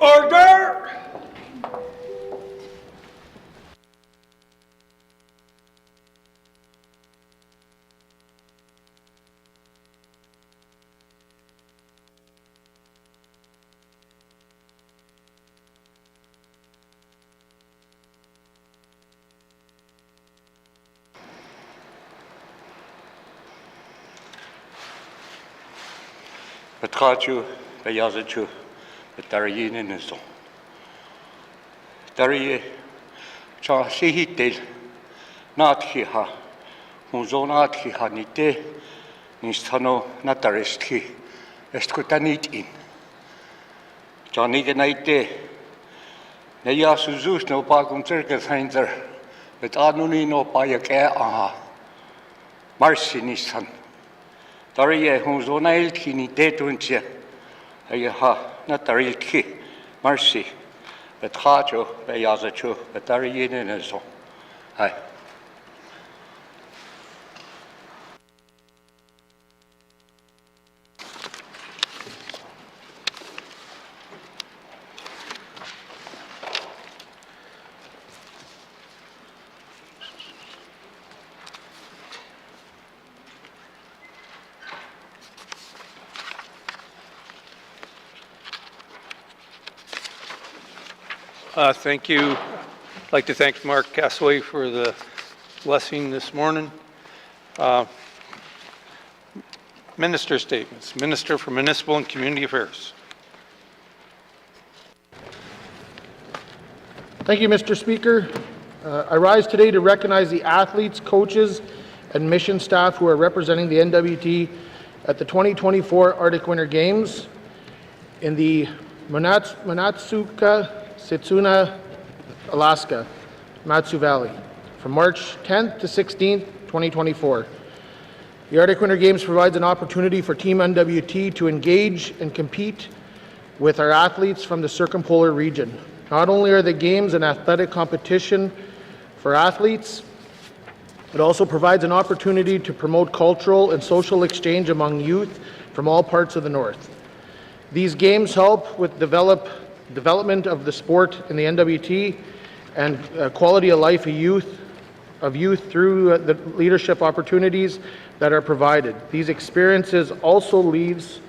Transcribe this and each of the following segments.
Order! Betrachu, bejazachu, betariyin in the zone. Dari cha sihitel, not hiha, hunzonat hiha nite, nistano natariski, escutanit in. Janiganite, Nayasuzus no pagum circus hinder, but anuni no payak aha, Marsi nistan. Dari hunzonail kini detuntia, ayaha, nataril Marsi. Betracho, bejazacho, betariyin in the zone. Hi. Thank you. I'd like to thank Mark Casaway for the blessing this morning. Minister statements. Minister for Municipal and Community Affairs. Thank you, Mr. Speaker. I rise today to recognize the athletes, coaches, and mission staff who are representing the N.W.T. at the 2024 Arctic Winter Games in the Manatsuka Setsuna, Alaska, Matsu Valley, from March 10th to 16th, 2024. The Arctic Winter Games provides an opportunity for Team N.W.T. to engage and compete with our athletes from the circumpolar region. Not only are the games an athletic competition for athletes, it also provides an opportunity to promote cultural and social exchange among youth from all parts of the North. These games help with development of the sport in the N.W.T. and quality of life of youth through the leadership opportunities that are provided. These experiences also leaves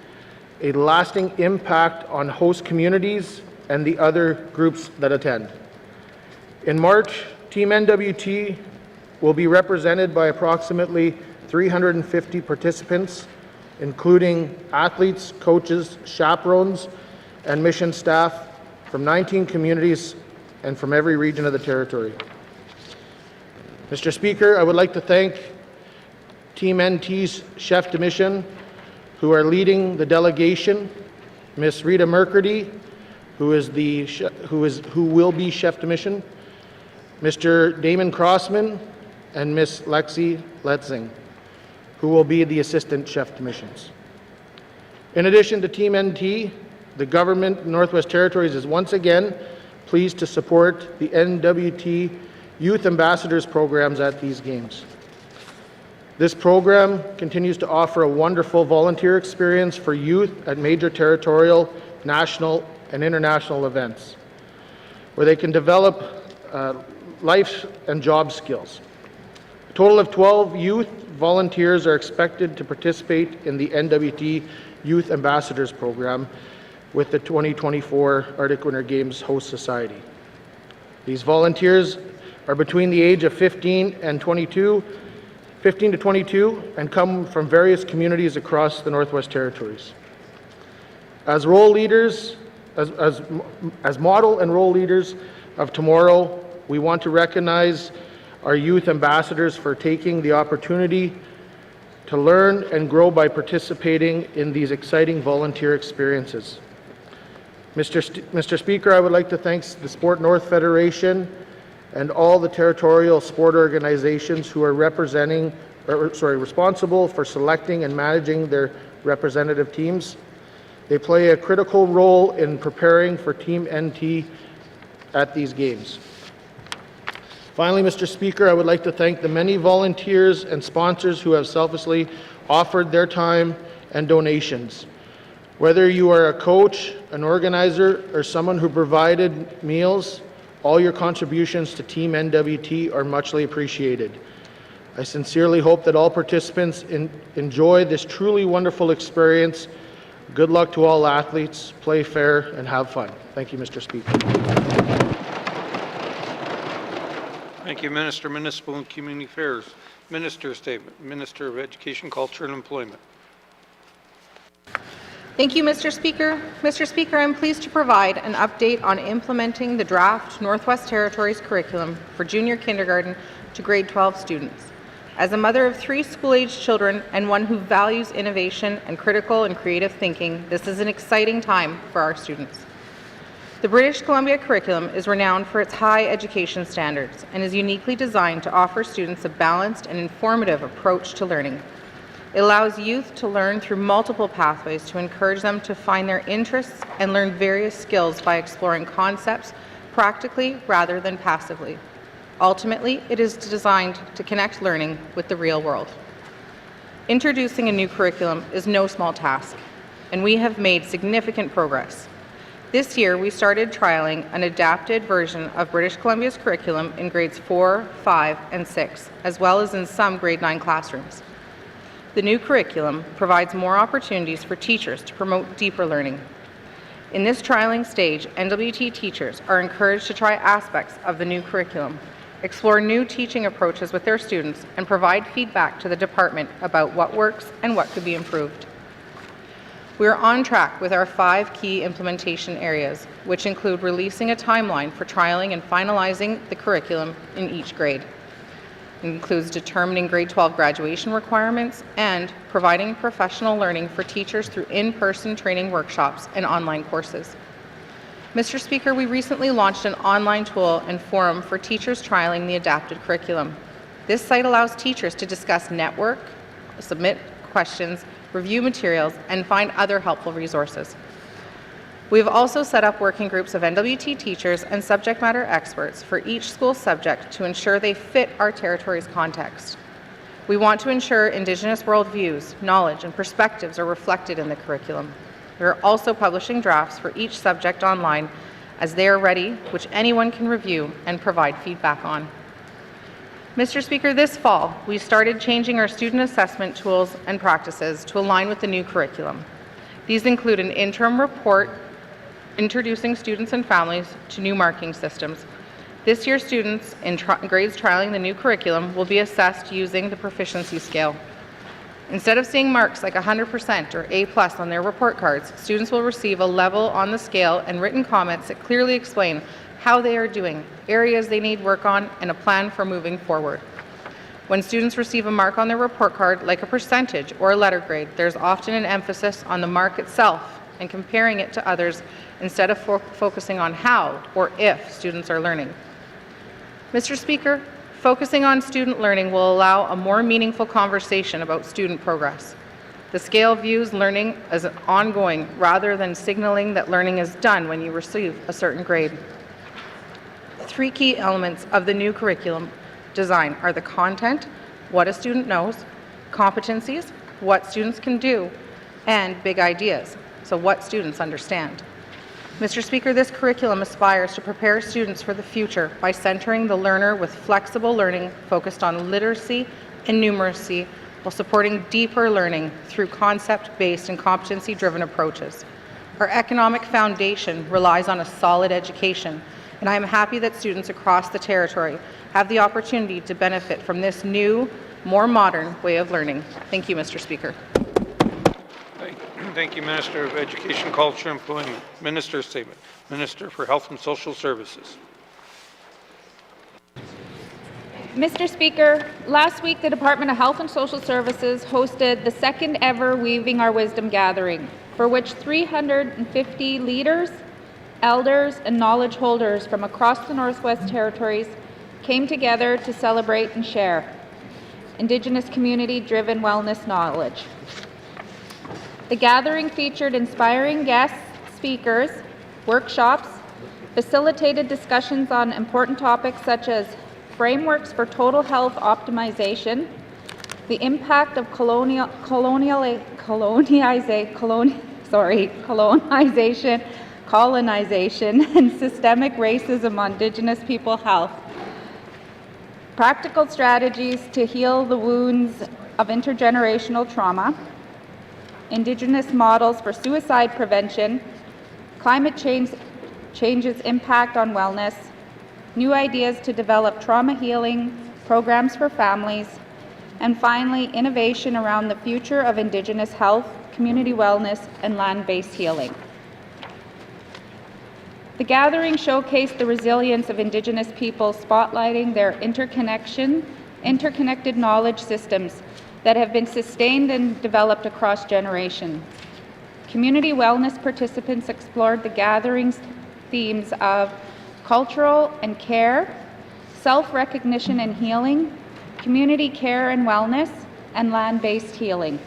a lasting impact on host communities and the other groups that attend. In March, Team N.W.T. will be represented by approximately 350 participants, including athletes, coaches, chaperones, and mission staff from 19 communities and from every region of the territory. Mr. Speaker, I would like to thank Team NT's chef de mission who are leading the delegation, Miss Rita Mercredi, who will be chef de mission, Mr. Damon Crossman, and Miss Lexi Letzing, who will be the assistant chef de missions. In addition to Team NT, the government Northwest Territories is once again pleased to support the N.W.T. Youth Ambassadors programs at these games. This program continues to offer a wonderful volunteer experience for youth at major territorial, national, and international events, where they can develop life and job skills. A total of 12 youth volunteers are expected to participate in the N.W.T. Youth Ambassadors program with the 2024 Arctic Winter Games Host Society. These volunteers are between the age of 15 to 22, and come from various communities across the Northwest Territories. As role leaders, as model and role leaders of tomorrow, we want to recognize our youth ambassadors for taking the opportunity to learn and grow by participating in these exciting volunteer experiences. Mr. Speaker, I would like to thank the Sport North Federation and all the territorial sport organizations who are responsible for selecting and managing their representative teams. They play a critical role in preparing for Team NT at these games. Finally, Mr. Speaker, I would like to thank the many volunteers and sponsors who have selflessly offered their time and donations. Whether you are a coach, an organizer, or someone who provided meals, all your contributions to Team N.W.T are muchly appreciated. I sincerely hope that all participants enjoy this truly wonderful experience. Good luck to all athletes. Play fair and have fun. Thank you, Mr. Speaker. Thank you, Minister, Municipal and Community Affairs. Minister's statement. Minister of Education, Culture and Employment. Thank you, Mr. Speaker. Mr. Speaker, I'm pleased to provide an update on implementing the draft Northwest Territories curriculum for junior kindergarten to grade 12 students. As a mother of 3 school-aged children and one who values innovation and critical and creative thinking, this is an exciting time for our students. The British Columbia curriculum is renowned for its high education standards and is uniquely designed to offer students a balanced and informative approach to learning. It allows youth to learn through multiple pathways to encourage them to find their interests and learn various skills by exploring concepts practically rather than passively. Ultimately, it is designed to connect learning with the real world. Introducing a new curriculum is no small task, and we have made significant progress. This year, we started trialing an adapted version of British Columbia's curriculum in grades 4, 5, and 6, as well as in some grade 9 classrooms. The new curriculum provides more opportunities for teachers to promote deeper learning. In this trialing stage, N.W.T teachers are encouraged to try aspects of the new curriculum, explore new teaching approaches with their students, and provide feedback to the department about what works and what could be improved. We are on track with our 5 key implementation areas, which include releasing a timeline for trialing and finalizing the curriculum in each grade. It includes determining grade 12 graduation requirements and providing professional learning for teachers through in-person training workshops and online courses. Mr. Speaker, we recently launched an online tool and forum for teachers trialing the adapted curriculum. This site allows teachers to discuss network, submit questions, review materials, and find other helpful resources. We have also set up working groups of N.W.T teachers and subject matter experts for each school subject to ensure they fit our territory's context. We want to ensure Indigenous worldviews, knowledge, and perspectives are reflected in the curriculum. We are also publishing drafts for each subject online as they are ready, which anyone can review and provide feedback on. Mr. Speaker, this fall, we started changing our student assessment tools and practices to align with the new curriculum. These include an interim report introducing students and families to new marking systems. This year, students in grades trialing the new curriculum will be assessed using the proficiency scale. Instead of seeing marks like 100% or A+ on their report cards, students will receive a level on the scale and written comments that clearly explain how they are doing, areas they need work on, and a plan for moving forward. When students receive a mark on their report card, like a percentage or a letter grade, there's often an emphasis on the mark itself and comparing it to others instead of focusing on how or if students are learning. Mr. Speaker, focusing on student learning will allow a more meaningful conversation about student progress. The scale views learning as ongoing rather than signaling that learning is done when you receive a certain grade. 3 key elements of the new curriculum design are the content, what a student knows, competencies, what students can do, and big ideas, so what students understand. Mr. Speaker, this curriculum aspires to prepare students for the future by centering the learner with flexible learning focused on literacy and numeracy while supporting deeper learning through concept-based and competency-driven approaches. Our economic foundation relies on a solid education, and I am happy that students across the territory have the opportunity to benefit from this new, more modern way of learning. Thank you, Mr. Speaker. Thank you, Minister of Education, Culture and Employment. Minister's statement. Minister for Health and Social Services. Mr. Speaker, last week the Department of Health and Social Services hosted the second ever Weaving Our Wisdom gathering, for which 350 leaders, elders, and knowledge holders from across the Northwest Territories came together to celebrate and share Indigenous community-driven wellness knowledge. The gathering featured inspiring guest speakers, workshops, facilitated discussions on important topics such as frameworks for total health optimization, the impact of colonization, and systemic racism on Indigenous people health. Practical strategies to heal the wounds of intergenerational trauma, Indigenous models for suicide prevention, climate change's impact on wellness, new ideas to develop trauma healing programs for families, and finally, innovation around the future of Indigenous health, community wellness, and land-based healing. The gathering showcased the resilience of Indigenous people, spotlighting their interconnected knowledge systems that have been sustained and developed across generations. Community wellness participants explored the gathering's themes of cultural and care, self-recognition and healing, community care and wellness, and land-based healing.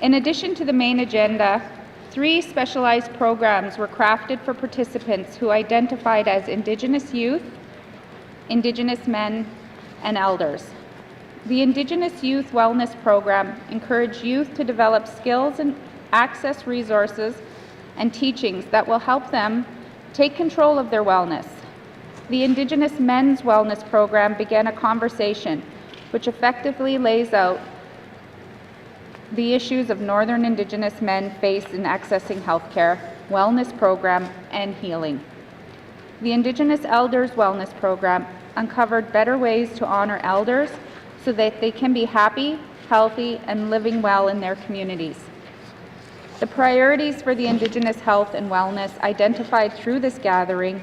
In addition to the main agenda, 3 specialized programs were crafted for participants who identified as Indigenous youth, Indigenous men, and elders. The Indigenous Youth Wellness Program encouraged youth to develop skills and access resources and teachings that will help them take control of their wellness. The Indigenous Men's Wellness Program began a conversation which effectively lays out the issues of Northern Indigenous men face in accessing healthcare, wellness program, and healing. The Indigenous Elders Wellness Program uncovered better ways to honor elders so that they can be happy, healthy, and living well in their communities. The priorities for the Indigenous health and wellness identified through this gathering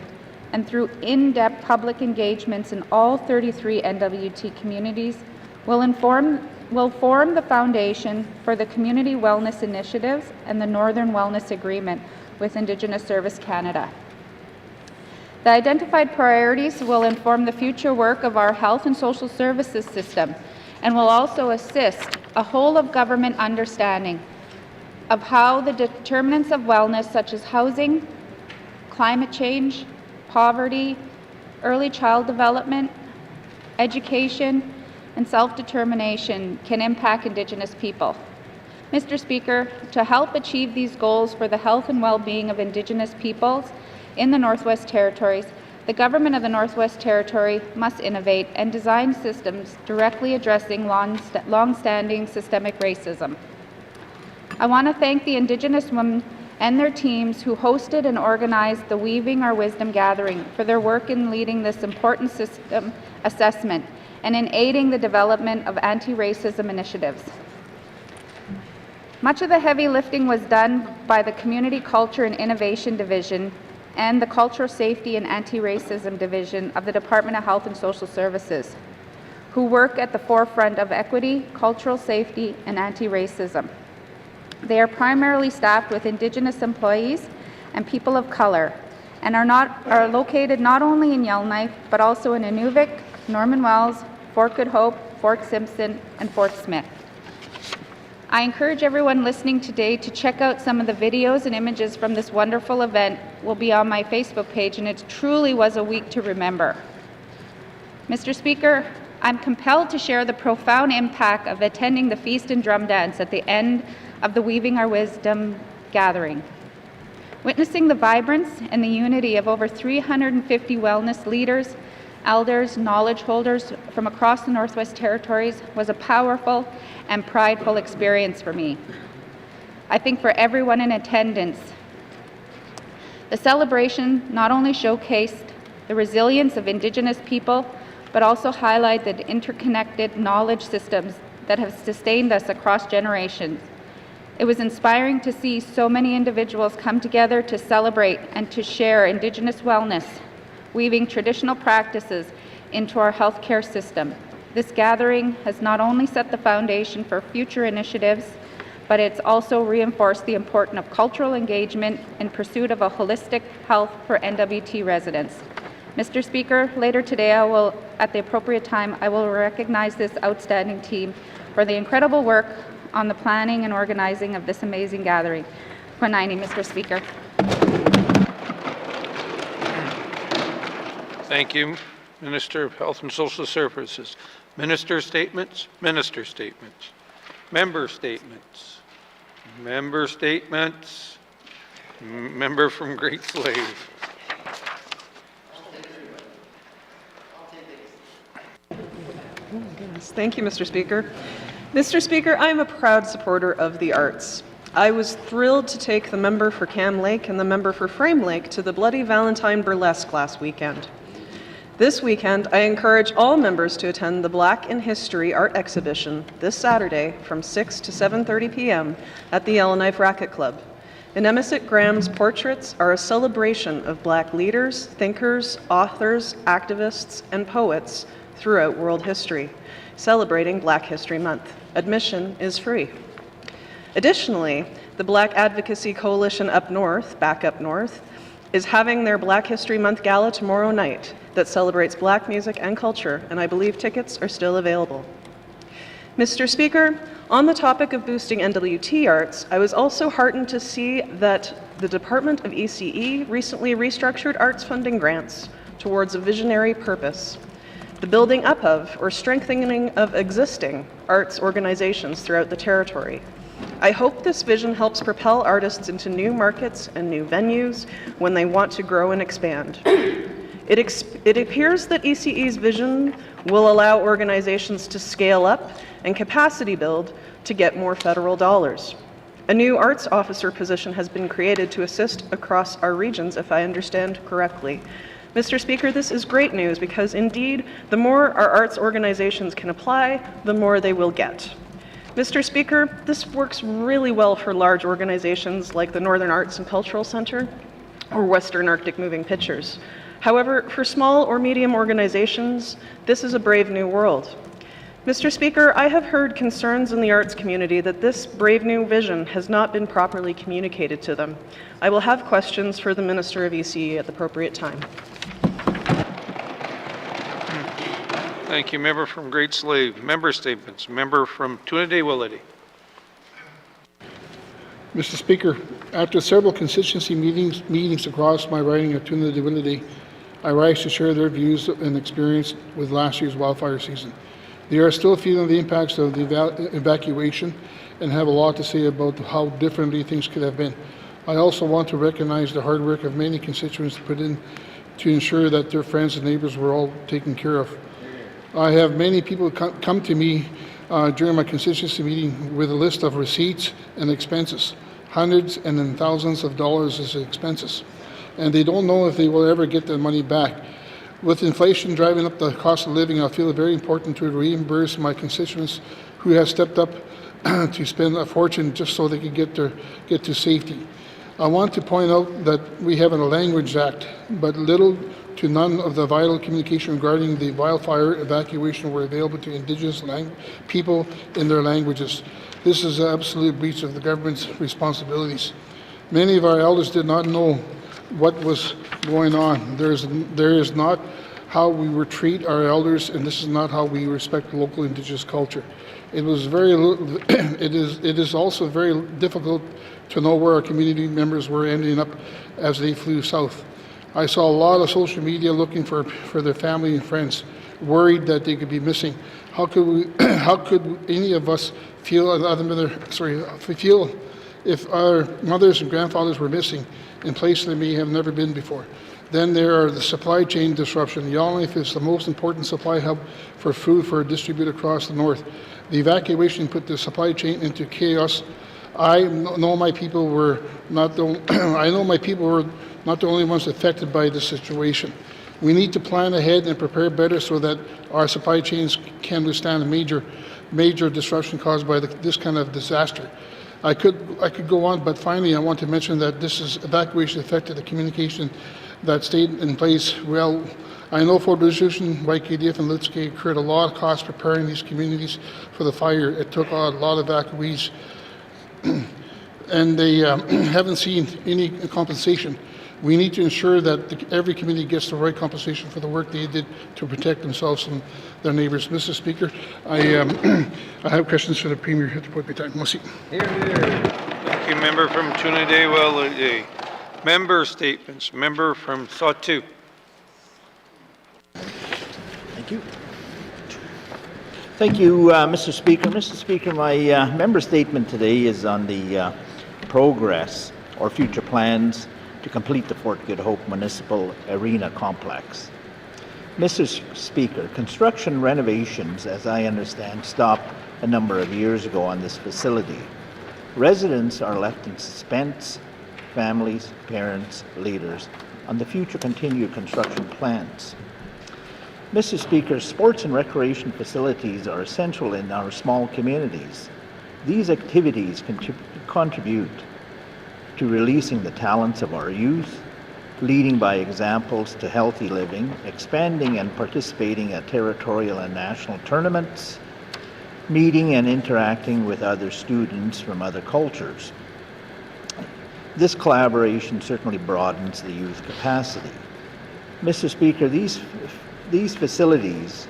and through in-depth public engagements in all 33 N.W.T communities will form the foundation for the Community Wellness Initiatives and the Northern Wellness Agreement with Indigenous Service Canada. The identified priorities will inform the future work of our health and social services system and will also assist a whole-of-government understanding of how the determinants of wellness such as housing, climate change, poverty, early child development, education, and self-determination can impact Indigenous people. Mr. Speaker, to help achieve these goals for the health and well-being of Indigenous peoples in the Northwest Territories, the Government of the Northwest Territory must innovate and design systems directly addressing long-standing systemic racism. I want to thank the Indigenous women and their teams who hosted and organized the Weaving Our Wisdom Gathering for their work in leading this important system assessment and in aiding the development of anti-racism initiatives. Much of the heavy lifting was done by the Community Culture and Innovation Division and the Cultural Safety and Anti-Racism Division of the Department of Health and Social Services, who work at the forefront of equity, cultural safety, and anti-racism. They are primarily staffed with Indigenous employees and people of color and are located not only in Yellowknife, but also in Inuvik, Norman Wells, Fort Good Hope, Fort Simpson, and Fort Smith. I encourage everyone listening today to check out some of the videos and images from this wonderful event. Will be on my Facebook page, and it truly was a week to remember. Mr. Speaker, I'm compelled to share the profound impact of attending the Feast and Drum Dance at the end of the Weaving Our Wisdom gathering. Witnessing the vibrance and the unity of over 350 wellness leaders, elders, knowledge holders from across the Northwest Territories was a powerful and prideful experience for me. I think for everyone in attendance, the celebration not only showcased the resilience of Indigenous people, but also highlighted the interconnected knowledge systems that have sustained us across generations. It was inspiring to see so many individuals come together to celebrate and to share Indigenous wellness, weaving traditional practices into our healthcare system. This gathering has not only set the foundation for future initiatives, but it's also reinforced the importance of cultural engagement in pursuit of a holistic health for N.W.T residents. Mr. Speaker, later today, at the appropriate time, I will recognize this outstanding team for the incredible work on the planning and organizing of this amazing gathering. Kwanaini, Mr. Speaker. Thank you, Minister of Health and Social Services. Minister statements, member statements. Member statements. Member from Great Slave. Thank you, Mr. Speaker. Mr. Speaker, I am a proud supporter of the arts. I was thrilled to take the member for Cam Lake and the member for Frame Lake to the Bloody Valentine Burlesque last weekend. This weekend, I encourage all members to attend the Black in History art exhibition this Saturday from 6 to 7:30 p.m. at the Yellowknife Racquet Club. Inemesset Graham's portraits are a celebration of Black leaders, thinkers, authors, activists, and poets throughout world history, celebrating Black History Month. Admission is free. Additionally, the Black Advocacy Coalition Up North, Back Up North, is having their Black History Month gala tomorrow night that celebrates Black music and culture, and I believe tickets are still available. Mr. Speaker, on the topic of boosting N.W.T. arts, I was also heartened to see that the Department of ECE recently restructured arts funding grants towards a visionary purpose: the building up of or strengthening of existing arts organizations throughout the territory. I hope this vision helps propel artists into new markets and new venues when they want to grow and expand. It appears that ECE's vision will allow organizations to scale up and capacity build to get more federal dollars. A new arts officer position has been created to assist across our regions, if I understand correctly. Mr. Speaker, this is great news because indeed, the more our arts organizations can apply, the more they will get. Mr. Speaker, this works really well for large organizations like the Northern Arts and Cultural Center or Western Arctic Moving Pictures. However, for small or medium organizations, this is a brave new world. Mr. Speaker, I have heard concerns in the arts community that this brave new vision has not been properly communicated to them. I will have questions for the Minister of ECE at the appropriate time. Thank you. Member from Great Slave. Member statements. Member from Toonaday-Willity. Mr. Speaker, after several constituency meetings across my riding of Toonaday-Willity, I rise to share their views and experience with last year's wildfire season. They are still feeling the impacts of the evacuation and have a lot to say about how differently things could have been. I also want to recognize the hard work of many constituents put in to ensure that their friends and neighbors were all taken care of. I have many people come to me during my constituency meeting with a list of receipts and expenses, hundreds and then thousands of dollars as expenses, and they don't know if they will ever get their money back. With inflation driving up the cost of living, I feel it very important to reimburse my constituents who have stepped up to spend a fortune just so they can get to safety. I want to point out that we have a Language Act, but little to none of the vital communication regarding the wildfire evacuation were available to Indigenous people in their languages. This is an absolute breach of the government's responsibilities. Many of our elders did not know what was going on. There is not how we treat our elders, and this is not how we respect local Indigenous culture. It is also very difficult to know where our community members were ending up as they flew south. I saw a lot of social media looking for their family and friends, worried that they could be missing. How could any of us feel if our mothers and grandfathers were missing in places they may have never been before? Then there are the supply chain disruption. Yellowknife is the most important supply hub for food for distributed across the north. The evacuation put the supply chain into chaos. I know my people were not the only ones affected by this situation. We need to plan ahead and prepare better so that our supply chains can withstand a major disruption caused by this kind of disaster. I could go on, but finally I want to mention that this evacuation affected the communication that stayed in place. Well, I know Fort Resolution, YKDF, and Litsky incurred a lot of costs preparing these communities for the fire. It took a lot of evacuees, and they haven't seen any compensation. We need to ensure that every community gets the right compensation for the work they did to protect themselves and their neighbors. Mr. Speaker, I have questions for the Premier at the appropriate time. Merci. Thank you. Member from Toonaday-Willity. Member statements. Member from Sawtoo. Thank you. Thank you, Mr. Speaker. Mr. Speaker, my member statement today is on the progress or future plans to complete the Fort Good Hope Municipal Arena Complex. Mr. Speaker, construction renovations, as I understand, stopped a number of years ago on this facility. Residents are left in suspense, families, parents, leaders, on the future continued construction plans. Mr. Speaker, sports and recreation facilities are essential in our small communities. These activities contribute to releasing the talents of our youth, leading by examples to healthy living, expanding and participating at territorial and national tournaments, meeting and interacting with other students from other cultures. This collaboration certainly broadens the youth capacity. Mr. Speaker, these facilities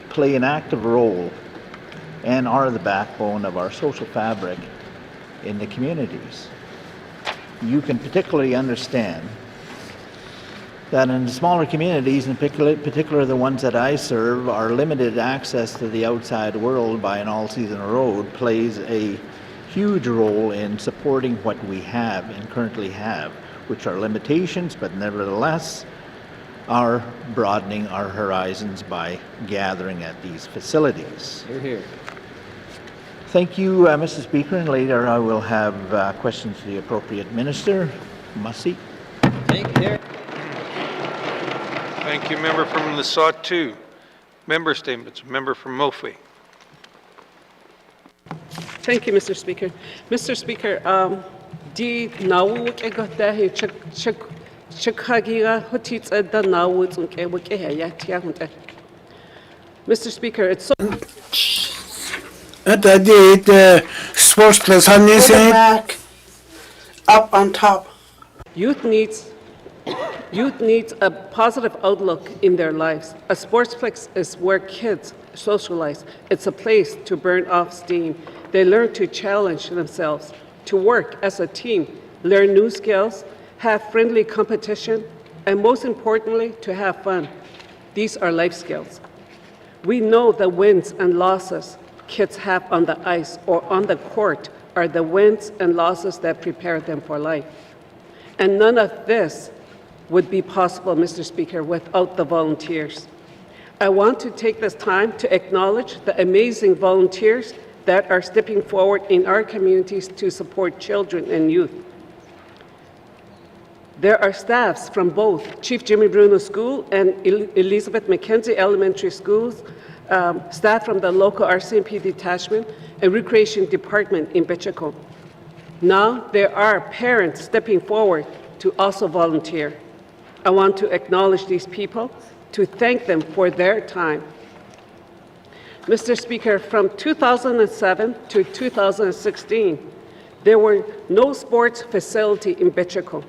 play an active role and are the backbone of our social fabric in the communities. You can particularly understand that in smaller communities, in particular the ones that I serve, our limited access to the outside world by an all-season road plays a huge role in supporting what we have and currently have, which are limitations, but nevertheless are broadening our horizons by gathering at these facilities. Hear, hear. Thank you, Mr. Speaker, and later I will have questions to the appropriate minister. Mussey. Thank you. Thank you, member from the Sawtoo. Member statements. Member from Mophie. Thank you, Mr. Speaker. Mr. Speaker, di nawu ke gata Chicago hotits at the nawu Mr. Speaker, it's so At the sports place, how do back, up on top. youth needs a positive outlook in their lives. A sportsplex is where kids socialize. It's a place to burn off steam. They learn to challenge themselves, to work as a team, learn new skills, have friendly competition, and most importantly, to have fun. These are life skills. We know the wins and losses kids have on the ice or on the court are the wins and losses that prepare them for life. And none of this would be possible, Mr. Speaker, without the volunteers. I want to take this time to acknowledge the amazing volunteers that are stepping forward in our communities to support children and youth. There are staffs from both Chief Jimmy Bruno School and Elizabeth Mackenzie Elementary Schools, staff from the local RCMP detachment and recreation department in Betchacon. Now there are parents stepping forward to also volunteer. I want to acknowledge these people, to thank them for their time. Mr. Speaker, from 2007 to 2016, there were no sports facility in Betchacon.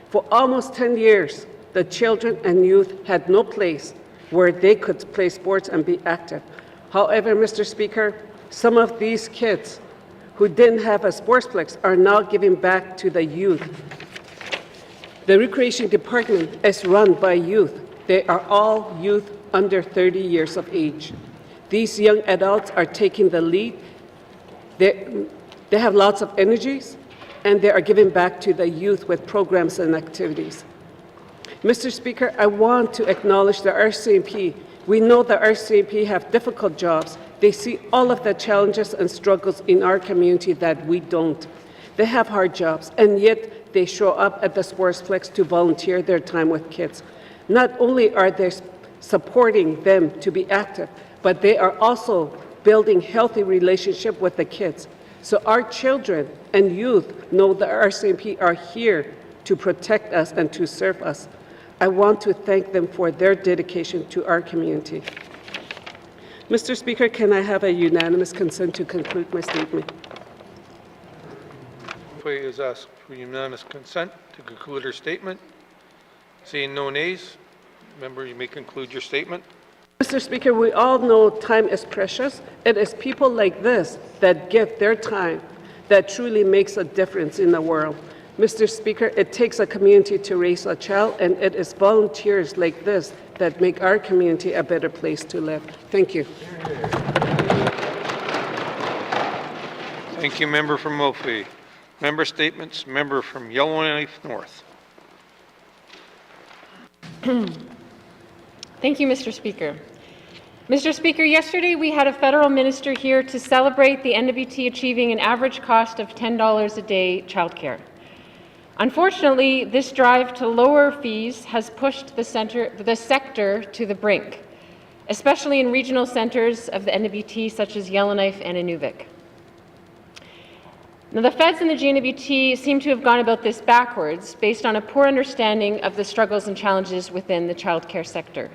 For almost 10 years, the children and youth had no place where they could play sports and be active. However, Mr. Speaker, some of these kids who didn't have a sportsplex are now giving back to the youth. The recreation department is run by youth. They are all youth under 30 years of age. These young adults are taking the lead. They have lots of energies, and they are giving back to the youth with programs and activities. Mr. Speaker, I want to acknowledge the RCMP. We know the RCMP have difficult jobs. They see all of the challenges and struggles in our community that we don't. They have hard jobs, and yet they show up at the sportsplex to volunteer their time with kids. Not only are they supporting them to be active, but they are also building healthy relationship with the kids. So our children and youth know the RCMP are here to protect us and to serve us. I want to thank them for their dedication to our community. Mr. Speaker, can I have a unanimous consent to conclude my statement? Mophie is asked for unanimous consent to conclude her statement. Seeing no nays, member, you may conclude your statement. Mr. Speaker, we all know time is precious. It is people like this that give their time that truly makes a difference in the world. Mr. Speaker, it takes a community to raise a child, and it is volunteers like this that make our community a better place to live. Thank you. Thank you, member from Mophie. Member statements, member from Yellowknife North. Thank you, Mr. Speaker. Mr. Speaker, yesterday we had a federal minister here to celebrate the N.W.T achieving an average cost of $10 a day childcare. Unfortunately, this drive to lower fees has pushed the sector to the brink, especially in regional centres of the N.W.T such as Yellowknife and Inuvik. Now, the feds and the N.W.T seem to have gone about this backwards based on a poor understanding of the struggles and challenges within the childcare sector.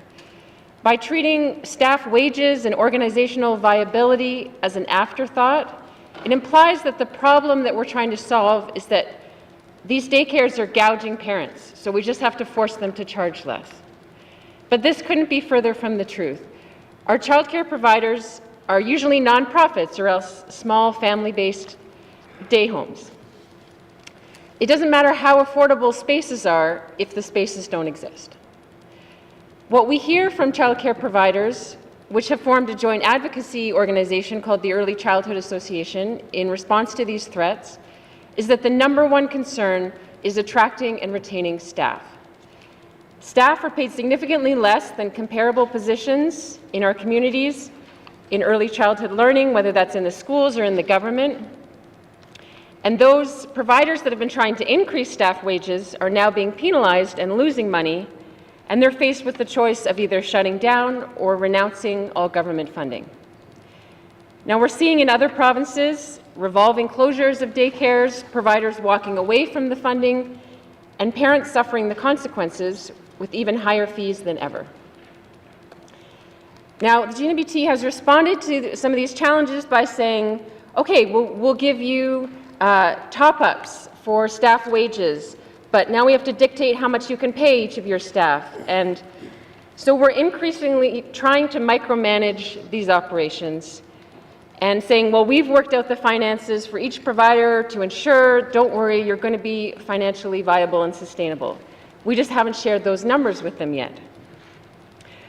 By treating staff wages and organizational viability as an afterthought, it implies that the problem that we're trying to solve is that these daycares are gouging parents, so we just have to force them to charge less. But this couldn't be further from the truth. Our childcare providers are usually nonprofits or else small family-based day homes. It doesn't matter how affordable spaces are if the spaces don't exist. What we hear from childcare providers, which have formed a joint advocacy organization called the Early Childhood Association in response to these threats, is that the #1 concern is attracting and retaining staff. Staff are paid significantly less than comparable positions in our communities in early childhood learning, whether that's in the schools or in the government. And those providers that have been trying to increase staff wages are now being penalized and losing money, and they're faced with the choice of either shutting down or renouncing all government funding. Now, we're seeing in other provinces revolving closures of daycares, providers walking away from the funding, and parents suffering the consequences with even higher fees than ever. Now, the N.W.T has responded to some of these challenges by saying, okay, we'll give you top-ups for staff wages, but now we have to dictate how much you can pay each of your staff. And so we're increasingly trying to micromanage these operations and saying, well, we've worked out the finances for each provider to ensure, don't worry, you're going to be financially viable and sustainable. We just haven't shared those numbers with them yet.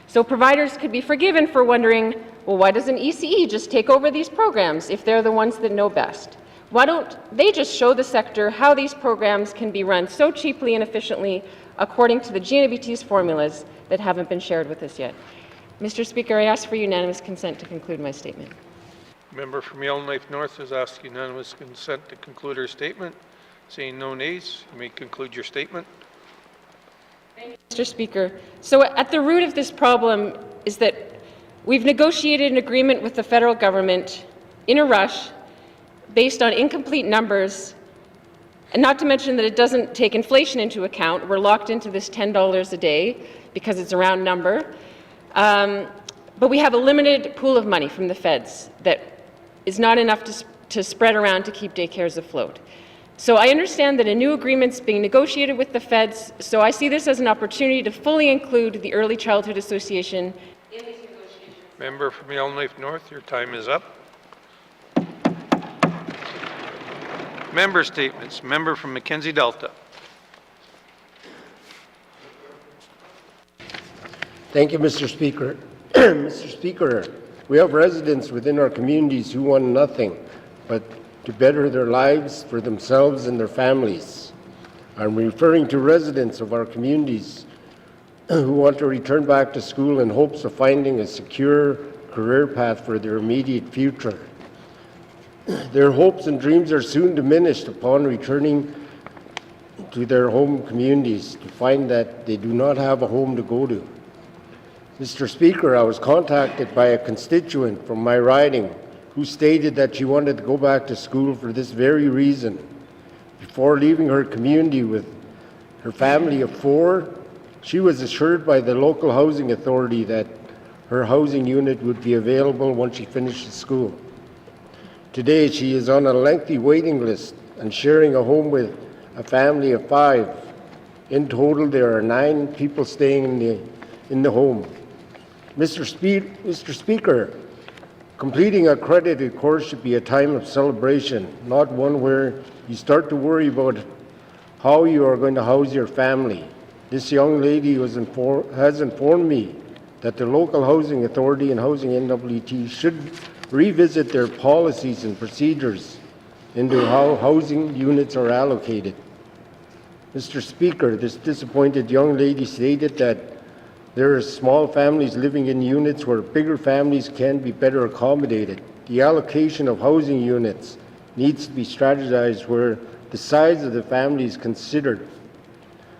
So providers could be forgiven for wondering, well, why doesn't ECE just take over these programs if they're the ones that know best? Why don't they just show the sector how these programs can be run so cheaply and efficiently according to the N.W.T's formulas that haven't been shared with us yet? Mr. Speaker, I ask for unanimous consent to conclude my statement. Member from Yellowknife North has asked unanimous consent to conclude her statement. Seeing no nays, you may conclude your statement. Mr. Speaker, so at the root of this problem is that we've negotiated an agreement with the federal government in a rush based on incomplete numbers, and not to mention that it doesn't take inflation into account. We're locked into this $10 a day because it's a round number. But we have a limited pool of money from the feds that is not enough to spread around to keep daycares afloat. So I understand that a new agreement's being negotiated with the feds, so I see this as an opportunity to fully include the Early Childhood Association in these negotiations. Member from Yellowknife North, your time is up. Member statements. Member from Mackenzie Delta. Thank you, Mr. Speaker. Mr. Speaker, we have residents within our communities who want nothing but to better their lives for themselves and their families. I'm referring to residents of our communities who want to return back to school in hopes of finding a secure career path for their immediate future. Their hopes and dreams are soon diminished upon returning to their home communities to find that they do not have a home to go to. Mr. Speaker, I was contacted by a constituent from my riding who stated that she wanted to go back to school for this very reason. Before leaving her community with her family of 4, she was assured by the local housing authority that her housing unit would be available once she finished school. Today, she is on a lengthy waiting list and sharing a home with a family of 5. In total, there are 9 people staying in the home. Mr. Speaker, completing a accredited course should be a time of celebration, not one where you start to worry about how you are going to house your family. This young lady has informed me that the local housing authority and Housing N.W.T should revisit their policies and procedures into how housing units are allocated. Mr. Speaker, this disappointed young lady stated that there are small families living in units where bigger families can be better accommodated. The allocation of housing units needs to be strategized where the size of the family is considered.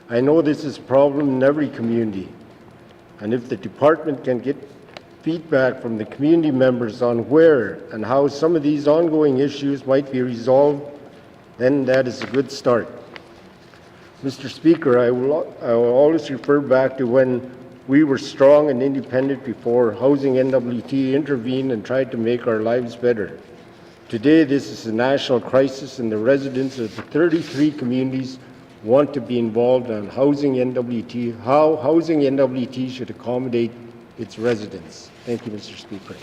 I know this is a problem in every community, and if the department can get feedback from the community members on where and how some of these ongoing issues might be resolved, then that is a good start. Mr. Speaker, I will always refer back to when we were strong and independent before Housing N.W.T. intervened and tried to make our lives better. Today, this is a national crisis, and the residents of the 33 communities want to be involved on Housing N.W.T., how Housing N.W.T. should accommodate its residents. Thank you, Mr. Speaker.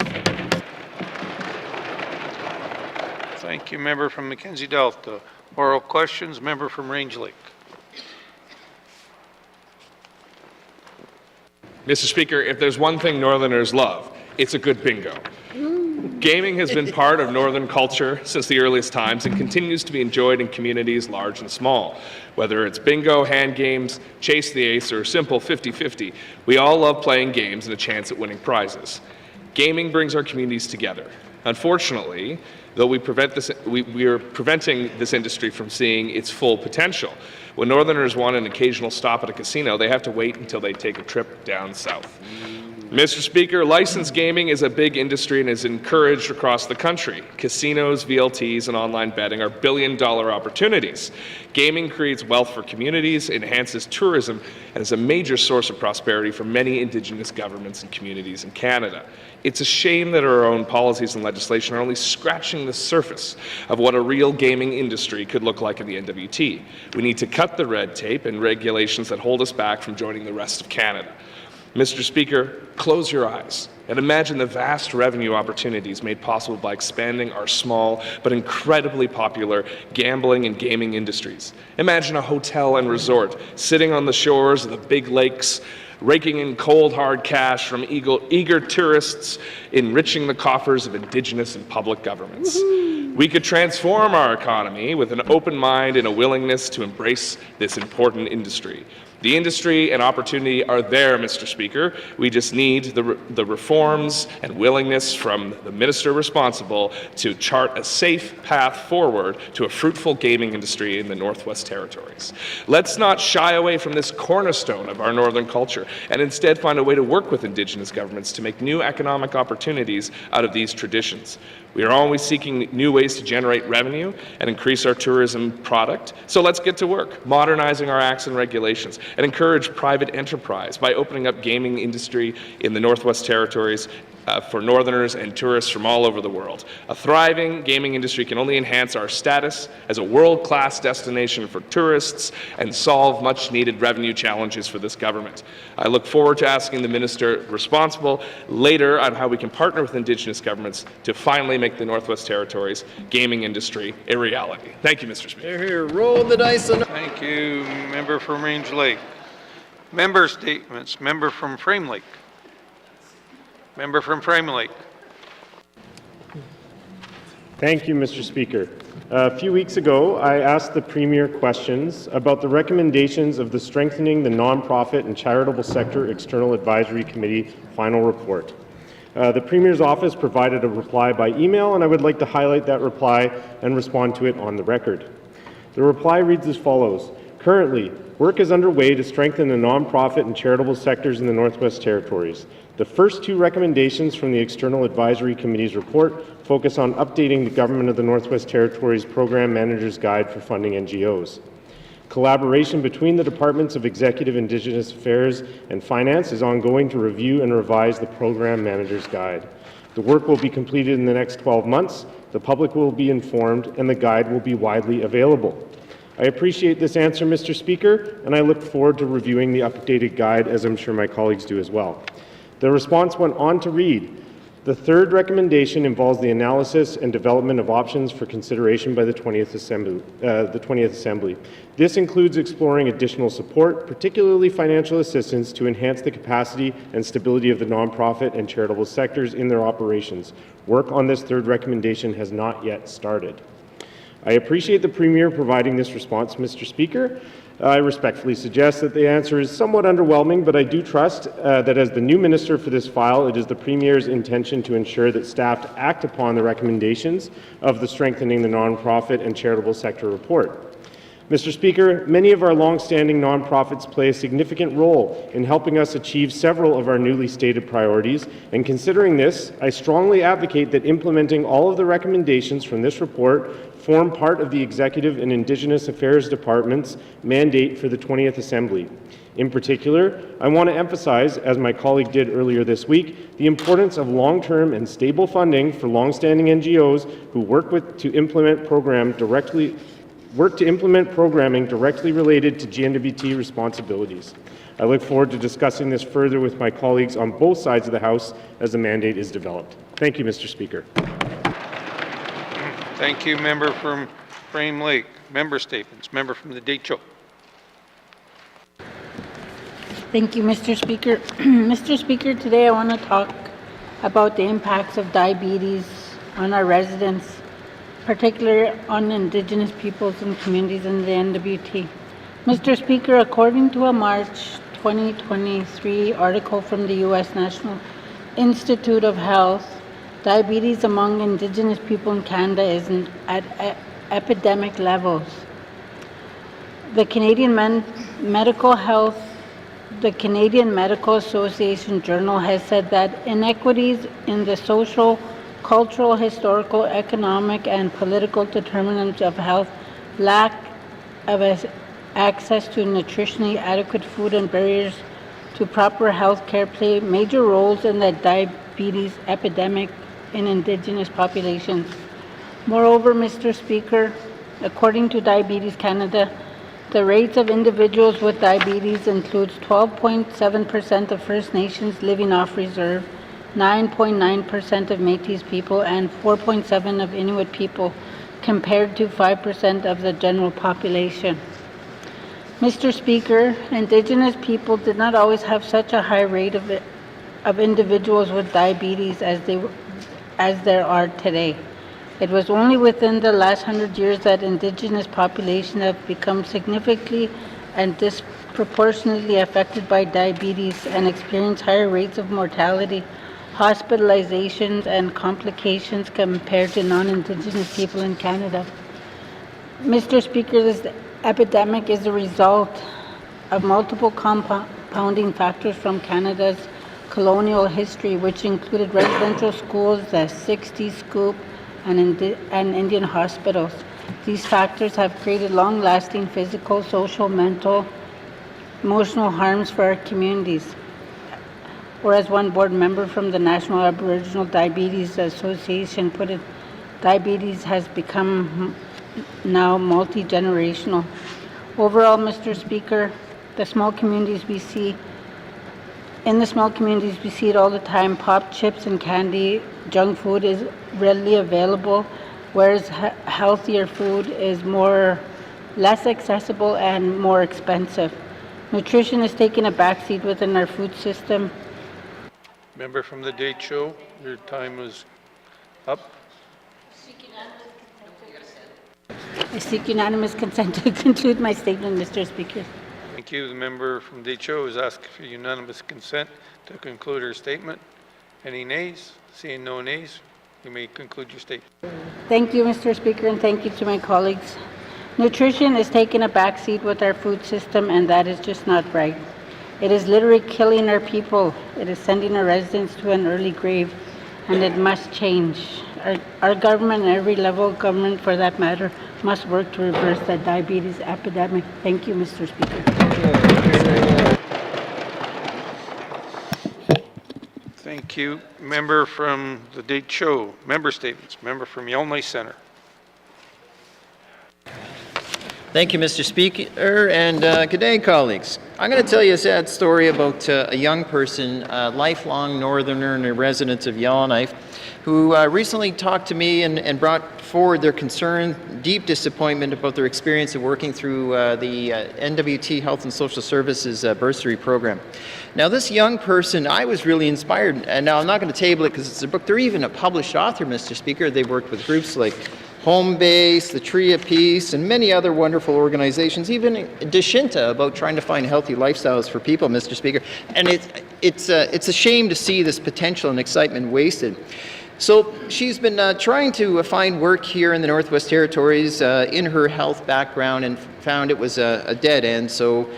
Thank you, member from Mackenzie Delta. Oral questions, member from Range Lake. Mr. Speaker, if there's one thing Northerners love, it's a good bingo. Gaming has been part of Northern culture since the earliest times and continues to be enjoyed in communities large and small. Whether it's bingo, hand games, chase the ace, or simple 50-50, we all love playing games and a chance at winning prizes. Gaming brings our communities together. Unfortunately, though we are preventing this industry from seeing its full potential. When Northerners want an occasional stop at a casino, they have to wait until they take a trip down south. Mr. Speaker, licensed gaming is a big industry and is encouraged across the country. Casinos, VLTs, and online betting are billion-dollar opportunities. Gaming creates wealth for communities, enhances tourism, and is a major source of prosperity for many Indigenous governments and communities in Canada. It's a shame that our own policies and legislation are only scratching the surface of what a real gaming industry could look like in the N.W.T. We need to cut the red tape and regulations that hold us back from joining the rest of Canada. Mr. Speaker, close your eyes and imagine the vast revenue opportunities made possible by expanding our small but incredibly popular gambling and gaming industries. Imagine a hotel and resort sitting on the shores of the big lakes, raking in cold, hard cash from eager tourists, enriching the coffers of Indigenous and public governments. We could transform our economy with an open mind and a willingness to embrace this important industry. The industry and opportunity are there, Mr. Speaker. We just need the reforms and willingness from the minister responsible to chart a safe path forward to a fruitful gaming industry in the Northwest Territories. Let's not shy away from this cornerstone of our northern culture and instead find a way to work with Indigenous governments to make new economic opportunities out of these traditions. We are always seeking new ways to generate revenue and increase our tourism product. So let's get to work, modernizing our acts and regulations, and encourage private enterprise by opening up gaming industry in the Northwest Territories for Northerners and tourists from all over the world. A thriving gaming industry can only enhance our status as a world-class destination for tourists and solve much-needed revenue challenges for this government. I look forward to asking the minister responsible later on how we can partner with Indigenous governments to finally make the Northwest Territories gaming industry a reality. Thank you, Mr. Speaker. Here, roll the dice. Thank you, member from Range Lake. Member statements. Member from Frame Lake. Member from Frame Lake. Thank you, Mr. Speaker. A few weeks ago, I asked the Premier questions about the recommendations of the Strengthening the Nonprofit and Charitable Sector External Advisory Committee final report. The Premier's office provided a reply by email, and I would like to highlight that reply and respond to it on the record. The reply reads as follows. Currently, work is underway to strengthen the nonprofit and charitable sectors in the Northwest Territories. The first two recommendations from the External Advisory Committee's report focus on updating the Government of the Northwest Territories Program Manager's Guide for funding NGOs. Collaboration between the Departments of Executive, Indigenous Affairs and Finance is ongoing to review and revise the Program Manager's Guide. The work will be completed in the next 12 months, the public will be informed, and the guide will be widely available. I appreciate this answer, Mr. Speaker, and I look forward to reviewing the updated guide, as I'm sure my colleagues do as well. The response went on to read, the third recommendation involves the analysis and development of options for consideration by the 20th Assembly. This includes exploring additional support, particularly financial assistance, to enhance the capacity and stability of the nonprofit and charitable sectors in their operations. Work on this third recommendation has not yet started. I appreciate the Premier providing this response, Mr. Speaker. I respectfully suggest that the answer is somewhat underwhelming, but I do trust that as the new minister for this file, it is the Premier's intention to ensure that staff act upon the recommendations of the Strengthening the Nonprofit and Charitable Sector report. Mr. Speaker, many of our long-standing nonprofits play a significant role in helping us achieve several of our newly stated priorities, and considering this, I strongly advocate that implementing all of the recommendations from this report form part of the Executive and Indigenous Affairs Department's mandate for the 20th Assembly. In particular, I want to emphasize, as my colleague did earlier this week, the importance of long-term and stable funding for long-standing NGOs who work to implement programming directly related to N.W.T responsibilities. I look forward to discussing this further with my colleagues on both sides of the House as the mandate is developed. Thank you, Mr. Speaker. Thank you, member from Frame Lake. Member statements. Member from the Decho. Thank you, Mr. Speaker. Mr. Speaker, today I want to talk about the impacts of diabetes on our residents, particularly on Indigenous peoples and communities in the N.W.T. Mr. Speaker, according to a March 2023 article from the U.S. National Institute of Health, diabetes among Indigenous people in Canada is at epidemic levels. The Canadian Medical Association Journal has said that inequities in the social, cultural, historical, economic, and political determinants of health, lack of access to nutritionally adequate food, and barriers to proper health care play major roles in the diabetes epidemic in Indigenous populations. Moreover, Mr. Speaker, according to Diabetes Canada, the rates of individuals with diabetes includes 12.7% of First Nations living off reserve, 9.9% of Métis people, and 4.7% of Inuit people, compared to 5% of the general population. Mr. Speaker, Indigenous people did not always have such a high rate of individuals with diabetes as there are today. It was only within the last 100 years that Indigenous populations have become significantly and disproportionately affected by diabetes and experience higher rates of mortality, hospitalizations, and complications compared to non-Indigenous people in Canada. Mr. Speaker, this epidemic is a result of multiple compounding factors from Canada's colonial history, which included residential schools, the 60s scoop, and Indian hospitals. These factors have created long-lasting physical, social, mental, emotional harms for our communities. Or as one board member from the National Aboriginal Diabetes Association put it, diabetes has become now multi-generational. Overall, Mr. Speaker, in the small communities we see it all the time. Pop, chips, and candy, junk food is readily available, whereas healthier food is less accessible and more expensive. Nutrition is taking a backseat within our food system. Member from the Decho, your time is up. I seek unanimous consent to conclude my statement, Mr. Speaker. Thank you. The member from Decho is asking for unanimous consent to conclude her statement. Any nays? Seeing no nays, you may conclude your statement. Thank you, Mr. Speaker, and thank you to my colleagues. Nutrition is taking a backseat with our food system, and that is just not right. It is literally killing our people. It is sending our residents to an early grave, and it must change. Our government, and every level of government for that matter, must work to reverse the diabetes epidemic. Thank you, Mr. Speaker. Thank you. Member from the Decho, member statements. Member from YELLOWKNIFE Centre. Thank you, Mr. Speaker, and good day, colleagues. I'm going to tell you a sad story about a young person, a lifelong northerner and a resident of Yellowknife, who recently talked to me and brought forward their concern, deep disappointment about their experience of working through the N.W.T. Health and Social Services bursary program. Now, this young person, I was really inspired, and now I'm not going to table it because it's a book. They're even a published author, Mr. Speaker. They worked with groups like Home Base, the Tree of Peace, and many other wonderful organizations, even Deshinta, about trying to find healthy lifestyles for people, Mr. Speaker. And it's a shame to see this potential and excitement wasted. So she's been trying to find work here in the Northwest Territories in her health background and found it was a dead end. So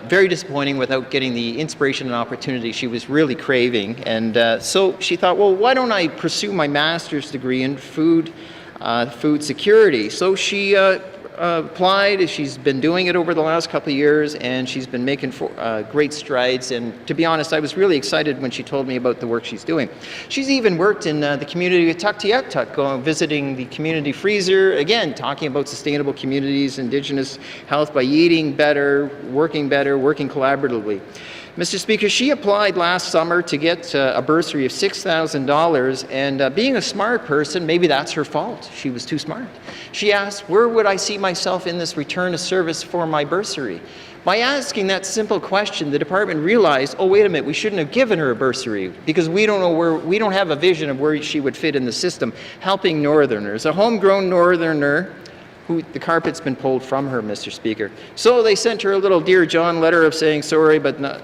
very disappointing without getting the inspiration and opportunity she was really craving. And so she thought, well, why don't I pursue my master's degree in food security? So she applied. She's been doing it over the last couple of years, and she's been making great strides. And to be honest, I was really excited when she told me about the work she's doing. She's even worked in the community of N.W.T, going visiting the community freezer, again, talking about sustainable communities, Indigenous health by eating better, working collaboratively. Mr. Speaker, she applied last summer to get a bursary of $6,000, and being a smart person, maybe that's her fault. She was too smart. She asked, where would I see myself in this return of service for my bursary? By asking that simple question, the department realized, oh, wait a minute, we shouldn't have given her a bursary because we don't have a vision of where she would fit in the system, helping Northerners. A homegrown Northerner who the carpet's been pulled from her, Mr. Speaker. So they sent her a little Dear John letter of saying, sorry, but not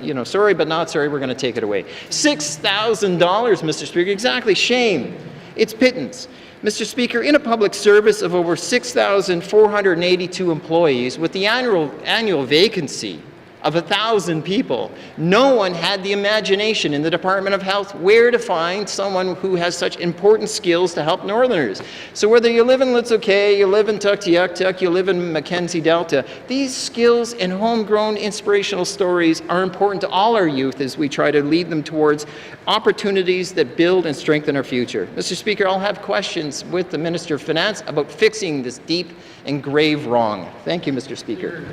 sorry, we're going to take it away. $6,000, Mr. Speaker, exactly, shame. It's pittance. Mr. Speaker, in a public service of over 6,482 employees with the annual vacancy of 1,000 people, no one had the imagination in the Department of Health where to find someone who has such important skills to help Northerners. So whether you live in Little-Kay, you live in Tuktoyaktuk, you live in Mackenzie Delta, these skills and homegrown inspirational stories are important to all our youth as we try to lead them towards opportunities that build and strengthen our future. Mr. Speaker, I'll have questions with the Minister of Finance about fixing this deep and grave wrong. Thank you, Mr. Speaker.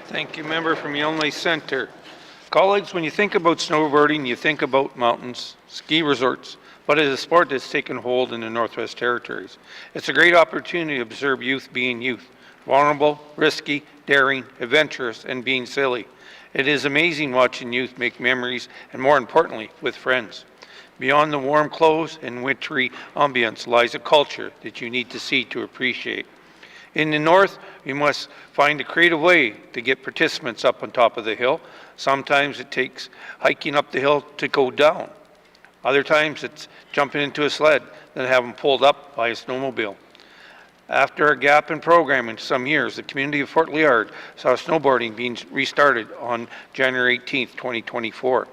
Thank you, member from Yellowknife Centre. Colleagues, when you think about snowboarding, you think about mountains, ski resorts, but it is a sport that's taken hold in the Northwest Territories. It's a great opportunity to observe youth being youth, vulnerable, risky, daring, adventurous, and being silly. It is amazing watching youth make memories, and more importantly, with friends. Beyond the warm clothes and wintry ambience lies a culture that you need to see to appreciate. In the north, we must find a creative way to get participants up on top of the hill. Sometimes it takes hiking up the hill to go down. Other times it's jumping into a sled, then have them pulled up by a snowmobile. After a gap in programming some years, the community of Fort Liard saw snowboarding being restarted on January 18, 2024.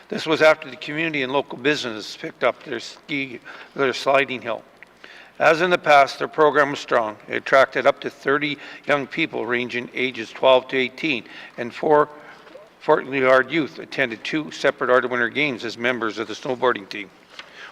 This was after the community and local businesses picked up their sliding hill. As in the past, their program was strong. It attracted up to 30 young people ranging ages 12 to 18, and 4 Fort Liard youth attended 2 separate Art of Winter Games as members of the snowboarding team.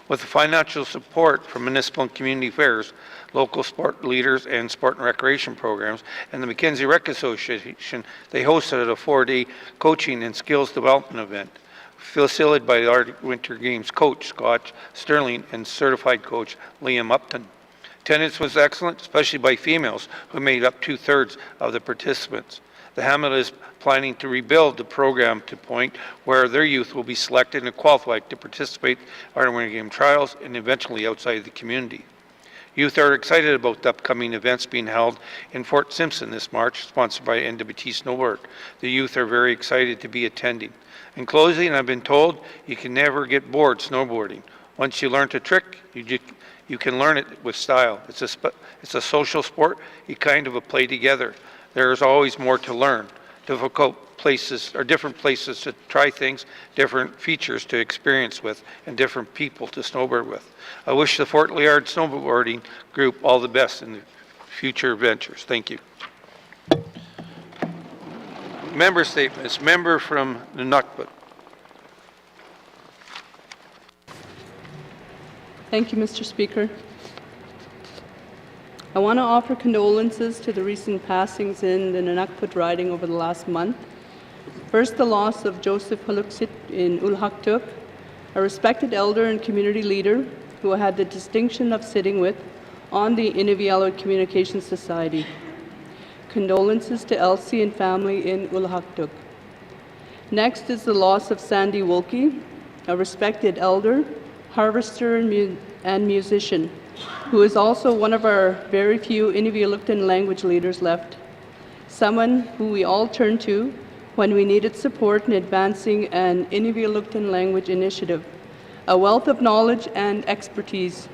With the financial support from municipal and community fairs, local sport leaders and sport and recreation programs, and the Mackenzie Rec Association, they hosted a 4-day coaching and skills development event, facilitated by the Art of Winter Games coach Scott Sterling and certified coach Liam Upton. Attendance was excellent, especially by females, who made up 2/3 of the participants. The Hamlet is planning to rebuild the program to a point where their youth will be selected and qualified to participate in Art of Winter Game trials and eventually outside the community. Youth are excited about the upcoming events being held in Fort Simpson this March, sponsored by N.W.T Snowboard. The youth are very excited to be attending. In closing, I've been told you can never get bored snowboarding. Once you learn a trick, you can learn it with style. It's a social sport. You kind of play together. There's always more to learn. Different places to try things, different features to experience with, and different people to snowboard with. I wish the Fort Liard snowboarding group all the best in the future ventures. Thank you. Member statements. Member from N.W.T. Thank you, Mr. Speaker. I want to offer condolences to the recent passings in the N.W.T riding over the last month. First, the loss of Joseph Huluksit in Ulhaktuk, a respected elder and community leader who I had the distinction of sitting with on the Inuvialuit Communication Society. Condolences to Elsie and family in Ulhaktuk. Next is the loss of Sandy Wilkie, a respected elder, harvester and musician who is also one of our very few Inuvialuktun language leaders left, someone who we all turned to when we needed support in advancing an Inuvialuktun language initiative, a wealth of knowledge and expertise.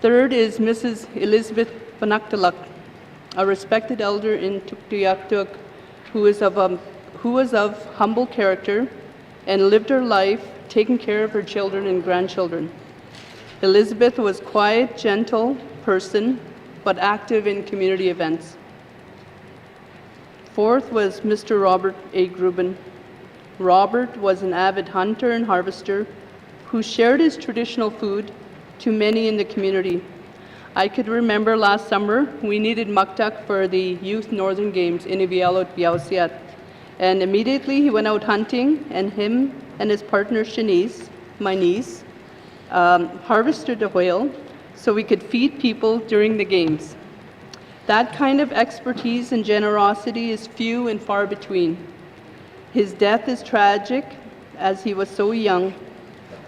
Third is Mrs. Elizabeth Panaktaluk, a respected elder in Tuktoyaktuk, who was of humble character and lived her life taking care of her children and grandchildren. Elizabeth was a quiet, gentle person, but active in community events. Fourth was Mr. Robert A. Gruben. Robert was an avid hunter and harvester who shared his traditional food to many in the community. I could remember last summer we needed muktak for the Youth Northern Games in Inuvialut Biausiat, and immediately he went out hunting, and him and his partner Shanice, my niece, harvested a whale so we could feed people during the games. That kind of expertise and generosity is few and far between. His death is tragic as he was so young,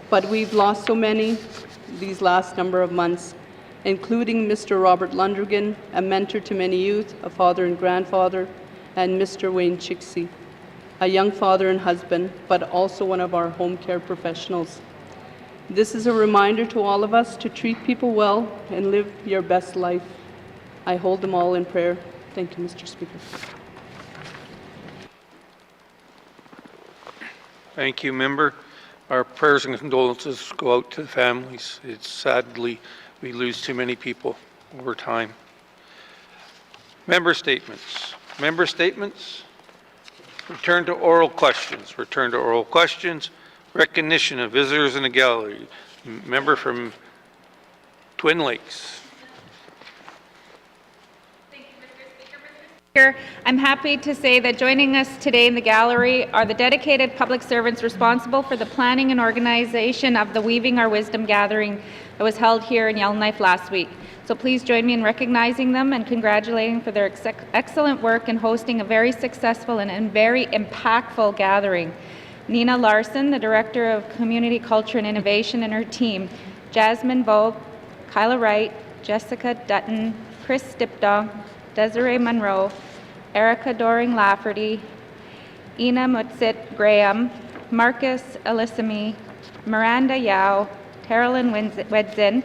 but we've lost so many these last number of months, including Mr. Robert Lundrigan, a mentor to many youth, a father and grandfather, and Mr. Wayne Chixie, a young father and husband, but also one of our home care professionals. This is a reminder to all of us to treat people well and live your best life. I hold them all in prayer. Thank you, Mr. Speaker. Thank you, Member. Our prayers and condolences go out to the families. It's sadly we lose too many people over time. Member statements. Member statements. Return to oral questions. Return to oral questions. Recognition of visitors in the gallery. Member from Twin Lakes. I'm happy to say that joining us today in the gallery are the dedicated public servants responsible for the planning and organization of the Weaving Our Wisdom gathering that was held here in Yellowknife last week. So please join me in recognizing them and congratulating for their excellent work in hosting a very successful and very impactful gathering. Nina Larson, the Director of Community Culture and Innovation, and her team, Jasmine Vogue, Kyla Wright, Jessica Dutton, Chris Stipdog, Desiree Monroe, Erica Doring Lafferty, Ina Mutsit Graham, Marcus Elisami, Miranda Yao, Carolyn Wedzin,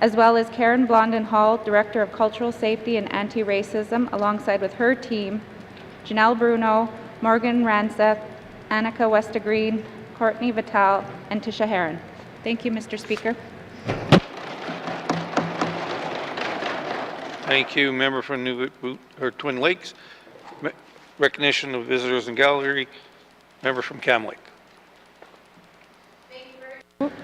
as well as Karen Blondin Hall, Director of Cultural Safety and Anti-Racism, alongside with her team, Janelle Bruno, Morgan Ranseth, Annika Westagreen, Courtney Vital, and Tisha Heron. Thank you, Mr. Speaker. Thank you, Member from Twin Lakes. Recognition of visitors in gallery. Member from Cam Lake.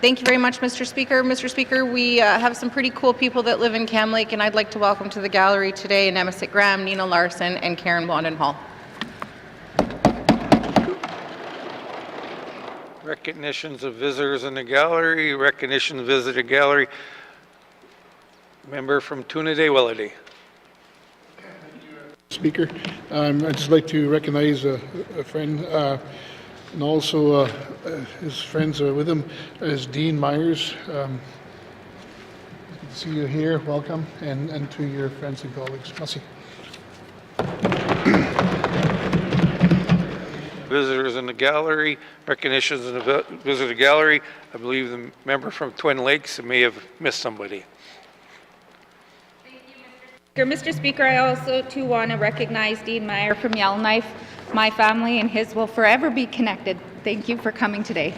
Thank you very much, Mr. Speaker. Mr. Speaker, we have some pretty cool people that live in Cam Lake, and I'd like to welcome to the gallery today Nemesis Graham, Nina Larson, and Karen Blondin Hall. Recognitions of visitors in the gallery. Recognition of visitor gallery. Member from Tunadee-Welladay. Speaker, I'd just like to recognize a friend, and also his friends with him, is Dean Myers. Good to see you here. Welcome, and to your friends and colleagues. Merci. Visitors in the gallery. Recognitions in the visitor gallery. I believe the member from Twin Lakes may have missed somebody. Mr. Speaker, I also too want to recognize Dean Meyer from Yellowknife. My family and his will forever be connected. Thank you for coming today.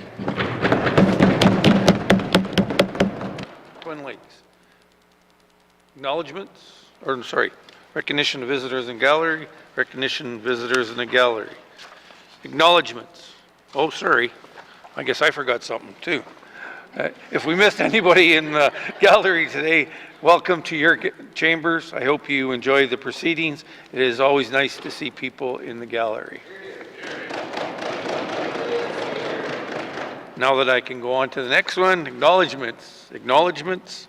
Twin Lakes. Acknowledgements, or sorry, recognition of visitors in gallery, recognition of visitors in the gallery. Acknowledgements. Oh, sorry. I guess I forgot something too. If we missed anybody in the gallery today, welcome to your chambers. I hope you enjoy the proceedings. It is always nice to see people in the gallery. Now that I can go on to the next one, acknowledgements. Acknowledgements.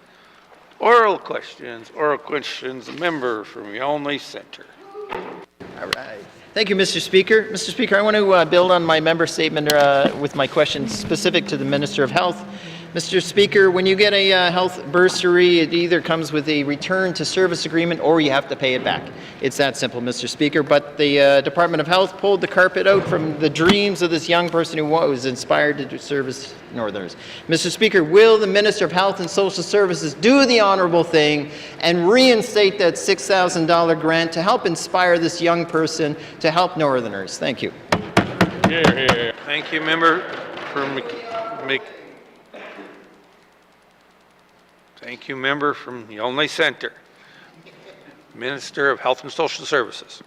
Oral questions. Oral questions. A member from Yellowknife Centre. All right. Thank you, Mr. Speaker. Mr. Speaker, I want to build on my member statement with my question specific to the Minister of Health. Mr. Speaker, when you get a health bursary, it either comes with a return to service agreement or you have to pay it back. It's that simple, Mr. Speaker. But the Department of Health pulled the carpet out from the dreams of this young person who was inspired to do service Northerners. Mr. Speaker, will the Minister of Health and Social Services do the honourable thing and reinstate that $6,000 grant to help inspire this young person to help Northerners? Thank you. Thank you, member from Thank you, member from Yellowknife Centre. Minister of Health and Social Services.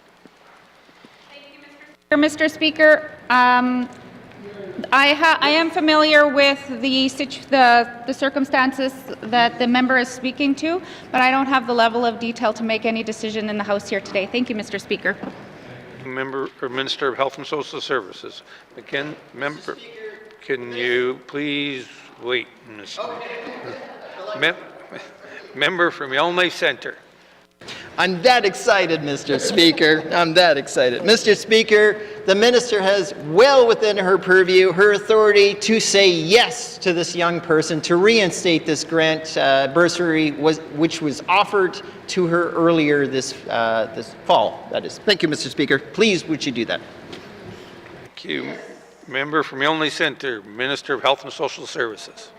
Mr. Speaker, I am familiar with the circumstances that the member is speaking to, but I don't have the level of detail to make any decision in the House here today. Thank you, Mr. Speaker. Member or Minister of Health and Social Services. Again, member, can you please wait? Member from Yellowknife Centre. I'm that excited, Mr. Speaker. I'm that excited. Mr. Speaker, the minister has well within her purview, her authority to say yes to this young person, to reinstate this grant bursary which was offered to her earlier this fall, that is. Thank you, Mr. Speaker. Please, would you do that? Thank you. Member from Yellowknife Centre, Minister of Health and Social Services.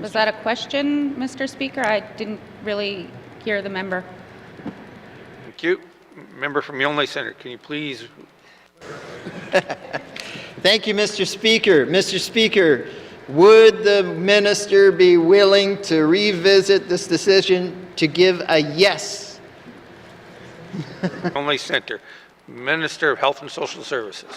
Was that a question, Mr. Speaker? I didn't really hear the member. Thank you. Member from Yellowknife Centre, can you please? Thank you, Mr. Speaker. Mr. Speaker, would the minister be willing to revisit this decision to give a yes? Yellowknife Centre, Minister of Health and Social Services.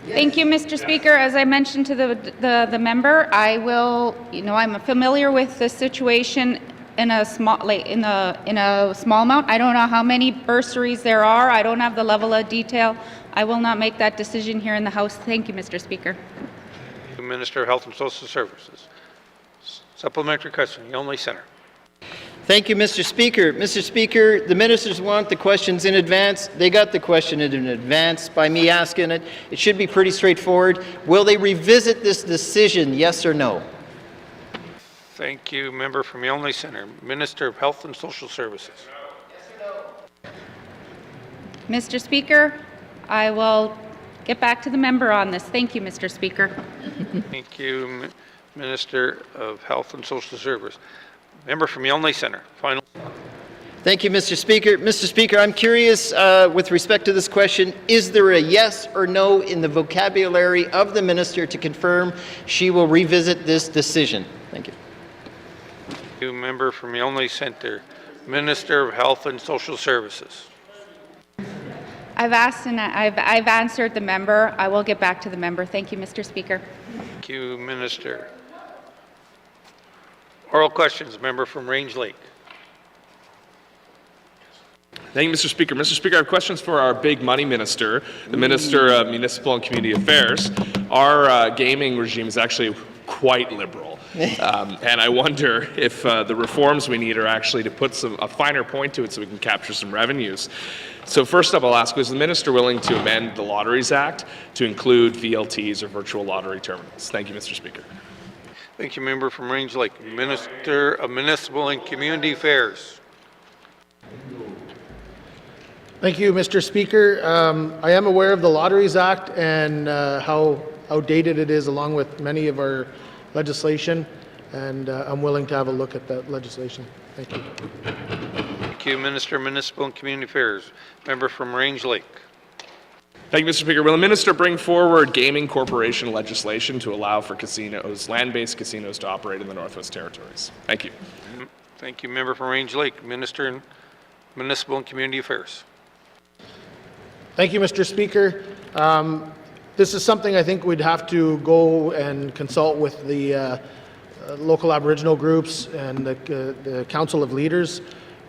Thank you, Mr. Speaker. As I mentioned to the member, I will, I'm familiar with the situation in a small amount. I don't know how many bursaries there are. I don't have the level of detail. I will not make that decision here in the House. Thank you, Mr. Speaker. Minister of Health and Social Services. Supplementary question, Yellowknife Centre. Thank you, Mr. Speaker. Mr. Speaker, the ministers want the questions in advance. They got the question in advance by me asking it. It should be pretty straightforward. Will they revisit this decision, yes or no? Thank you, member from Yellowknife Centre, Minister of Health and Social Services. Mr. Speaker, I will get back to the member on this. Thank you, Mr. Speaker. Thank you, Minister of Health and Social Services. Member from Yellowknife Centre, final. Thank you, Mr. Speaker. Mr. Speaker, I'm curious with respect to this question, is there a yes or no in the vocabulary of the minister to confirm she will revisit this decision? Thank you. Thank you, member from Yellowknife Centre, Minister of Health and Social Services. I've asked and I've answered the member. I will get back to the member. Thank you, Mr. Speaker. Thank you, Minister. Oral questions, member from Range Lake. Thank you, Mr. Speaker. Mr. Speaker, I have questions for our big money minister, the Minister of Municipal and Community Affairs. Our gaming regime is actually quite liberal. And I wonder if the reforms we need are actually to put a finer point to it so we can capture some revenues. So first up, I'll ask, is the minister willing to amend the Lotteries Act to include VLTs or virtual lottery terminals? Thank you, Mr. Speaker. Thank you, member from Range Lake, Minister of Municipal and Community Affairs. Thank you, Mr. Speaker. I am aware of the Lotteries Act and how outdated it is along with many of our legislation, and I'm willing to have a look at that legislation. Thank you. Thank you, Minister of Municipal and Community Affairs. Member from Range Lake. Thank you, Mr. Speaker. Will the minister bring forward gaming corporation legislation to allow for casinos, land-based casinos, to operate in the Northwest Territories? Thank you. Thank you, member from Range Lake, Minister of Municipal and Community Affairs. Thank you, Mr. Speaker. This is something I think we'd have to go and consult with the local Aboriginal groups and the Council of Leaders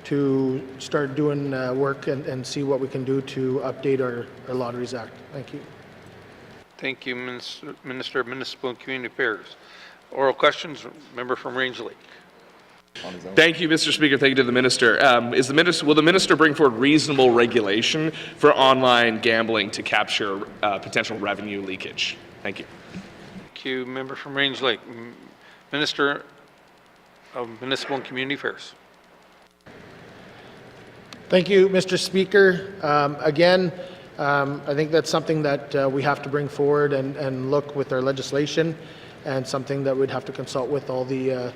to start doing work and see what we can do to update our Lotteries Act. Thank you. Thank you, Minister of Municipal and Community Affairs. Oral questions, member from Range Lake. Thank you, Mr. Speaker. Thank you to the minister. Will the minister bring forward reasonable regulation for online gambling to capture potential revenue leakage? Thank you. Thank you. Member from Range Lake. Minister of Municipal and Community Affairs. Thank you, Mr. Speaker. Again, I think that's something that we have to bring forward and look with our legislation, and something that we'd have to consult with all the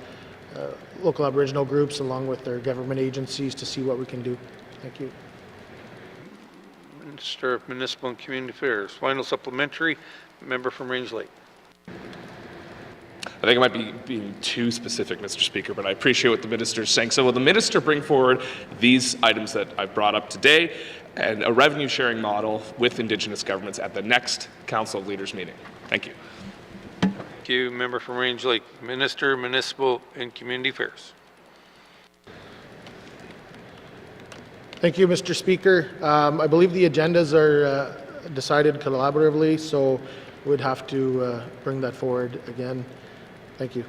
local Aboriginal groups along with their government agencies to see what we can do. Thank you. Minister of Municipal and Community Affairs. Final supplementary. Member from Range Lake. I think I might be being too specific, Mr. Speaker, but I appreciate what the minister is saying. So will the minister bring forward these items that I've brought up today and a revenue sharing model with Indigenous governments at the next Council of Leaders meeting? Thank you. Thank you. Member from Range Lake. Minister, Municipal and Community Affairs. Thank you, Mr. Speaker. I believe the agendas are decided collaboratively, so we'd have to bring that forward again. Thank you.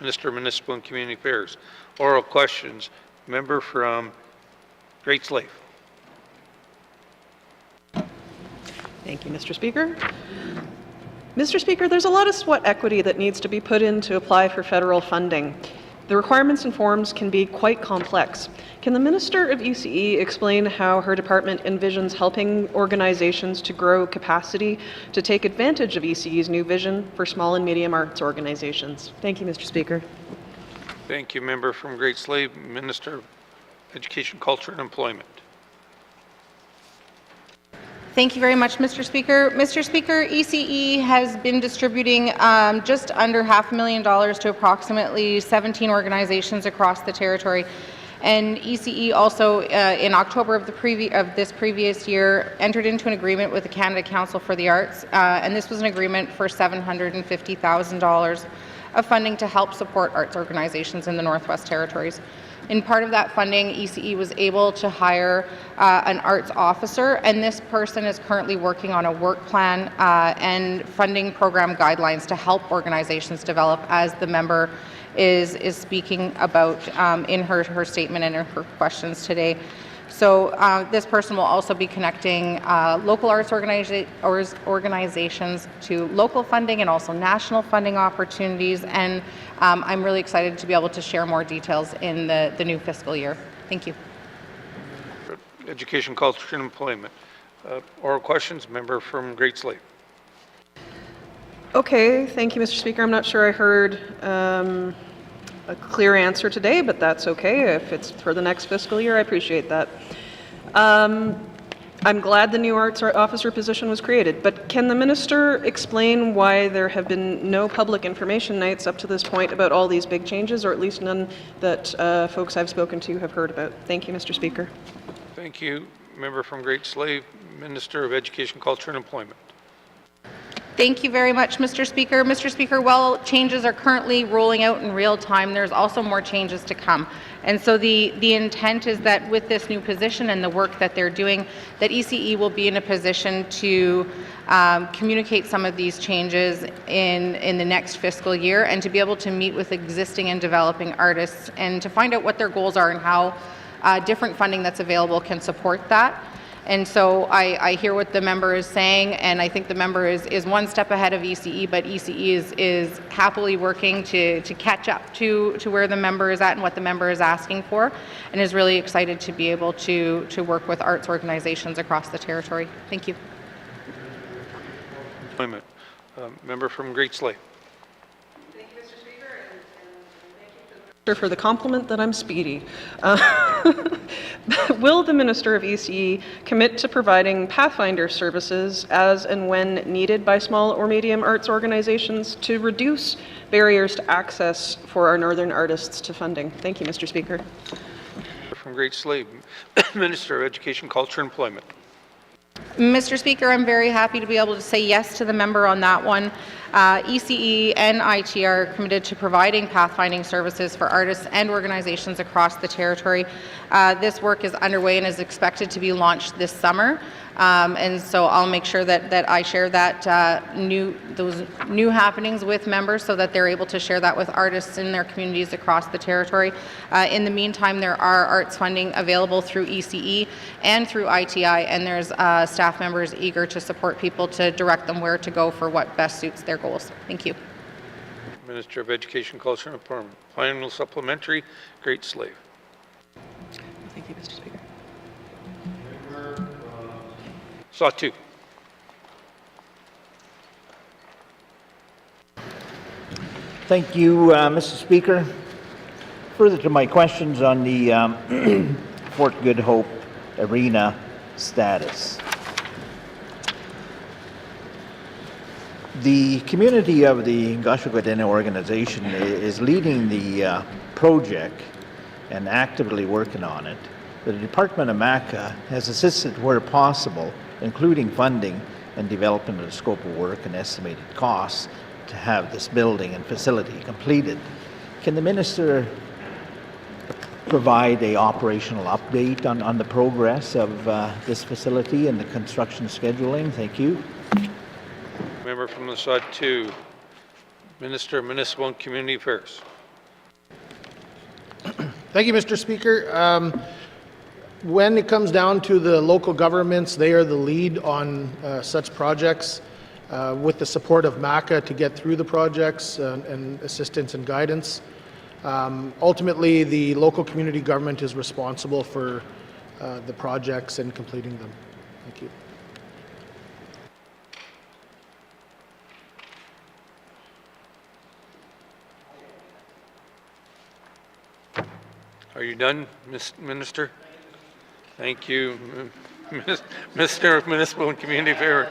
Minister of Municipal and Community Affairs. Oral questions. Member from Great Slave. Thank you, Mr. Speaker. Mr. Speaker, there's a lot of sweat equity that needs to be put in to apply for federal funding. The requirements and forms can be quite complex. Can the Minister of ECE explain how her department envisions helping organizations to grow capacity to take advantage of ECE's new vision for small and medium arts organizations? Thank you, Mr. Speaker. Thank you, Member from Great Slave. Minister of Education, Culture and Employment. Thank you very much, Mr. Speaker. Mr. Speaker, ECE has been distributing just under $500,000 to approximately 17 organizations across the territory. And ECE also, in October of this previous year, entered into an agreement with the Canada Council for the Arts, and this was an agreement for $750,000 of funding to help support arts organizations in the Northwest Territories. In part of that funding, ECE was able to hire an arts officer, and this person is currently working on a work plan and funding program guidelines to help organizations develop, as the member is speaking about in her statement and in her questions today. So this person will also be connecting local arts organizations to local funding and also national funding opportunities, and I'm really excited to be able to share more details in the new fiscal year. Thank you. Education, Culture and Employment. Oral questions. Member from Great Slave. Okay, thank you, Mr. Speaker. I'm not sure I heard a clear answer today, but that's okay. If it's for the next fiscal year, I appreciate that. I'm glad the new arts officer position was created, but can the minister explain why there have been no public information nights up to this point about all these big changes, or at least none that folks I've spoken to have heard about? Thank you, Mr. Speaker. Thank you. Member from Great Slave, Minister of Education, Culture and Employment. Thank you very much, Mr. Speaker. Mr. Speaker, while changes are currently rolling out in real time, there's also more changes to come. And so the intent is that with this new position and the work that they're doing, that ECE will be in a position to communicate some of these changes in the next fiscal year, and to be able to meet with existing and developing artists and to find out what their goals are and how different funding that's available can support that. And so I hear what the member is saying, and I think the member is one step ahead of ECE, but ECE is happily working to catch up to where the member is at and what the member is asking for, and is really excited to be able to work with arts organizations across the territory. Thank you. Employment. Member from Great Slave. Thank you, Mr. Speaker, and thank you for the compliment that I'm speedy. Will the Minister of ECE commit to providing Pathfinder services as and when needed by small or medium arts organizations to reduce barriers to access for our northern artists to funding? Thank you, Mr. Speaker. From Great Slave, Minister of Education, Culture and Employment. Mr. Speaker, I'm very happy to be able to say yes to the member on that one. ECE and IT are committed to providing pathfinding services for artists and organizations across the territory. This work is underway and is expected to be launched this summer. And so I'll make sure that I share that those new happenings with members so that they're able to share that with artists in their communities across the territory. In the meantime, there are arts funding available through ECE and through ITI, and there's staff members eager to support people to direct them where to go for what best suits their goals. Thank you. Minister of Education, Culture and Employment. Final supplementary, Great Slave. Thank you, Mr. Speaker. Sawtoo. Thank you, Mr. Speaker. Further to my questions on the Fort Good Hope Arena status. The community of the N.W.T organization is leading the project and actively working on it. The Department of MACA has assisted where possible, including funding and development of the scope of work and estimated costs to have this building and facility completed. Can the Minister provide an operational update on the progress of this facility and the construction scheduling? Thank you. Member from the Sawtoo, Minister of Municipal and Community Affairs. Thank you, Mr. Speaker. When it comes down to the local governments, they are the lead on such projects with the support of MACA to get through the projects and assistance and guidance. Ultimately, the local community government is responsible for the projects and completing them. Thank you. Are you done, Minister? Thank you. Minister of Municipal and Community Affairs.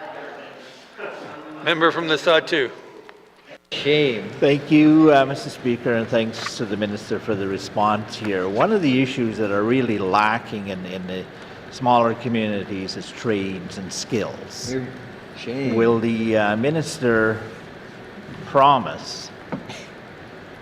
Member from the Sawtoo. Shame. Thank you, Mr. Speaker, and thanks to the Minister for the response here. One of the issues that are really lacking in the smaller communities is trades and skills. Shame. Will the Minister promise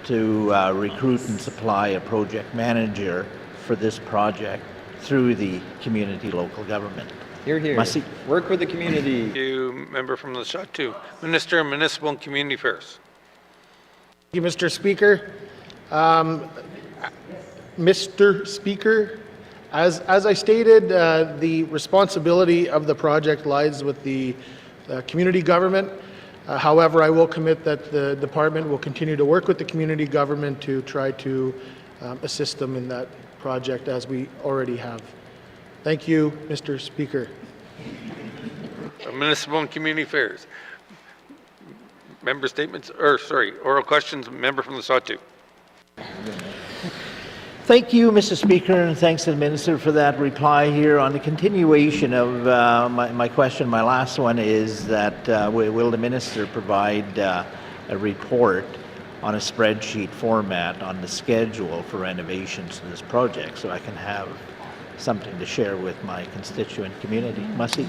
to recruit and supply a project manager for this project through the community local government? Here, here. Must he- Work with the community. Thank you, member from the Sawtoo. Minister of Municipal and Community Affairs. Thank you, Mr. Speaker. Mr. Speaker, as I stated, the responsibility of the project lies with the community government. However, I will commit that the department will continue to work with the community government to try to assist them in that project as we already have. Thank you, Mr. Speaker. Municipal and Community Affairs. Member statements, or sorry, oral questions, member from the Sawtoo. Thank you, Mr. Speaker, and thanks to the Minister for that reply here. On the continuation of my question, my last one is that will the Minister provide a report on a spreadsheet format on the schedule for renovations to this project so I can have something to share with my constituent community? Mussy?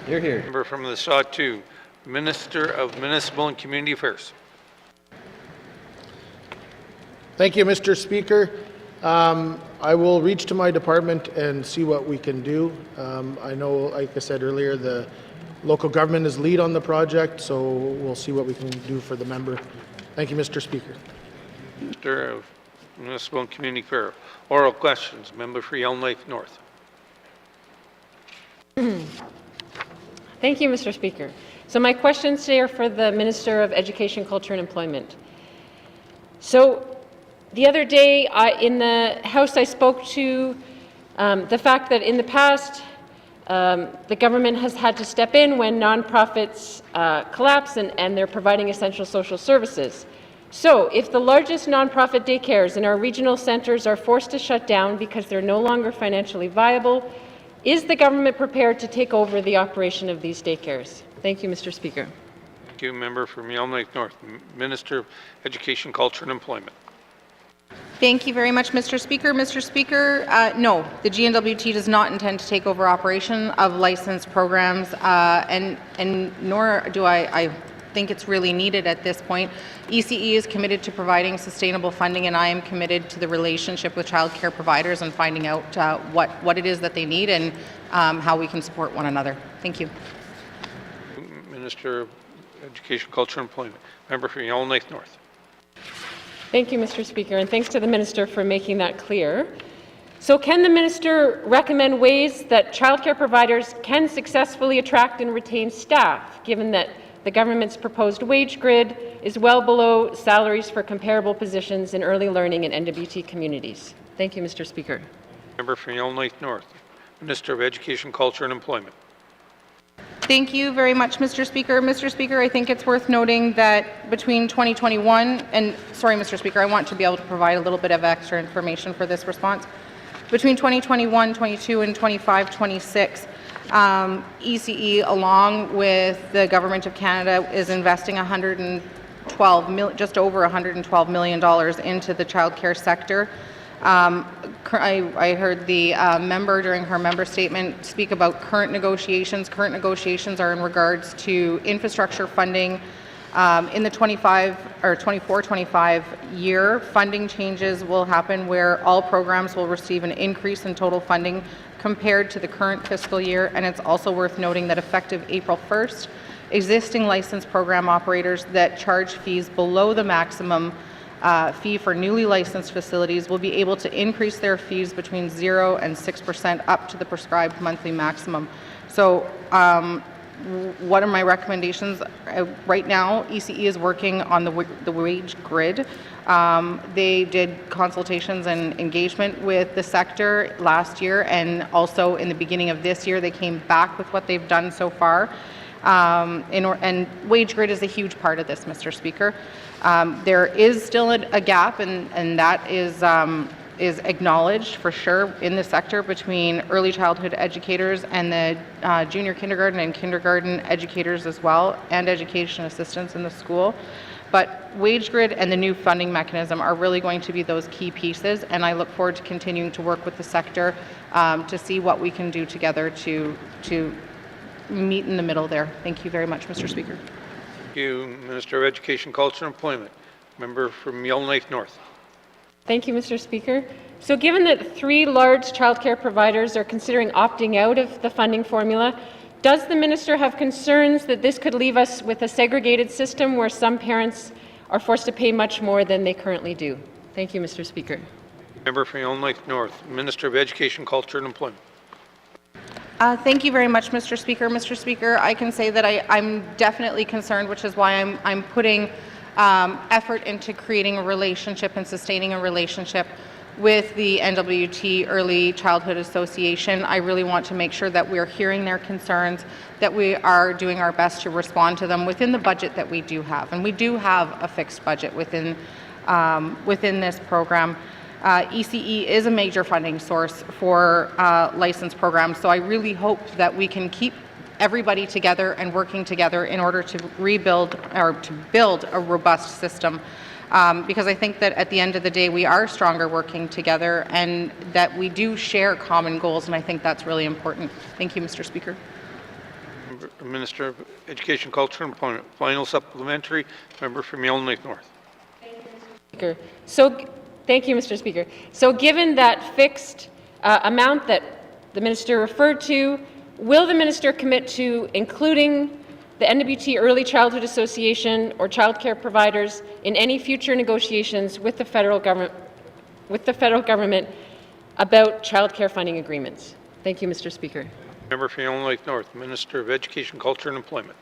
Here, here. Member from the Sawtoo, Minister of Municipal and Community Affairs. Thank you, Mr. Speaker. I will reach to my department and see what we can do. I know, like I said earlier, the local government is lead on the project, so we'll see what we can do for the member. Thank you, Mr. Speaker. Minister of Municipal and Community Affairs. Oral questions, member for Yellowknife North. Thank you, Mr. Speaker. So my questions today are for the Minister of Education, Culture and Employment. So the other day in the House I spoke to the fact that in the past the government has had to step in when nonprofits collapse and they're providing essential social services. So if the largest nonprofit daycares in our regional centres are forced to shut down because they're no longer financially viable, is the government prepared to take over the operation of these daycares? Thank you, Mr. Speaker. Thank you, member from Yellowknife North. Minister of Education, Culture and Employment. Thank you very much, Mr. Speaker. Mr. Speaker, no, the N.W.T does not intend to take over operation of licensed programs, and nor do I think it's really needed at this point. ECE is committed to providing sustainable funding, and I am committed to the relationship with child care providers and finding out what it is that they need and how we can support one another. Thank you. Minister of Education, Culture, and Employment. Member for Yellowknife North. Thank you, Mr. Speaker, and thanks to the Minister for making that clear. So can the Minister recommend ways that childcare providers can successfully attract and retain staff, given that the government's proposed wage grid is well below salaries for comparable positions in early learning and N.W.T communities? Thank you, Mr. Speaker. Member for Yellowknife North. Minister of Education, Culture, and Employment. Thank you very much, Mr. Speaker. Mr. Speaker, I think it's worth noting that between 2021 and, sorry, Mr. Speaker, I want to be able to provide a little bit of extra information for this response. Between 2021, 22, and 25, 26, ECE, along with the Government of Canada, is investing just over $112 million into the childcare sector. I heard the member during her member statement speak about current negotiations. Current negotiations are in regards to infrastructure funding. In the 24-25 year, funding changes will happen where all programs will receive an increase in total funding compared to the current fiscal year. And it's also worth noting that effective April 1st, existing licensed program operators that charge fees below the maximum fee for newly licensed facilities will be able to increase their fees between 0 and 6% up to the prescribed monthly maximum. So what are my recommendations? Right now, ECE is working on the wage grid. They did consultations and engagement with the sector last year, and also in the beginning of this year, they came back with what they've done so far. And wage grid is a huge part of this, Mr. Speaker. There is still a gap, and that is acknowledged for sure in the sector between early childhood educators and the junior kindergarten and kindergarten educators as well, and education assistants in the school. But wage grid and the new funding mechanism are really going to be those key pieces, and I look forward to continuing to work with the sector to see what we can do together to meet in the middle there. Thank you very much, Mr. Speaker. Thank you, Minister of Education, Culture, and Employment. Member from Yellowknife North. Thank you, Mr. Speaker. So given that 3 large childcare providers are considering opting out of the funding formula, does the Minister have concerns that this could leave us with a segregated system where some parents are forced to pay much more than they currently do? Thank you, Mr. Speaker. Member from Yellowknife North. Minister of Education, Culture, and Employment. Thank you very much, Mr. Speaker. Mr. Speaker, I can say that I'm definitely concerned, which is why I'm putting effort into creating a relationship and sustaining a relationship with the N.W.T. Early Childhood Association. I really want to make sure that we're hearing their concerns, that we are doing our best to respond to them within the budget that we do have. And we do have a fixed budget within this program. ECE is a major funding source for licensed programs, so I really hope that we can keep everybody together and working together in order to rebuild or to build a robust system, because I think that at the end of the day we are stronger working together and that we do share common goals, and I think that's really important. Thank you, Mr. Speaker. Minister of Education, Culture, and Employment. Final supplementary. Member from Yellowknife North. Thank you, Mr. Speaker. So given that fixed amount that the Minister referred to, will the Minister commit to including the N.W.T. Early Childhood Association or childcare providers in any future negotiations with the federal government about childcare funding agreements? Thank you, Mr. Speaker. Member for Yellowknife North. Minister of Education, Culture, and Employment.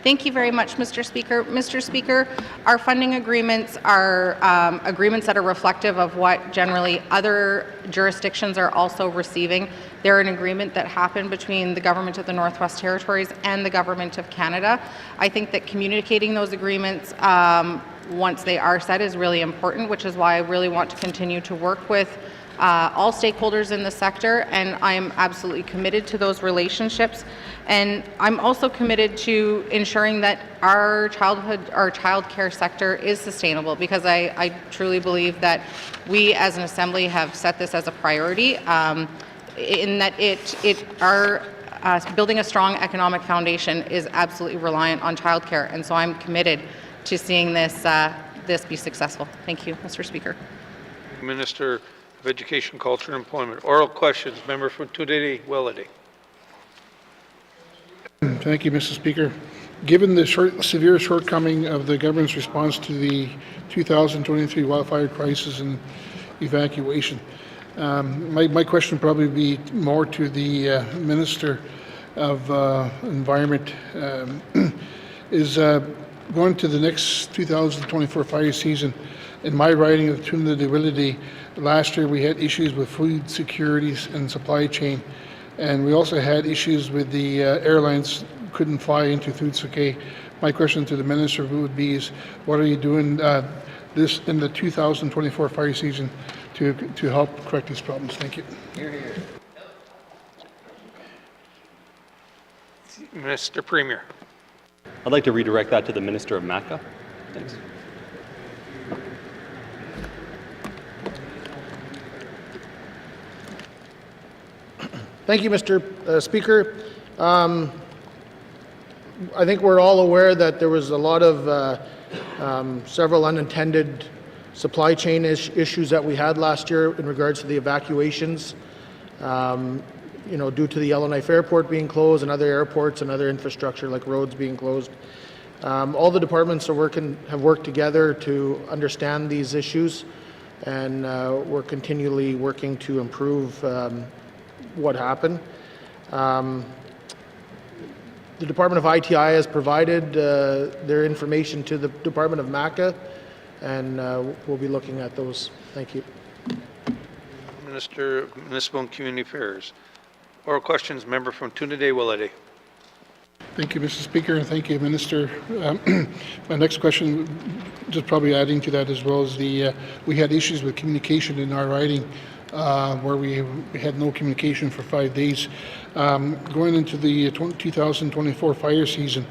Thank you very much, Mr. Speaker. Mr. Speaker, our funding agreements are agreements that are reflective of what generally other jurisdictions are also receiving. They're an agreement that happened between the Government of the Northwest Territories and the Government of Canada. I think that communicating those agreements once they are set is really important, which is why I really want to continue to work with all stakeholders in the sector, and I'm absolutely committed to those relationships. And I'm also committed to ensuring that our child care sector is sustainable, because I truly believe that we as an Assembly have set this as a priority, in that building a strong economic foundation is absolutely reliant on childcare, and so I'm committed to seeing this be successful. Thank you, Mr. Speaker. Minister of Education, Culture, and Employment. Oral questions. Member from Tunde-Welleday. Thank you, Mr. Speaker. Given the severe shortcoming of the government's response to the 2023 wildfire crisis and evacuation, my question would probably be more to the Minister of Environment. Is going to the next 2024 fire season, in my riding of Tunde-Welleday, last year we had issues with food securities and supply chain, and we also had issues with the airlines couldn't fly into Thutsuke. My question to the Minister would be is, what are you doing this in the 2024 fire season to help correct these problems? Thank you. Hear, hear. Mr. Premier. I'd like to redirect that to the Minister of MACA. Thanks. Thank you, Mr. Speaker. I think we're all aware that there was a lot of several unintended supply chain issues that we had last year in regards to the evacuations, due to the Yellowknife Airport being closed and other airports and other infrastructure like roads being closed. All the departments have worked together to understand these issues, and we're continually working to improve what happened. The Department of ITI has provided their information to the Department of MACA, and we'll be looking at those. Thank you. Minister of Municipal and Community Affairs. Oral questions. Member from Tunde-Welleday. Thank you, Mr. Speaker, and thank you, Minister. My next question, just probably adding to that as well, is we had issues with communication in our riding, where we had no communication for 5 days. Going into the 2024 fire season,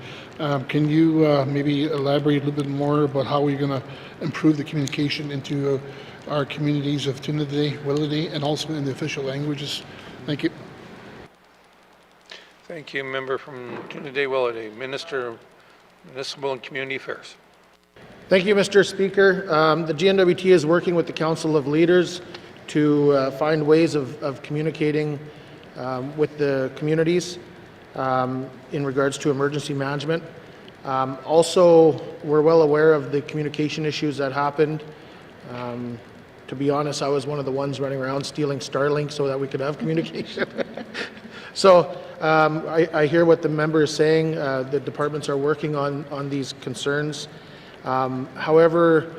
can you maybe elaborate a little bit more about how we're going to improve the communication into our communities of Tunde-Welleday and also in the official languages? Thank you. Thank you. Member from Tunde-Welleday. Minister of Municipal and Community Affairs. Thank you, Mr. Speaker. The N.W.T is working with the Council of Leaders to find ways of communicating with the communities in regards to emergency management. Also, we're well aware of the communication issues that happened. To be honest, I was one of the ones running around stealing Starlink so that we could have communication. So I hear what the member is saying. The departments are working on these concerns. However,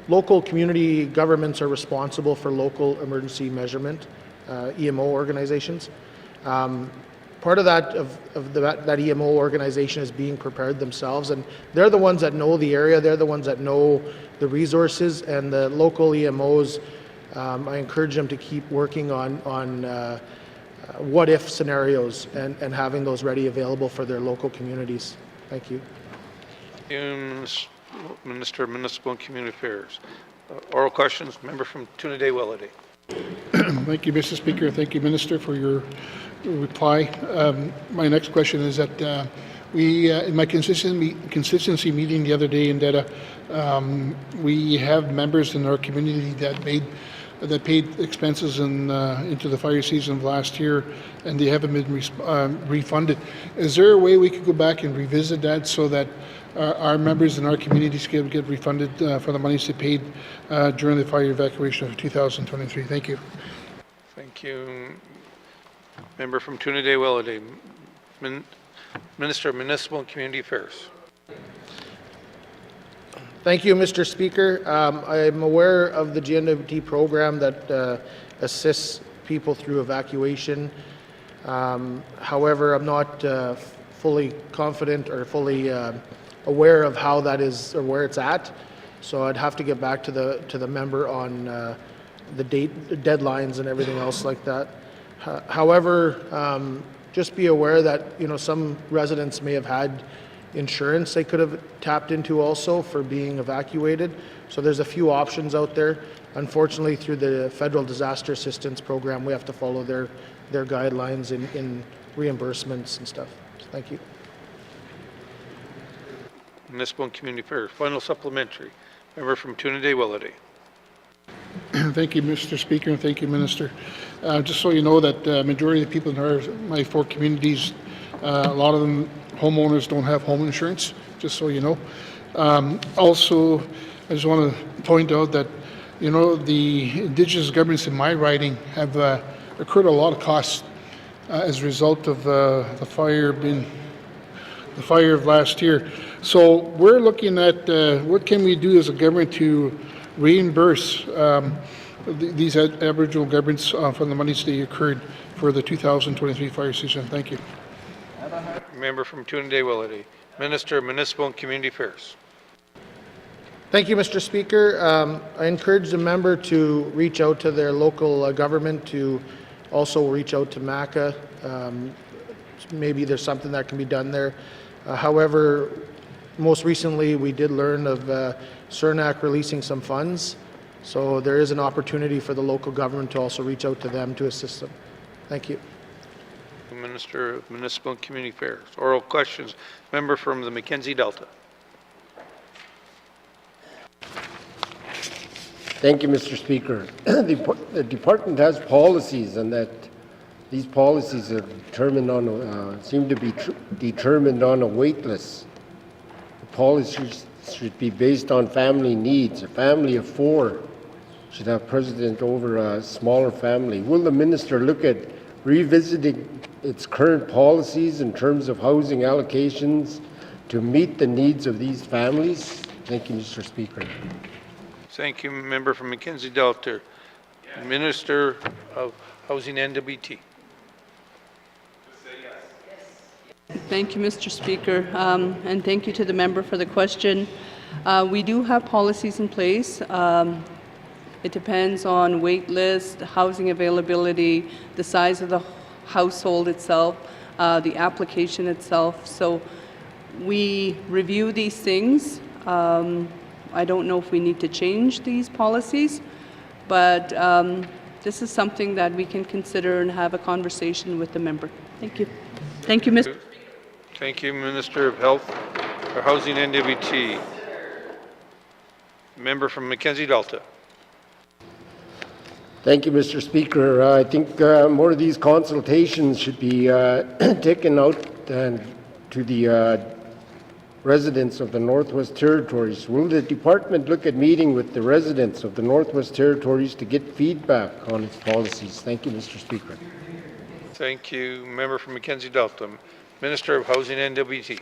local community governments are responsible for local emergency measurement, EMO organizations. Part of that EMO organization is being prepared themselves, and they're the ones that know the area, they're the ones that know the resources, and the local EMOs, I encourage them to keep working on what-if scenarios and having those ready available for their local communities. Thank you. Minister of Municipal and Community Affairs. Oral questions. Member from Tunde-Welleday. Thank you, Mr. Speaker. Thank you, Minister, for your reply. My next question is that we, in my constituency meeting the other day in Deda, we have members in our community that paid expenses into the fire season of last year, and they haven't been refunded. Is there a way we could go back and revisit that so that our members in our communities can get refunded for the monies they paid during the fire evacuation of 2023? Thank you. Thank you. Member from Tunde-Welleday. Minister of Municipal and Community Affairs. Thank you, Mr. Speaker. I'm aware of the N.W.T program that assists people through evacuation. However, I'm not fully confident or fully aware of how that is or where it's at. So I'd have to get back to the member on the deadlines and everything else like that. However, just be aware that some residents may have had insurance they could have tapped into also for being evacuated. So there's a few options out there. Unfortunately, through the Federal Disaster Assistance Program, we have to follow their guidelines in reimbursements and stuff. So thank you. Municipal and Community Affairs. Final supplementary. Member from Tunde-Welleday. Thank you, Mr. Speaker, and thank you, Minister. Just so you know that the majority of the people in my 4 communities, a lot of them homeowners don't have home insurance, just so you know. Also, I just want to point out that, you know, the Indigenous governments in my riding have incurred a lot of costs as a result of the fire of last year. So we're looking at what can we do as a government to reimburse these Aboriginal governments from the monies they incurred for the 2023 fire season. Thank you. Member from Tune-Day-Willity, Minister of Municipal and Community Affairs. Thank you, Mr. Speaker. I encourage the member to reach out to their local government, to also reach out to MACA. Maybe there's something that can be done there. However, most recently we did learn of CERNAC releasing some funds, so there is an opportunity for the local government to also reach out to them to assist them. Thank you. Minister of Municipal and Community Affairs. Oral questions. Member from the Mackenzie Delta. Thank you, Mr. Speaker. The department has policies, and that these policies are determined on seem to be determined on a wait list. The policies should be based on family needs. A family of 4 should have precedence over a smaller family. Will the minister look at revisiting its current policies in terms of housing allocations to meet the needs of these families? Thank you, Mr. Speaker. Thank you, member from Mackenzie Delta. Minister of Housing N.W.T. Thank you, Mr. Speaker, and thank you to the member for the question. We do have policies in place. It depends on wait list, housing availability, the size of the household itself, the application itself. So we review these things. I don't know if we need to change these policies, but this is something that we can consider and have a conversation with the member. Thank you. Thank you, Mr. Thank you, Minister of Health or Housing N.W.T. Member from Mackenzie Delta. Thank you, Mr. Speaker. I think more of these consultations should be taken out to the residents of the Northwest Territories. Will the department look at meeting with the residents of the Northwest Territories to get feedback on its policies? Thank you, Mr. Speaker. Thank you, member from Mackenzie Delta. Minister of Housing N.W.T.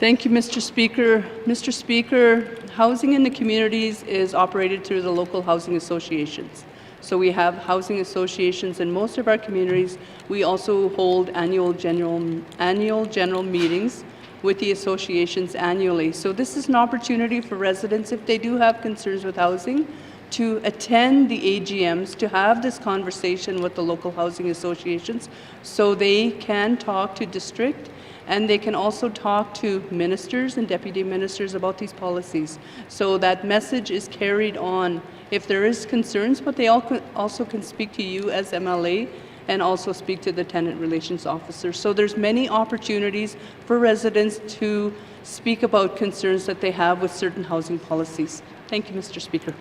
Thank you, Mr. Speaker. Mr. Speaker, housing in the communities is operated through the local housing associations. So we have housing associations in most of our communities. We also hold annual general meetings with the associations annually. So this is an opportunity for residents, if they do have concerns with housing, to attend the AGMs, to have this conversation with the local housing associations so they can talk to district, and they can also talk to ministers and deputy ministers about these policies. So that message is carried on if there is concerns, but they also can speak to you as MLA and also speak to the tenant relations officer. So there's many opportunities for residents to speak about concerns that they have with certain housing policies. Thank you, Mr. Speaker.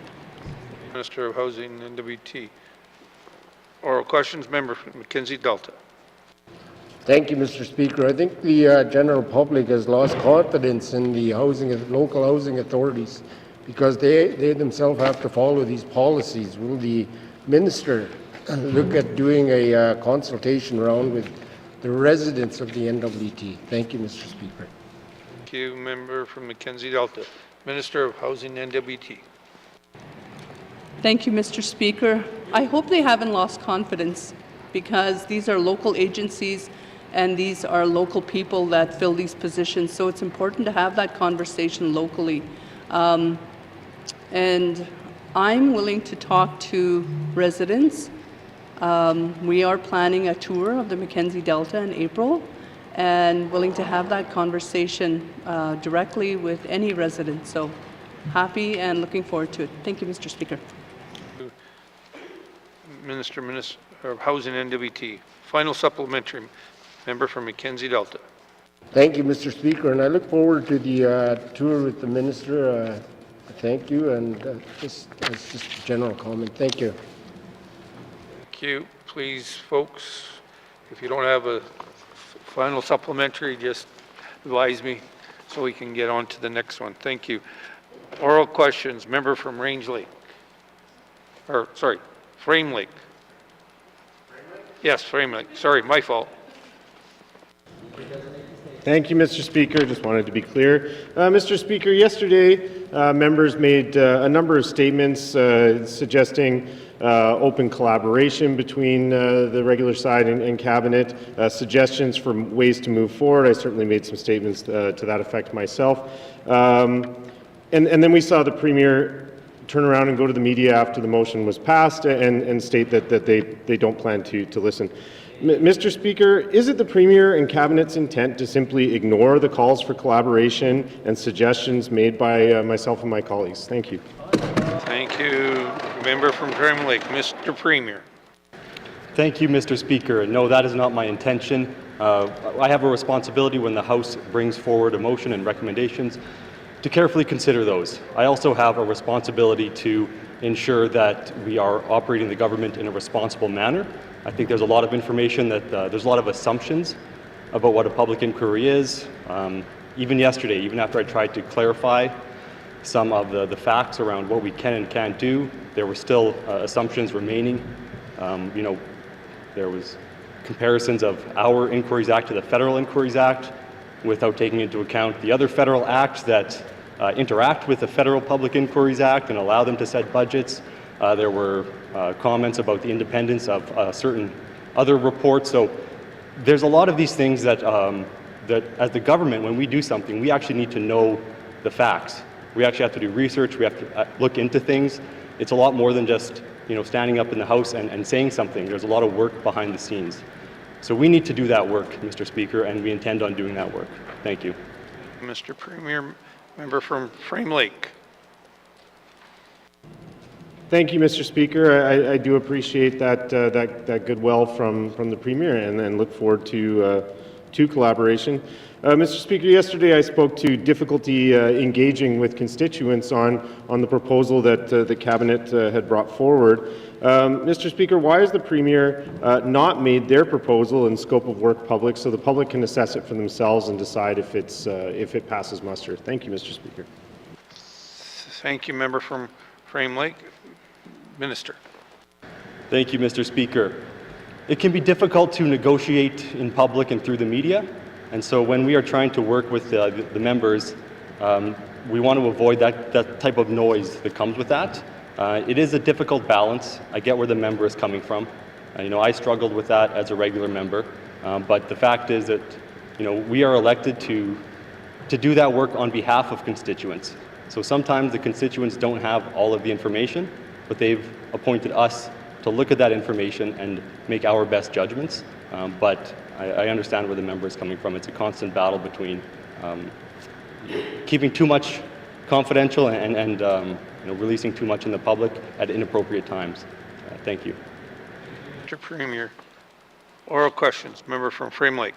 Minister of Housing N.W.T. Oral questions, member from Mackenzie Delta. Thank you, Mr. Speaker. I think the general public has lost confidence in the local housing authorities because they themselves have to follow these policies. Will the minister look at doing a consultation round with the residents of the N.W.T? Thank you, Mr. Speaker. Thank you, member from Mackenzie Delta. Minister of Housing N.W.T. Thank you, Mr. Speaker. I hope they haven't lost confidence because these are local agencies and these are local people that fill these positions. So it's important to have that conversation locally. And I'm willing to talk to residents. We are planning a tour of the Mackenzie Delta in April and willing to have that conversation directly with any resident. So happy and looking forward to it. Thank you, Mr. Speaker. Minister of Housing N.W.T. Final supplementary, member from Mackenzie Delta. Thank you, Mr. Speaker, and I look forward to the tour with the minister Thank you, and that's just a general comment. Thank you. Thank you. Please, folks, if you don't have a final supplementary, just advise me so we can get on to the next one. Thank you. Oral questions, member from Range Lake. Or, sorry, Frame Lake. Yes, Frame Lake. Sorry, my fault. Thank you, Mr. Speaker. Just wanted to be clear. Mr. Speaker, yesterday members made a number of statements suggesting open collaboration between the regular side and cabinet, suggestions for ways to move forward. I certainly made some statements to that effect myself. And then we saw the Premier turn around and go to the media after the motion was passed and state that they don't plan to listen. Mr. Speaker, is it the Premier and Cabinet's intent to simply ignore the calls for collaboration and suggestions made by myself and my colleagues? Thank you. Thank you. Member from Frame Lake, Mr. Premier. Thank you, Mr. Speaker. No, that is not my intention. I have a responsibility when the House brings forward a motion and recommendations to carefully consider those. I also have a responsibility to ensure that we are operating the government in a responsible manner. I think there's a lot of information that there's a lot of assumptions about what a public inquiry is. Even yesterday, even after I tried to clarify some of the facts around what we can and can't do, there were still assumptions remaining. There was comparisons of our Inquiries Act to the Federal Inquiries Act without taking into account the other federal acts that interact with the Federal Public Inquiries Act and allow them to set budgets. There were comments about the independence of certain other reports. So there's a lot of these things that, that as the government, when we do something, we actually need to know the facts. We actually have to do research. We have to look into things. It's a lot more than just standing up in the House and saying something. There's a lot of work behind the scenes. So we need to do that work, Mr. Speaker, and we intend on doing that work. Thank you. Mr. Premier, member from Frame Lake. Thank you, Mr. Speaker. I do appreciate that goodwill from the Premier and look forward to collaboration. Mr. Speaker, yesterday I spoke to difficulty engaging with constituents on the proposal that the Cabinet had brought forward. Mr. Speaker, why has the Premier not made their proposal and scope of work public so the public can assess it for themselves and decide if it passes muster? Thank you, Mr. Speaker. Thank you, member from Frame Lake. Minister. Thank you, Mr. Speaker. It can be difficult to negotiate in public and through the media, and so when we are trying to work with the members, we want to avoid that type of noise that comes with that. It is a difficult balance. I get where the member is coming from. I struggled with that as a regular member, but the fact is that we are elected to do that work on behalf of constituents. So sometimes the constituents don't have all of the information, but they've appointed us to look at that information and make our best judgments. But I understand where the member is coming from. It's a constant battle between keeping too much confidential and releasing too much in the public at inappropriate times. Thank you. Mr. Premier, oral questions. Member from Frame Lake.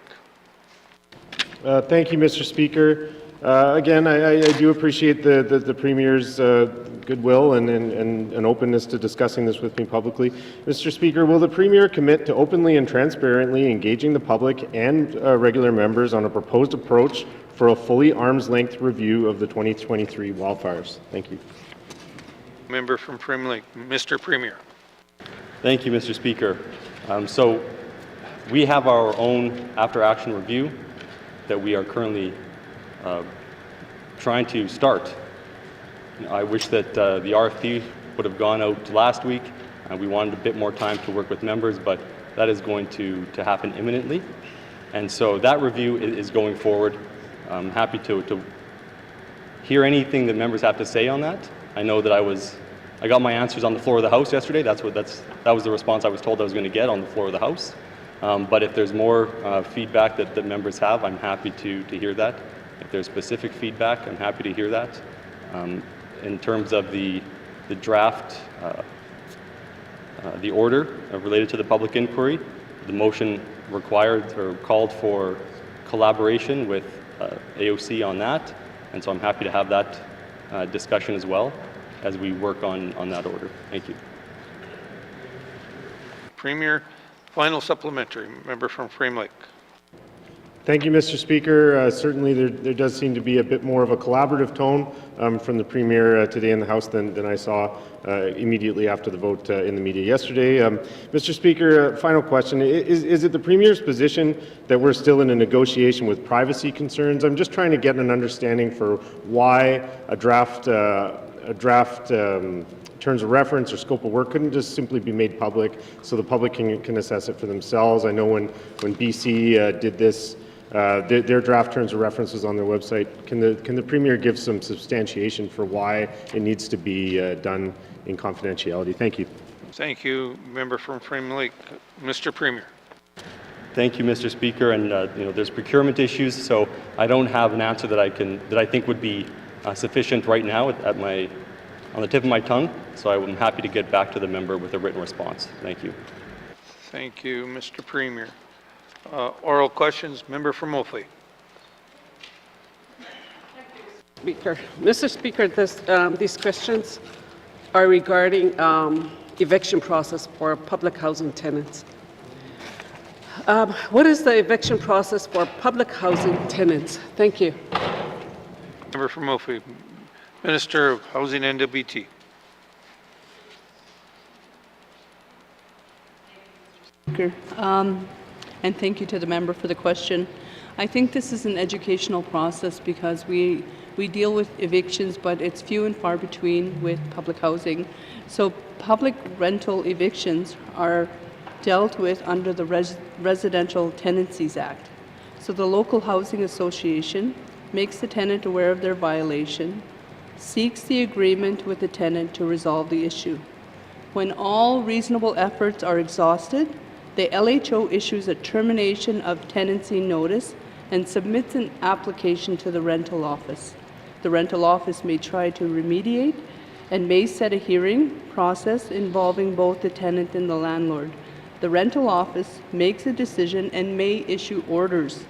Thank you, Mr. Speaker. Again, I do appreciate the Premier's goodwill and openness to discussing this with me publicly. Mr. Speaker, will the Premier commit to openly and transparently engaging the public and regular members on a proposed approach for a fully arm's-length review of the 2023 wildfires? Thank you. Member from Frame Lake. Mr. Premier. Thank you, Mr. Speaker. So we have our own after-action review that we are currently trying to start. I wish that the RFP would have gone out last week. We wanted a bit more time to work with members, but that is going to happen imminently. And so that review is going forward. I'm happy to hear anything that members have to say on that. I know that I got my answers on the floor of the House yesterday. That was the response I was told I was going to get on the floor of the House. But if there's more feedback that members have, I'm happy to hear that. If there's specific feedback, I'm happy to hear that. In terms of the draft, the order related to the public inquiry, the motion required or called for collaboration with AOC on that, and so I'm happy to have that discussion as well as we work on that order. Thank you. Premier, final supplementary. Member from Frame Lake. Thank you, Mr. Speaker. Certainly there does seem to be a bit more of a collaborative tone from the Premier today in the House than I saw immediately after the vote in the media yesterday. Mr. Speaker, final question. Is it the Premier's position that we're still in a negotiation with privacy concerns? I'm just trying to get an understanding for why a draft terms of reference or scope of work couldn't just simply be made public so the public can assess it for themselves. I know when BC did this, their draft terms of reference was on their website. Can the Premier give some substantiation for why it needs to be done in confidentiality? Thank you. Thank you, member from Frame Lake. Mr. Premier. Thank you, Mr. Speaker. And there's procurement issues, so I don't have an answer that I think would be sufficient right now on the tip of my tongue. So I'm happy to get back to the member with a written response. Thank you. Thank you, Mr. Premier. Oral questions. Member from Moultrie. Speaker. Mr. Speaker, these questions are regarding eviction process for public housing tenants. What is the eviction process for public housing tenants? Thank you. Member from Moultrie. Minister of Housing N.W.T. And thank you to the member for the question. I think this is an educational process because we deal with evictions, but it's few and far between with public housing. So public rental evictions are dealt with under the Residential Tenancies Act. So the local housing association makes the tenant aware of their violation, seeks the agreement with the tenant to resolve the issue. When all reasonable efforts are exhausted, the LHO issues a termination of tenancy notice and submits an application to the rental office. The rental office may try to remediate and may set a hearing process involving both the tenant and the landlord. The rental office makes a decision and may issue orders.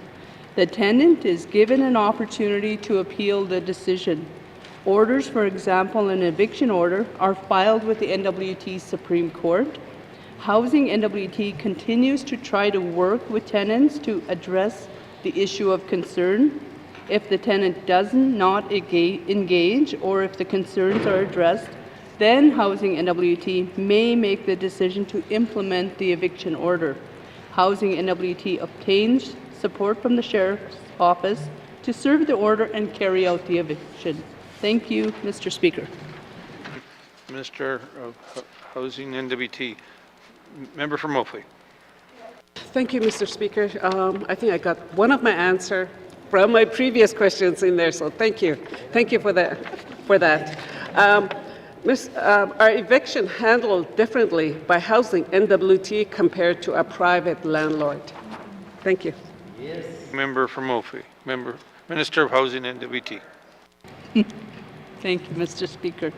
The tenant is given an opportunity to appeal the decision. Orders, for example, an eviction order, are filed with the N.W.T. Supreme Court. Housing N.W.T. continues to try to work with tenants to address the issue of concern. If the tenant does not engage or if the concerns are addressed, then Housing N.W.T. may make the decision to implement the eviction order. Housing N.W.T. obtains support from the Sheriff's Office to serve the order and carry out the eviction. Thank you, Mr. Speaker. Minister of Housing N.W.T. Member from Moultrie. Thank you, Mr. Speaker. I think I got one of my answer from my previous questions in there, so thank you. Thank you for that. Are eviction handled differently by Housing N.W.T. compared to a private landlord? Thank you. Yes. Member from Moultrie. Minister of Housing N.W.T. Thank you, Mr. Speaker.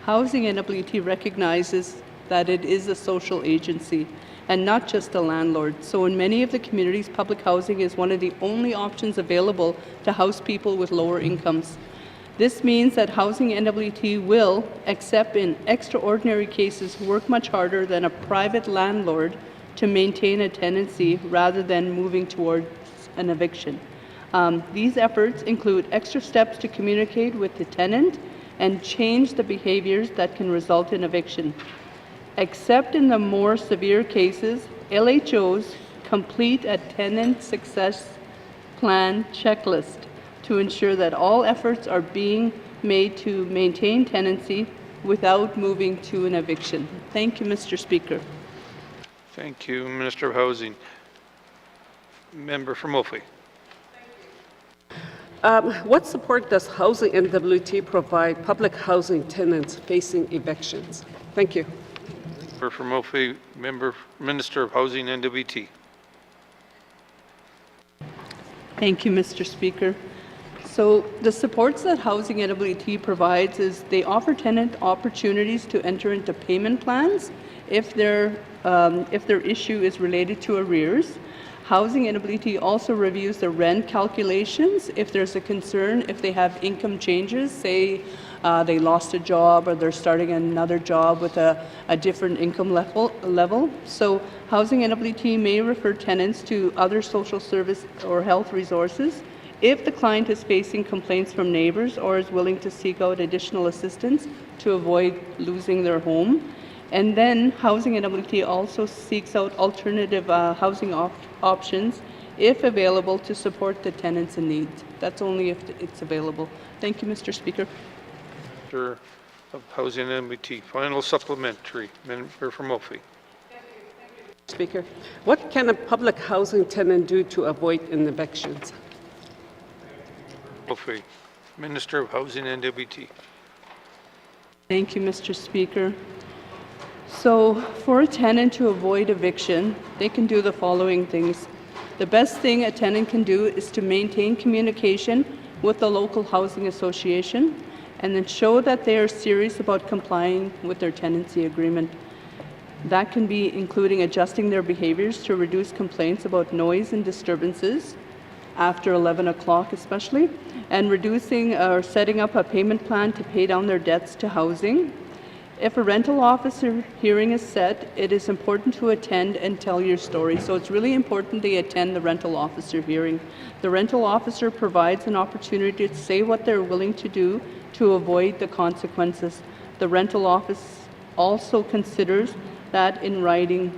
Housing N.W.T. recognizes that it is a social agency and not just a landlord. So in many of the communities, public housing is one of the only options available to house people with lower incomes. This means that Housing N.W.T. will, except in extraordinary cases, work much harder than a private landlord to maintain a tenancy rather than moving towards an eviction. These efforts include extra steps to communicate with the tenant and change the behaviors that can result in eviction. Except in the more severe cases, LHOs complete a tenant success plan checklist to ensure that all efforts are being made to maintain tenancy without moving to an eviction. Thank you, Mr. Speaker. Thank you, Minister of Housing. Member from Moultrie. What support does Housing N.W.T. provide public housing tenants facing evictions? Thank you. Member from Moultrie, Minister of Housing N.W.T. Thank you, Mr. Speaker. So the supports that Housing N.W.T. provides is they offer tenant opportunities to enter into payment plans if their issue is related to arrears. Housing N.W.T. also reviews the rent calculations if there's a concern, if they have income changes, say they lost a job or they're starting another job with a different income level. So Housing N.W.T. may refer tenants to other social service or health resources if the client is facing complaints from neighbors or is willing to seek out additional assistance to avoid losing their home. And then Housing N.W.T. also seeks out alternative housing options, if available, to support the tenants in need. That's only if it's available. Thank you, Mr. Speaker. Minister of Housing and N.W.T. Final supplementary. Member from Mophie. Speaker, what can a public housing tenant do to avoid evictions? Mophie. Minister of Housing and N.W.T. Thank you, Mr. Speaker. So for a tenant to avoid eviction, they can do the following things. The best thing a tenant can do is to maintain communication with the local housing association and then show that they are serious about complying with their tenancy agreement. That can be including adjusting their behaviors to reduce complaints about noise and disturbances after 11 o'clock especially, and reducing or setting up a payment plan to pay down their debts to housing. If a rental officer hearing is set, it is important to attend and tell your story. So it's really important they attend the rental officer hearing. The rental officer provides an opportunity to say what they're willing to do to avoid the consequences. The rental office also considers that in writing,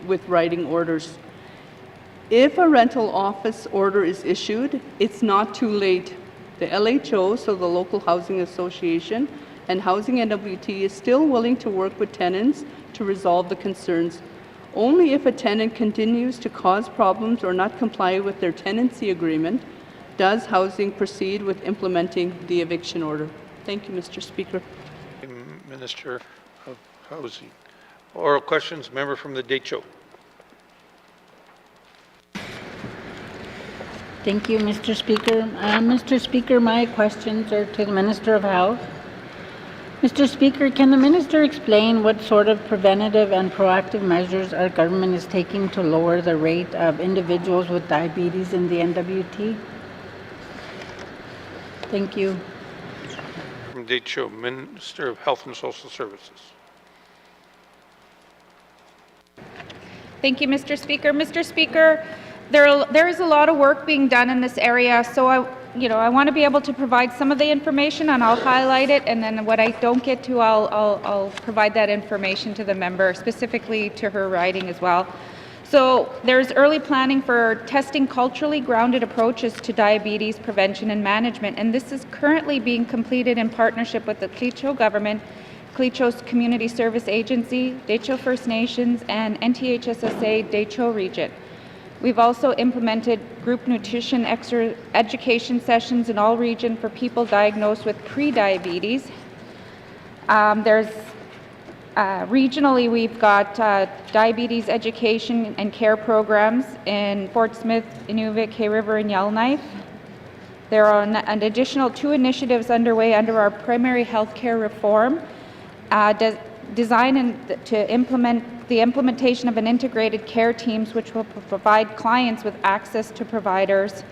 with writing orders. If a rental office order is issued, it's not too late. The LHO, so the Local Housing Association, and Housing N.W.T. is still willing to work with tenants to resolve the concerns. Only if a tenant continues to cause problems or not comply with their tenancy agreement does housing proceed with implementing the eviction order. Thank you, Mr. Speaker. Minister of Housing. Oral questions. Member from the Decho. Thank you, Mr. Speaker. Mr. Speaker, my questions are to the Minister of Health. Mr. Speaker, can the Minister explain what sort of preventative and proactive measures our government is taking to lower the rate of individuals with diabetes in the N.W.T? Thank you. From Decho, Minister of Health and Social Services. Thank you, Mr. Speaker. Mr. Speaker, there is a lot of work being done in this area, so I want to be able to provide some of the information, and I'll highlight it, and then what I don't get to, I'll provide that information to the member, specifically to her writing as well. So there's early planning for testing culturally grounded approaches to diabetes prevention and management, and this is currently being completed in partnership with the Clecho government, Clecho's Community Service Agency, Decho First Nations, and NTHSSA Decho Region. We've also implemented group nutrition education sessions in all regions for people diagnosed with pre-diabetes. Regionally, we've got diabetes education and care programs in Fort Smith, Inuvik, Hay River, and Yellowknife. There are an additional 2 initiatives underway under our primary health care reform, designed to implement the implementation of an integrated care teams which will provide clients with access to providers,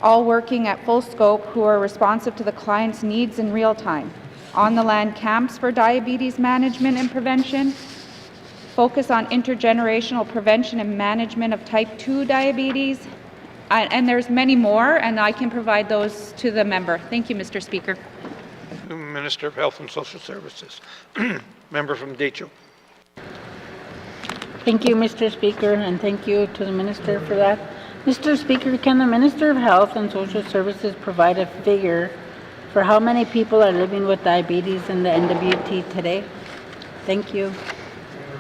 all working at full scope, who are responsive to the client's needs in real time. On-the-land camps for diabetes management and prevention, focus on intergenerational prevention and management of type 2 diabetes, and there's many more, and I can provide those to the member. Thank you, Mr. Speaker. Minister of Health and Social Services. Member from Decho. Thank you, Mr. Speaker, and thank you to the Minister for that. Mr. Speaker, can the Minister of Health and Social Services provide a figure for how many people are living with diabetes in the N.W.T. today? Thank you.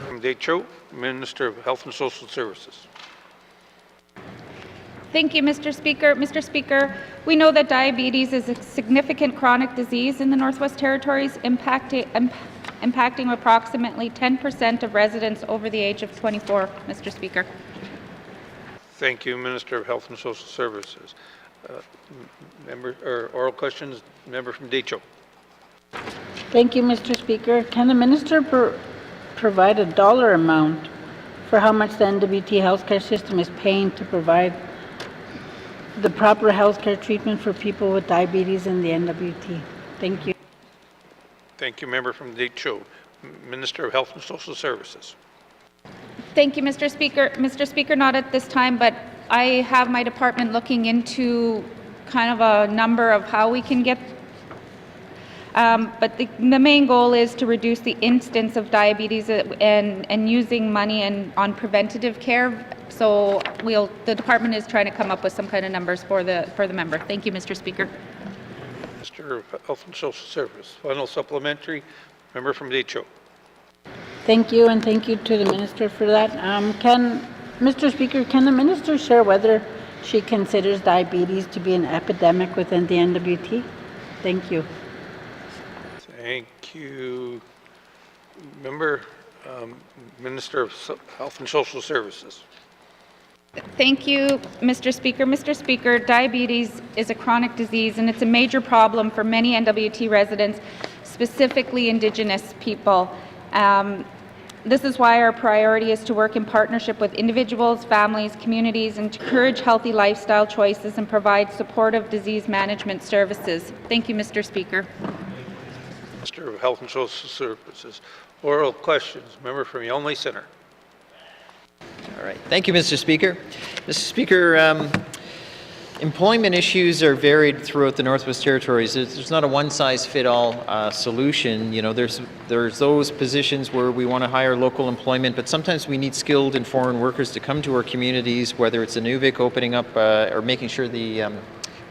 From Decho, Minister of Health and Social Services. Thank you, Mr. Speaker. Mr. Speaker, we know that diabetes is a significant chronic disease in the Northwest Territories, impacting approximately 10% of residents over the age of 24, Mr. Speaker. Thank you, Minister of Health and Social Services. Oral questions, member from Decho. Thank you, Mr. Speaker. Can the Minister provide a dollar amount for how much the N.W.T. healthcare system is paying to provide the proper healthcare treatment for people with diabetes in the N.W.T. Thank you. Thank you, member from Detroit. Minister of Health and Social Services. Thank you, Mr. Speaker. Mr. Speaker, not at this time, but I have my department looking into kind of a number of how we can get, but the main goal is to reduce the instance of diabetes and using money on preventative care. So the department is trying to come up with some kind of numbers for the member. Thank you, Mr. Speaker. Minister of Health and Social Service. Final supplementary, member from Detroit. Thank you, and thank you to the minister for that. Mr. Speaker, can the minister share whether she considers diabetes to be an epidemic within the N.W.T.? Thank you. Thank you. Member, Minister of Health and Social Services. Thank you, Mr. Speaker. Mr. Speaker, diabetes is a chronic disease, and it's a major problem for many N.W.T. residents, specifically Indigenous people. This is why our priority is to work in partnership with individuals, families, communities, and to encourage healthy lifestyle choices and provide supportive disease management services. Thank you, Mr. Speaker. Minister of Health and Social Services. Oral questions. Member from Yellowknife Center. All right. Thank you, Mr. Speaker. Mr. Speaker, employment issues are varied throughout the Northwest Territories. There's not a one-size-fit-all solution. You know, there's those positions where we want to hire local employment, but sometimes we need skilled and foreign workers to come to our communities, whether it's a Nuvik opening up or making sure the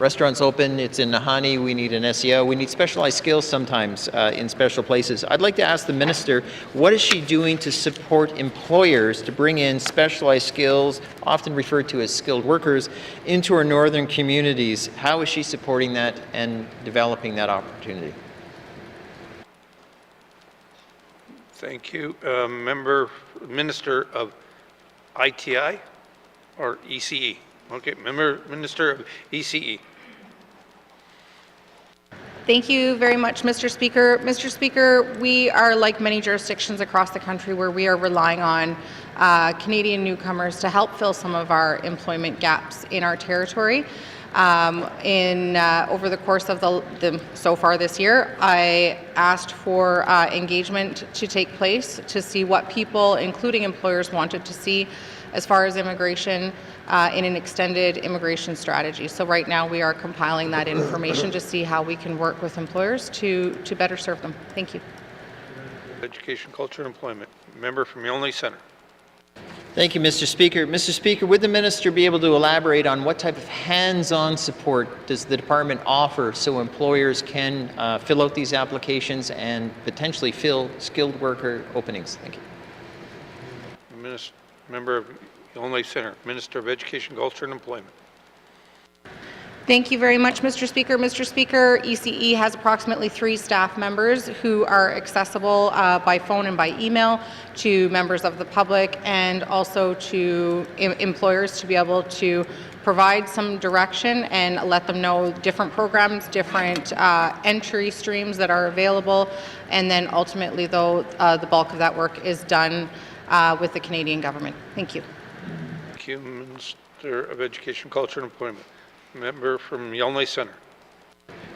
restaurant's open. It's in Nahanni. We need an SEO. We need specialized skills sometimes in special places. I'd like to ask the minister, what is she doing to support employers to bring in specialized skills, often referred to as skilled workers, into our northern communities? How is she supporting that and developing that opportunity? Thank you. Minister of ITI or ECE? Okay, Minister of ECE. Thank you very much, Mr. Speaker. Mr. Speaker, we are like many jurisdictions across the country where we are relying on Canadian newcomers to help fill some of our employment gaps in our territory. Over the course of so far this year, I asked for engagement to take place to see what people, including employers, wanted to see as far as immigration in an extended immigration strategy. So right now we are compiling that information to see how we can work with employers to better serve them. Thank you. Education, Culture, and Employment. Member from Yellowknife Center. Thank you, Mr. Speaker. Mr. Speaker, would the minister be able to elaborate on what type of hands-on support does the department offer so employers can fill out these applications and potentially fill skilled worker openings? Thank you. Member of Yellowknife Center, Minister of Education, Culture, and Employment. Thank you very much, Mr. Speaker. Mr. Speaker, ECE has approximately 3 staff members who are accessible by phone and by email to members of the public and also to employers to be able to provide some direction and let them know different programs, different entry streams that are available, and then ultimately, though, the bulk of that work is done with the Canadian government. Thank you. Thank you, Minister of Education, Culture, and Employment. Member from Yellowknife Center.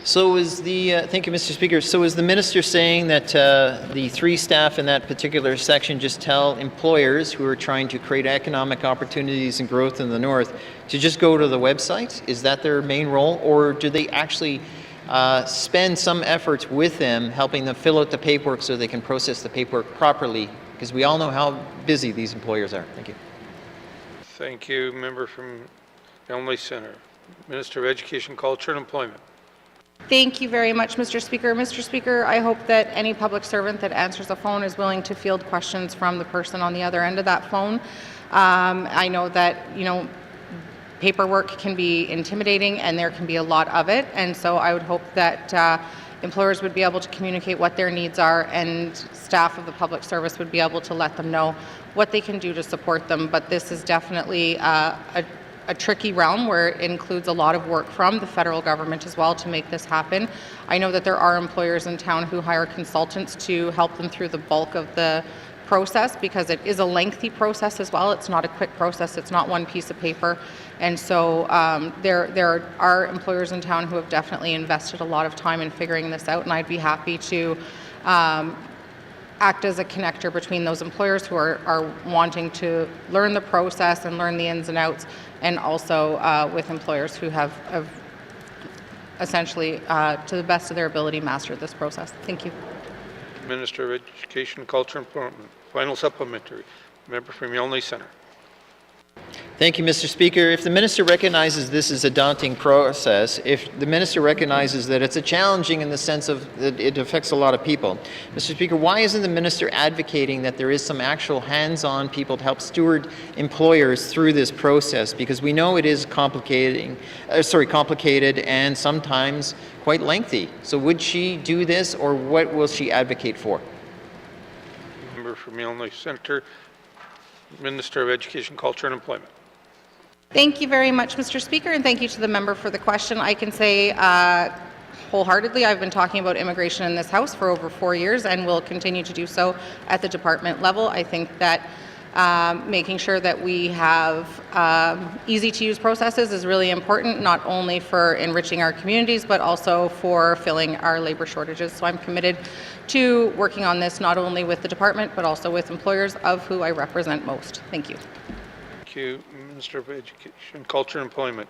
So is thank you, Mr. Speaker. So is the minister saying that the 3 staff in that particular section just tell employers who are trying to create economic opportunities and growth in the north to just go to the website? Is that their main role, or do they actually spend some efforts with them, helping them fill out the paperwork so they can process the paperwork properly? Because we all know how busy these employers are. Thank you. Thank you, member from Yellowknife Center. Minister of Education, Culture, and Employment. Thank you very much, Mr. Speaker. Mr. Speaker, I hope that any public servant that answers a phone is willing to field questions from the person on the other end of that phone. I know that, paperwork can be intimidating and there can be a lot of it, and so I would hope that employers would be able to communicate what their needs are and staff of the public service would be able to let them know what they can do to support them. But this is definitely a tricky realm where it includes a lot of work from the federal government as well to make this happen. I know that there are employers in town who hire consultants to help them through the bulk of the process, because it is a lengthy process as well. It's not a quick process. It's not one piece of paper. And so there are employers in town who have definitely invested a lot of time in figuring this out, and I'd be happy to act as a connector between those employers who are wanting to learn the process and learn the ins and outs, and also with employers who have essentially, to the best of their ability, mastered this process. Thank you. Minister of Education, Culture and Employment. Final supplementary. Member from Yellowknife Centre. Thank you, Mr. Speaker. If the minister recognizes this is a daunting process, if the minister recognizes that it's a challenging in the sense of that it affects a lot of people, Mr. Speaker, why isn't the minister advocating that there is some actual hands-on people to help steward employers through this process? Because we know it is complicated and sometimes quite lengthy. So would she do this, or what will she advocate for? Member from Yellowknife Centre, Minister of Education, Culture and Employment. Thank you very much, Mr. Speaker, and thank you to the member for the question. I can say wholeheartedly, I've been talking about immigration in this House for over 4 years and will continue to do so at the department level. I think that making sure that we have easy-to-use processes is really important, not only for enriching our communities, but also for filling our labor shortages. So I'm committed to working on this, not only with the department, but also with employers, of who I represent most. Thank you. Thank you, Minister of Education, Culture and Employment.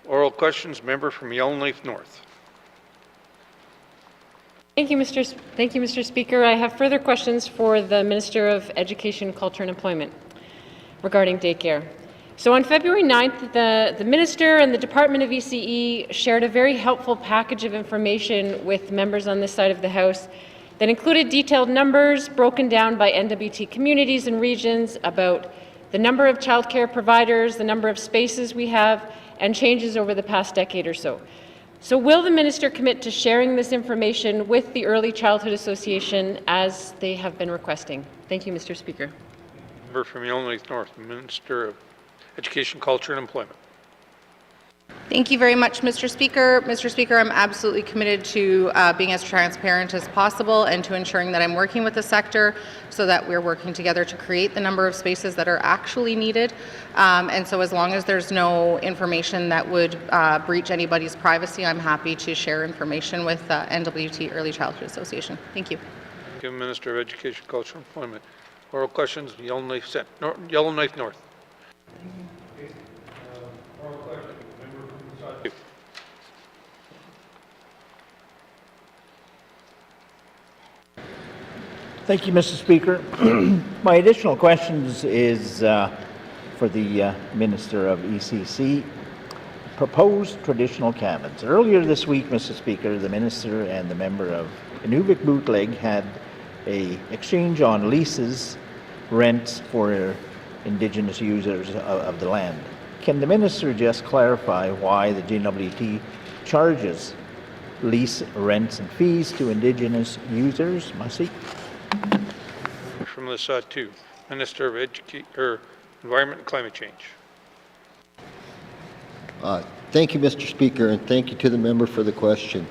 Oral questions, member from Yellowknife North. Thank you, Mr. Speaker. I have further questions for the Minister of Education, Culture and Employment regarding daycare. So on February 9th, the Minister and the Department of ECE shared a very helpful package of information with members on this side of the House that included detailed numbers broken down by N.W.T communities and regions about the number of childcare providers, the number of spaces we have, and changes over the past decade or so. So will the minister commit to sharing this information with the Early Childhood Association as they have been requesting? Thank you, Mr. Speaker. Member from Yellowknife North, Minister of Education, Culture and Employment. Thank you very much, Mr. Speaker. Mr. Speaker, I'm absolutely committed to being as transparent as possible and to ensuring that I'm working with the sector so that we're working together to create the number of spaces that are actually needed. And so as long as there's no information that would breach anybody's privacy, I'm happy to share information with N.W.T Early Childhood Association. Thank you. Thank you, Minister of Education, Culture and Employment. Oral questions, Yellowknife North. Thank you, Mr. Speaker. My additional questions is for the Minister of ECC. Proposed traditional cabins. Earlier this week, Mr. Speaker, the Minister and the member of N.W.T had an exchange on leases, rents for Indigenous users of the land. Can the Minister just clarify why the N.W.T charges lease rents and fees to Indigenous users? Masi? From the SAT2, Minister of Environment and Climate Change. Thank you, Mr. Speaker, and thank you to the member for the question.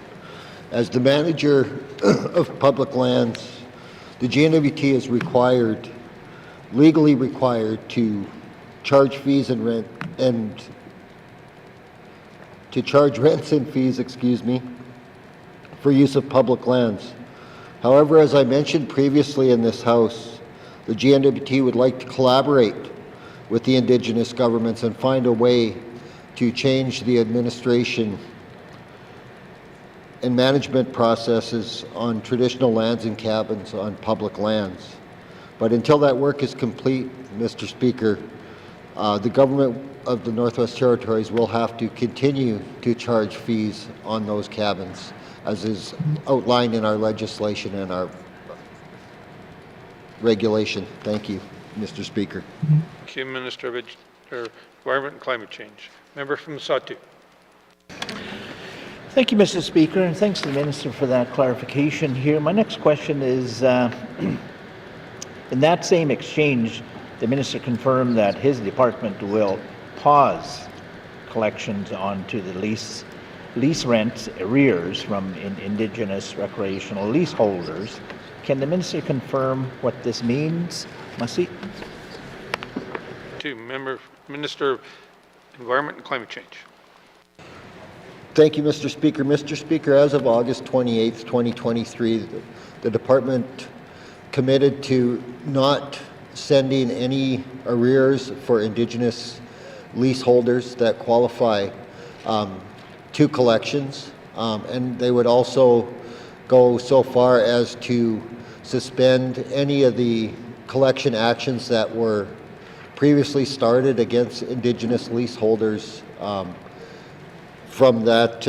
As the manager of public lands, the N.W.T is legally required to charge fees and rent and to charge rents and fees, for use of public lands. However, as I mentioned previously in this House, the N.W.T would like to collaborate with the Indigenous governments and find a way to change the administration and management processes on traditional lands and cabins on public lands. But until that work is complete, Mr. Speaker, the government of the Northwest Territories will have to continue to charge fees on those cabins, as is outlined in our legislation and our regulation. Thank you, Mr. Speaker. Thank you, Minister of Environment and Climate Change. Member from SAT2. Thank you, Mr. Speaker, and thanks to the Minister for that clarification here. My next question is, in that same exchange, the Minister confirmed that his department will pause collections onto the lease rent arrears from Indigenous recreational leaseholders. Can the minister confirm what this means? Masi? To Minister of Environment and Climate Change. Thank you, Mr. Speaker. Mr. Speaker, as of August 28th, 2023, the department committed to not sending any arrears for Indigenous leaseholders that qualify to collections, and they would also go so far as to suspend any of the collection actions that were previously started against Indigenous leaseholders from that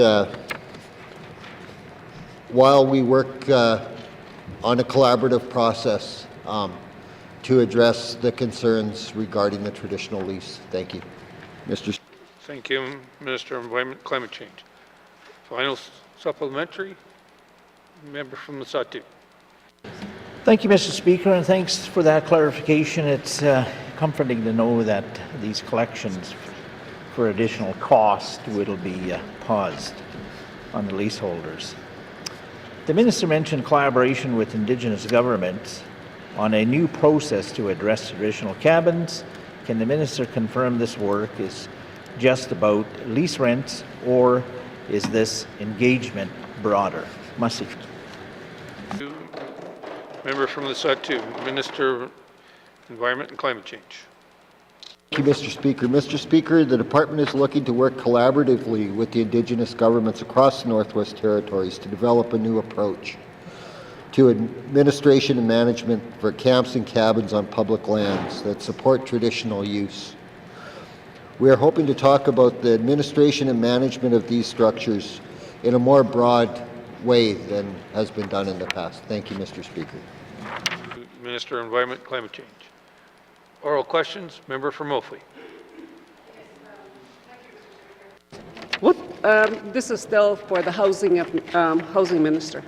while we work on a collaborative process to address the concerns regarding the traditional lease. Thank you. Mr. Thank you, Minister of Environment and Climate Change. Final supplementary, member from the Satu. Thank you, Mr. Speaker, and thanks for that clarification. It's comforting to know that these collections for additional cost will be paused on the leaseholders. The minister mentioned collaboration with Indigenous governments on a new process to address traditional cabins. Can the minister confirm this work is just about lease rents, or is this engagement broader? Masi. Member from the Satu, Minister of Environment and Climate Change. Thank you, Mr. Speaker. Mr. Speaker, the department is looking to work collaboratively with the Indigenous governments across the Northwest Territories to develop a new approach to administration and management for camps and cabins on public lands that support traditional use. We are hoping to talk about the administration and management of these structures in a more broad way than has been done in the past. Thank you, Mr. Speaker. Minister of Environment and Climate Change. Oral questions, member from Mophly. This is still for the housing minister.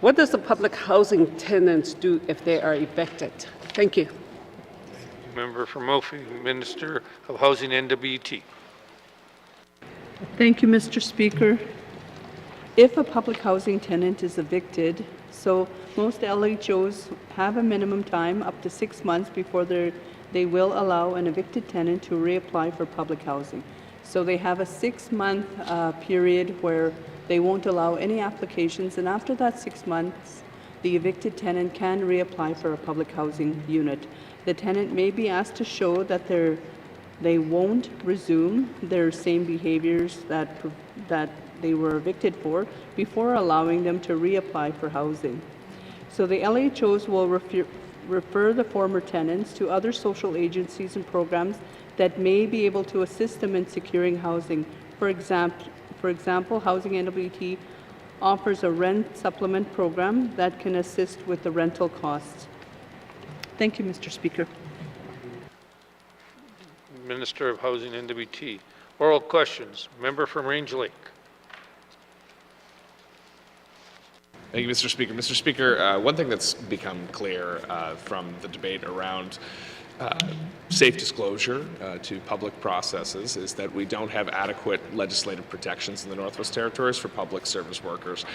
What does the public housing tenants do if they are evicted? Thank you. Member from Mophly, Minister of Housing, N.W.T. Thank you, Mr. Speaker. If a public housing tenant is evicted, so most LHOs have a minimum time up to 6 months before they will allow an evicted tenant to reapply for public housing. So they have a 6-month period where they won't allow any applications, and after that 6 months, the evicted tenant can reapply for a public housing unit. The tenant may be asked to show that they won't resume their same behaviors that they were evicted for before allowing them to reapply for housing. So the LHOs will refer the former tenants to other social agencies and programs that may be able to assist them in securing housing. For example, Housing N.W.T offers a rent supplement program that can assist with the rental costs. Thank you, Mr. Speaker. Minister of Housing, N.W.T. Oral questions, member from Range Lake. Thank you, Mr. Speaker. Mr. Speaker, one thing that's become clear from the debate around safe disclosure to public processes is that we don't have adequate legislative protections in the Northwest Territories for public service workers.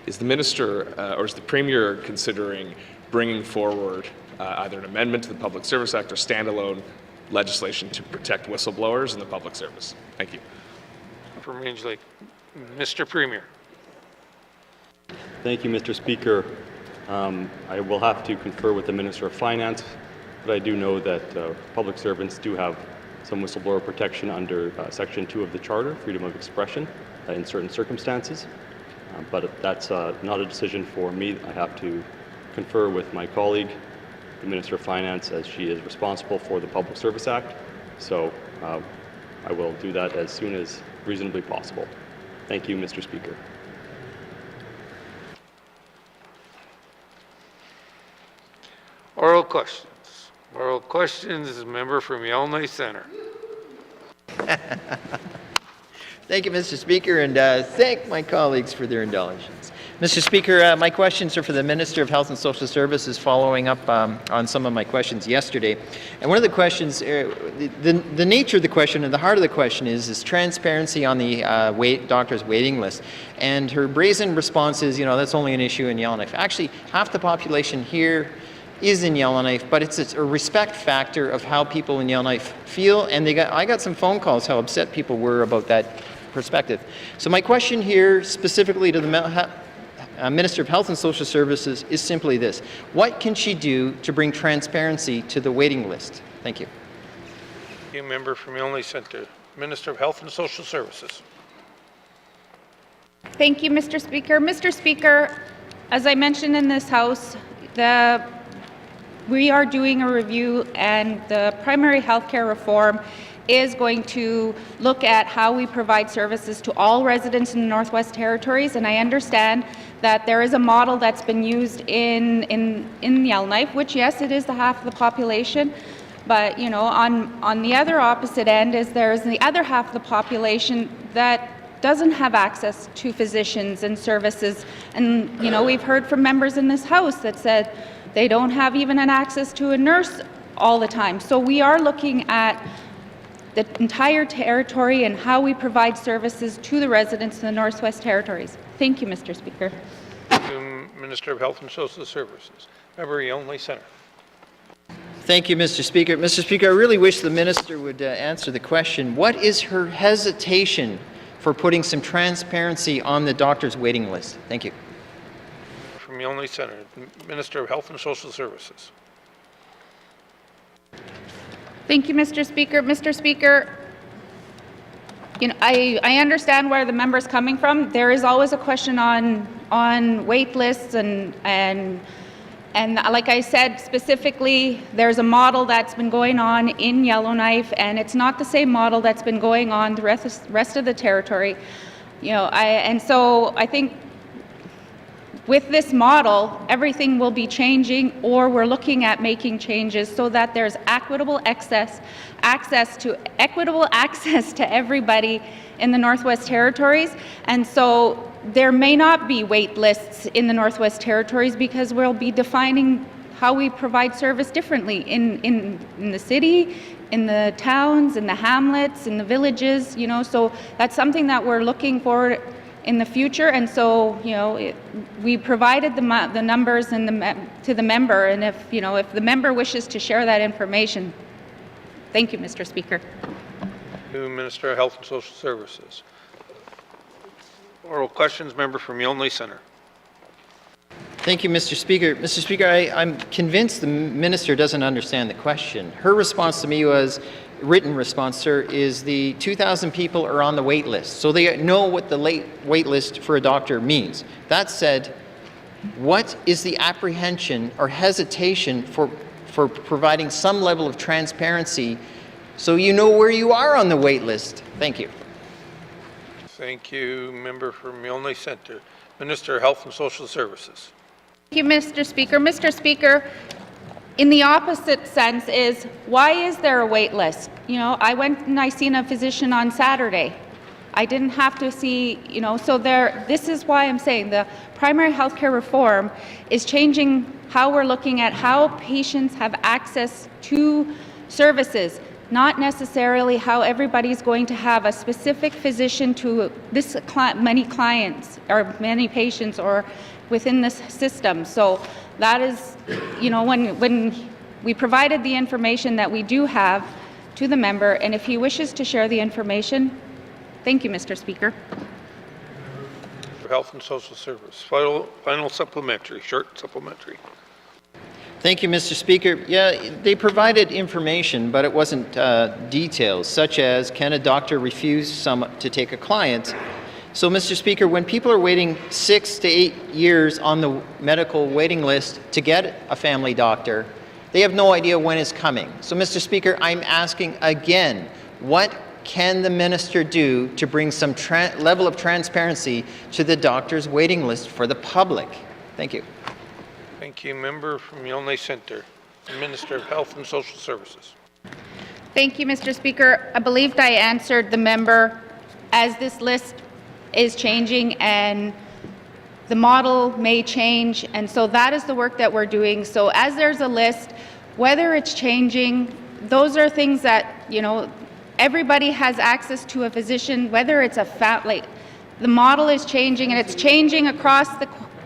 Is the minister or is the premier considering bringing forward either an amendment to the Public Service Act or standalone legislation to protect whistleblowers in the public service? Thank you. From Range Lake, Mr. Premier. Thank you, Mr. Speaker. I will have to confer with the Minister of Finance, but I do know that public servants do have some whistleblower protection under Section 2 of the Charter, freedom of expression, in certain circumstances. But that's not a decision for me. I have to confer with my colleague, the Minister of Finance, as she is responsible for the Public Service Act. So I will do that as soon as reasonably possible. Thank you, Mr. Speaker. Oral questions. Oral questions is a member from Yellowknife Center. Thank you, Mr. Speaker, and thank my colleagues for their indulgence. Mr. Speaker, my questions are for the Minister of Health and Social Services, following up on some of my questions yesterday. And one of the questions, the nature of the question and the heart of the question is transparency on the doctor's waiting list. And her brazen response is, that's only an issue in Yellowknife. Actually, half the population here is in Yellowknife, but it's a respect factor of how people in Yellowknife feel. And I got some phone calls how upset people were about that perspective. So my question here specifically to the Minister of Health and Social Services is simply this. What can she do to bring transparency to the waiting list? Thank you. Thank you, member from Yellowknife Centre. Minister of Health and Social Services. Thank you, Mr. Speaker. Mr. Speaker, as I mentioned in this House, we are doing a review, and the primary health care reform is going to look at how we provide services to all residents in the Northwest Territories. And I understand that there is a model that's been used in Yellowknife, which, yes, it is the half of the population. But, on the other opposite end is there's the other half of the population that doesn't have access to physicians and services. And, we've heard from members in this House that said they don't have even an access to a nurse all the time. So we are looking at the entire territory and how we provide services to the residents in the Northwest Territories. Thank you, Mr. Speaker. Minister of Health and Social Services. Member Yellowknife Centre. Thank you, Mr. Speaker. Mr. Speaker, I really wish the Minister would answer the question. What is her hesitation for putting some transparency on the doctor's waiting list? Thank you. From Yellowknife Centre, Minister of Health and Social Services. Thank you, Mr. Speaker. Mr. Speaker, I understand where the member's coming from. There is always a question on wait lists and like I said, specifically, there's a model that's been going on in Yellowknife, and it's not the same model that's been going on the rest of the territory. So I think with this model, everything will be changing, or we're looking at making changes so that there's equitable access to everybody in the Northwest Territories. And so there may not be wait lists in the Northwest Territories because we'll be defining how we provide service differently in the city, in the towns, in the hamlets, in the villages, so that's something that we're looking forward in the future. And so, we provided the numbers to the member, and if the member wishes to share that information. Thank you, Mr. Speaker. To Minister of Health and Social Services. Oral questions, member from Yellowknife Centre. Thank you, Mr. Speaker. Mr. Speaker, I'm convinced the Minister doesn't understand the question. Her response to me was, written response, sir, is the 2,000 people are on the wait list. So they know what the wait list for a doctor means. That said, what is the apprehension or hesitation for providing some level of transparency so you know where you are on the wait list? Thank you. Thank you, member from Yellowknife Centre. Minister of Health and Social Services. Thank you, Mr. Speaker. Mr. Speaker, in the opposite sense is, why is there a wait list? I went and I seen a physician on Saturday. I didn't have to see, so this is why I'm saying the primary healthcare reform is changing how we're looking at how patients have access to services, not necessarily how everybody's going to have a specific physician to this many clients or many patients or within this system. So that is, when we provided the information that we do have to the member, and if he wishes to share the information, thank you, Mr. Speaker. Health and Social Service. Final supplementary, short supplementary. Thank you, Mr. Speaker. Yeah, they provided information, but it wasn't details, such as can a doctor refuse to take a client? So, Mr. Speaker, when people are waiting 6 to 8 years on the medical waiting list to get a family doctor, they have no idea when it's coming. So, Mr. Speaker, I'm asking again, what can the minister do to bring some level of transparency to the doctor's waiting list for the public? Thank you. Thank you. Member from Yellowknife Centre, Minister of Health and Social Services. Thank you, Mr. Speaker. I believed I answered the member as this list is changing and the model may change, and so that is the work that we're doing. So as there's a list, whether it's changing, those are things that, everybody has access to a physician, whether it's the model is changing, and it's changing across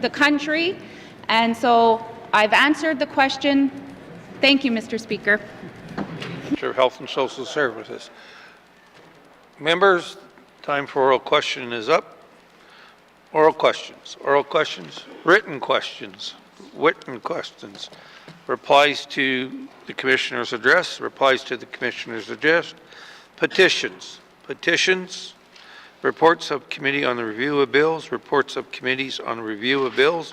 the country. And so I've answered the question. Thank you, Mr. Speaker. Minister of Health and Social Services. Members, time for oral question is up. Oral questions, written questions, replies to the Commissioner's address, petitions, reports of committee on the review of bills, reports of committees on review of bills,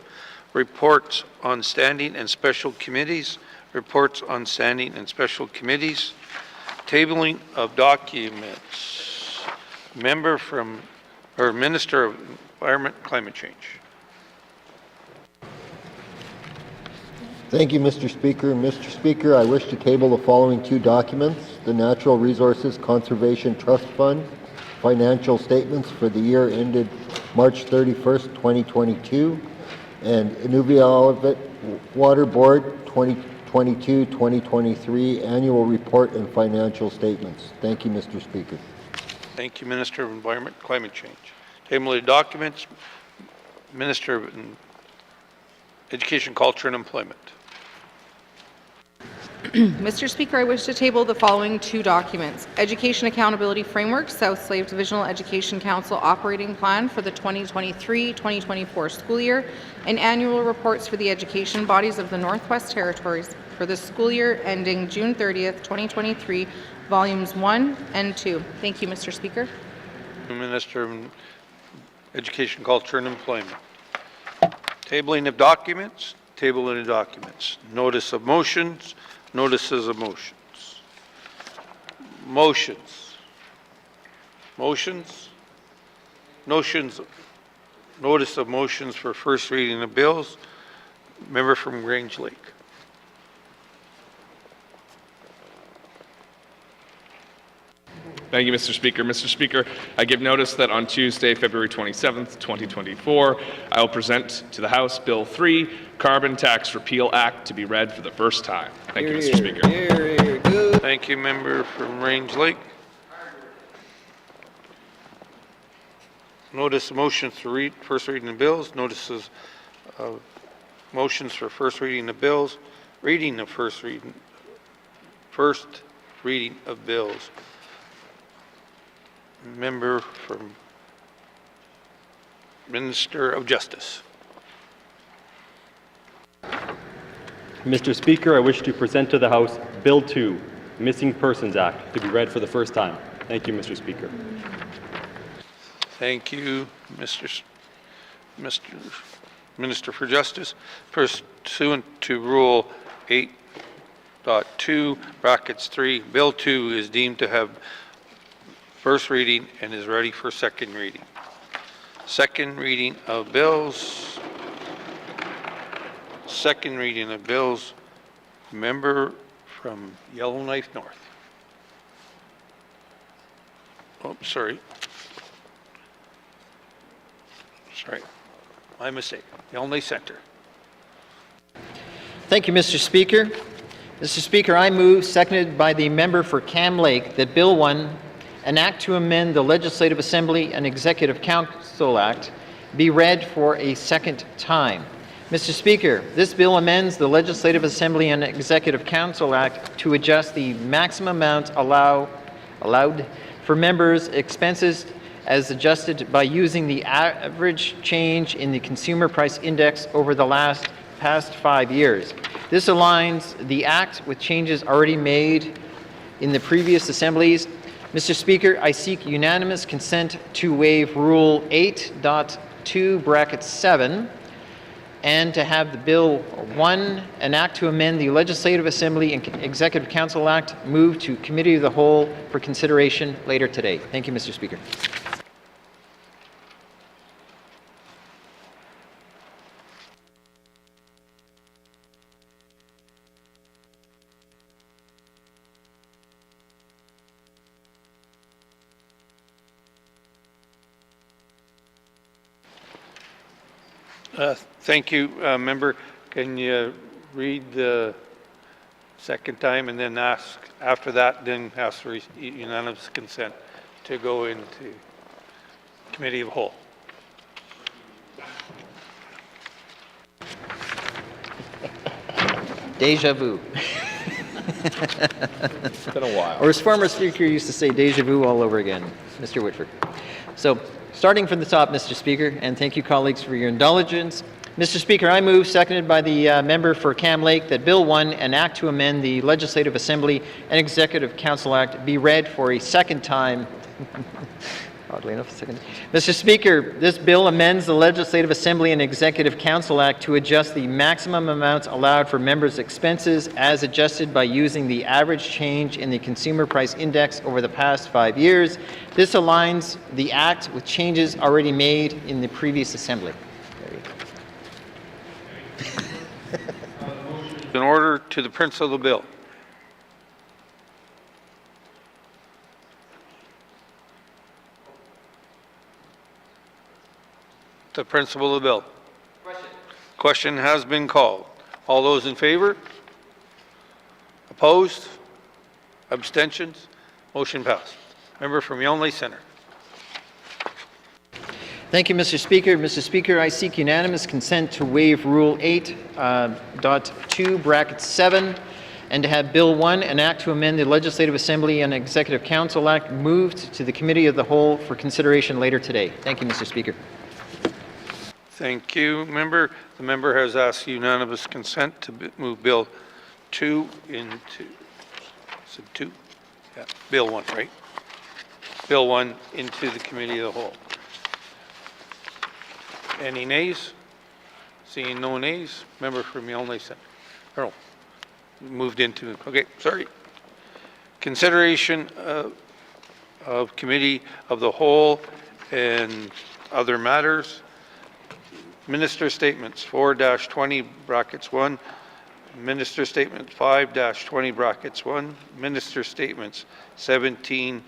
reports on standing and special committees, tabling of documents. Minister of Environment, Climate Change. Thank you, Mr. Speaker. Mr. Speaker, I wish to table the following two documents: the Natural Resources Conservation Trust Fund financial statements for the year ended March 31st, 2022, and N.W.T. Water Board 2022-2023 annual report and financial statements. Thank you, Mr. Speaker. Thank you, Minister of Environment, Climate Change. Table of documents, Minister of Education, Culture, and Employment. Mr. Speaker, I wish to table the following two documents: Education Accountability Framework, South Slave Divisional Education Council Operating Plan for the 2023-2024 school year, and annual reports for the education bodies of the Northwest Territories for the school year ending June 30th, 2023, Volumes 1 and 2. Thank you, Mr. Speaker. Minister of Education, Culture, and Employment. Tabling of documents, notice of motions, notices of motions. Notice of motions for first reading of bills. Member from Grange Lake. Thank you, Mr. Speaker. Mr. Speaker, I give notice that on Tuesday, February 27th, 2024, I will present to the House Bill 3, Carbon Tax Repeal Act, to be read for the first time. Thank you, Mr. Speaker. Thank you, member from Range Lake. Notice of motions to read first reading of bills. Notices of motions for first reading of bills. Reading of first reading of bills. Member from Minister of Justice. Mr. Speaker, I wish to present to the House Bill 2, Missing Persons Act, to be read for the first time. Thank you, Mr. Speaker. Thank you, Minister for Justice. Pursuant to Rule 8.2, brackets 3, Bill 2 is deemed to have first reading and is ready for second reading. Second reading of bills. Member from Yellowknife North. Oh, sorry. My mistake. Yellowknife Center. Thank you, Mr. Speaker. Mr. Speaker, I move, seconded by the member for Cam Lake, that Bill 1, an act to amend the Legislative Assembly and Executive Council Act, be read for a second time. Mr. Speaker, this bill amends the Legislative Assembly and Executive Council Act to adjust the maximum amount allowed for members' expenses as adjusted by using the average change in the Consumer Price Index over the past 5 years. This aligns the Act with changes already made in the previous assemblies. Mr. Speaker, I seek unanimous consent to waive Rule 8.2, bracket 7, and to have the Bill 1, an act to amend the Legislative Assembly and Executive Council Act, move to Committee of the Whole for consideration later today. Thank you, Mr. Speaker. Thank you, member. Can you read the second time and then ask, after that, then ask for unanimous consent to go into committee of whole? Deja vu. It's been a while. Or as former speaker used to say, deja vu all over again, Mr. Whitford. So, starting from the top, Mr. Speaker, and thank you colleagues for your indulgence. Mr. Speaker, I move, seconded by the member for Cam Lake, that Bill 1, an act to amend the Legislative Assembly and Executive Council Act, be read for a second time. Oddly enough, a second. Mr. Speaker, this bill amends the Legislative Assembly and Executive Council Act to adjust the maximum amounts allowed for members' expenses as adjusted by using the average change in the Consumer Price Index over the past 5 years. This aligns the Act with changes already made in the previous Assembly. In order to the principle of the bill. The principle of the bill. Question has been called. All those in favor? Opposed? Abstentions? Motion passed. Member from Yellowknife Centre. Thank you, Mr. Speaker. Mr. Speaker, I seek unanimous consent to waive Rule 8.2, bracket 7, and to have Bill 1, an act to amend the Legislative Assembly and Executive Council Act, moved to the Committee of the Whole for consideration later today. Thank you, Mr. Speaker. Thank you, member. The member has asked unanimous consent to move Bill 2 into, is it 2? Yeah, Bill 1, right? Bill 1 into the Committee of the Whole. Any nays? Seeing no nays, member from Yellowknife Centre. Oh, moved into, okay, sorry. Consideration of Committee of the Whole and other matters. Minister Statements 4-20 brackets 1, Minister Statement 5-20 brackets 1, Minister Statements 17-20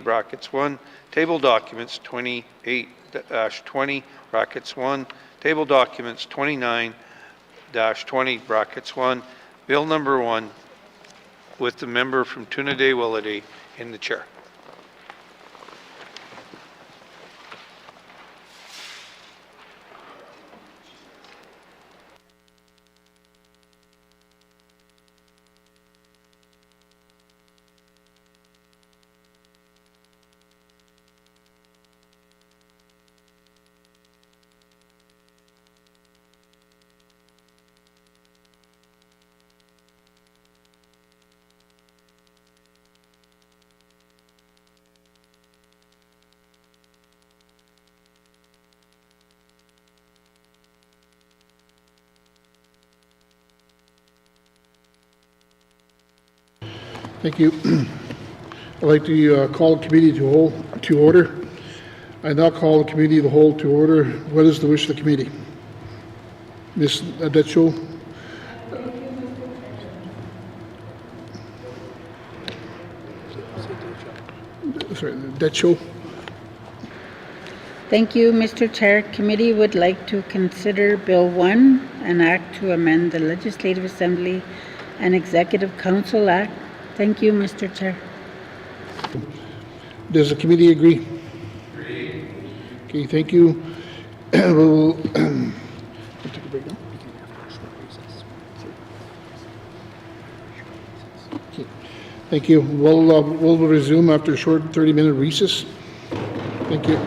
brackets 1, Table Documents 28-20 brackets 1, Table Documents 29-20 brackets 1, Bill number 1, with the member from Toonaday-Willowday in the chair. Thank you. I'd like to call the committee to order. I now call the committee of the whole to order. What is the wish of the committee? Ms. Detcho? Sorry, Detcho? Thank you, Mr. Chair. Committee would like to consider Bill 1, an act to amend the Legislative Assembly and Executive Council Act. Thank you, Mr. Chair. Does the committee agree? Agree. Okay, thank you. We'll take a break now. Okay. Thank you. We'll resume after a short 30-minute recess. Thank you.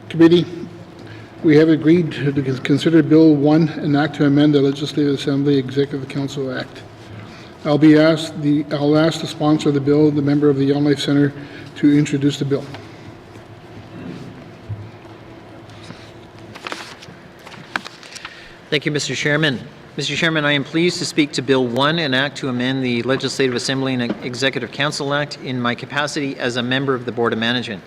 Committee, we have agreed to consider Bill 1, an act to amend the Legislative Assembly Executive Council Act. I'll ask the sponsor of the bill, the member of the YELLOWKNIFE Centre, to introduce the bill. Thank you, Mr. Chairman. Mr. Chairman, I am pleased to speak to Bill 1, an act to amend the Legislative Assembly and Executive Council Act in my capacity as a member of the Board of Management.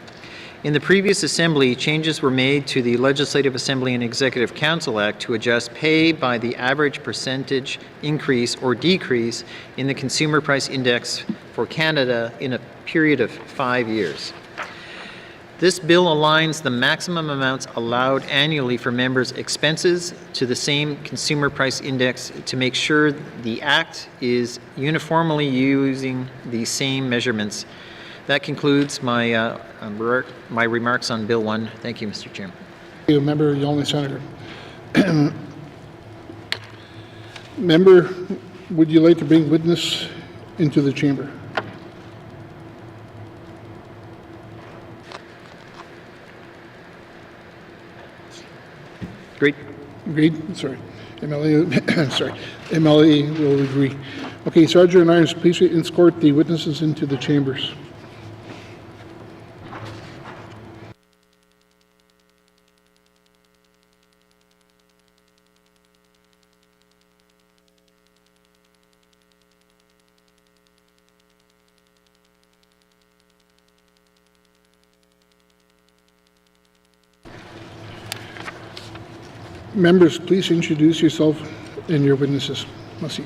In the previous Assembly, changes were made to the Legislative Assembly and Executive Council Act to adjust pay by the average percentage increase or decrease in the Consumer Price Index for Canada in a period of 5 years. This bill aligns the maximum amounts allowed annually for members' expenses to the same Consumer Price Index to make sure the Act is uniformly using the same measurements. That concludes my remarks on Bill 1. Thank you, Mr. Chairman. Thank you, Member of the Only Senator. Member, would you like to bring witness into the chamber? Agreed. Agreed? Sorry. MLA, sorry. MLA will agree. Okay, Sergeant Irons, please escort the witnesses into the chambers. Members, please introduce yourself and your witnesses. Merci.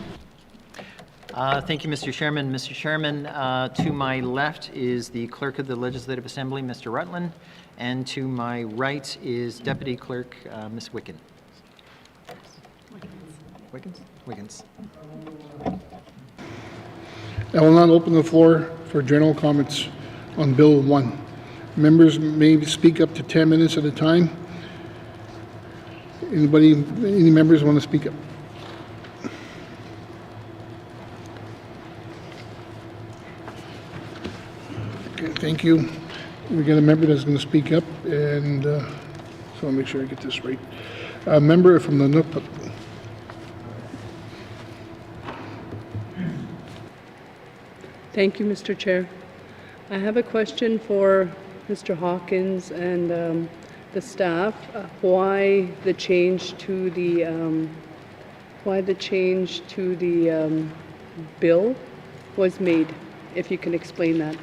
Thank you, Mr. Chairman. Mr. Chairman, to my left is the Clerk of the Legislative Assembly, Mr. Rutland, and to my right is Deputy Clerk, Ms. Wicken. Wiggins? I will not open the floor for general comments on Bill 1. Members may speak up to 10 minutes at a time. Any members want to speak up? Okay, thank you. We got a member that's going to speak up, and so I'll make sure I get this right. A member from the N.W.T. Thank you, Mr. Chair. I have a question for Mr. Hawkins and the staff. Why the change to the bill was made? If you can explain that.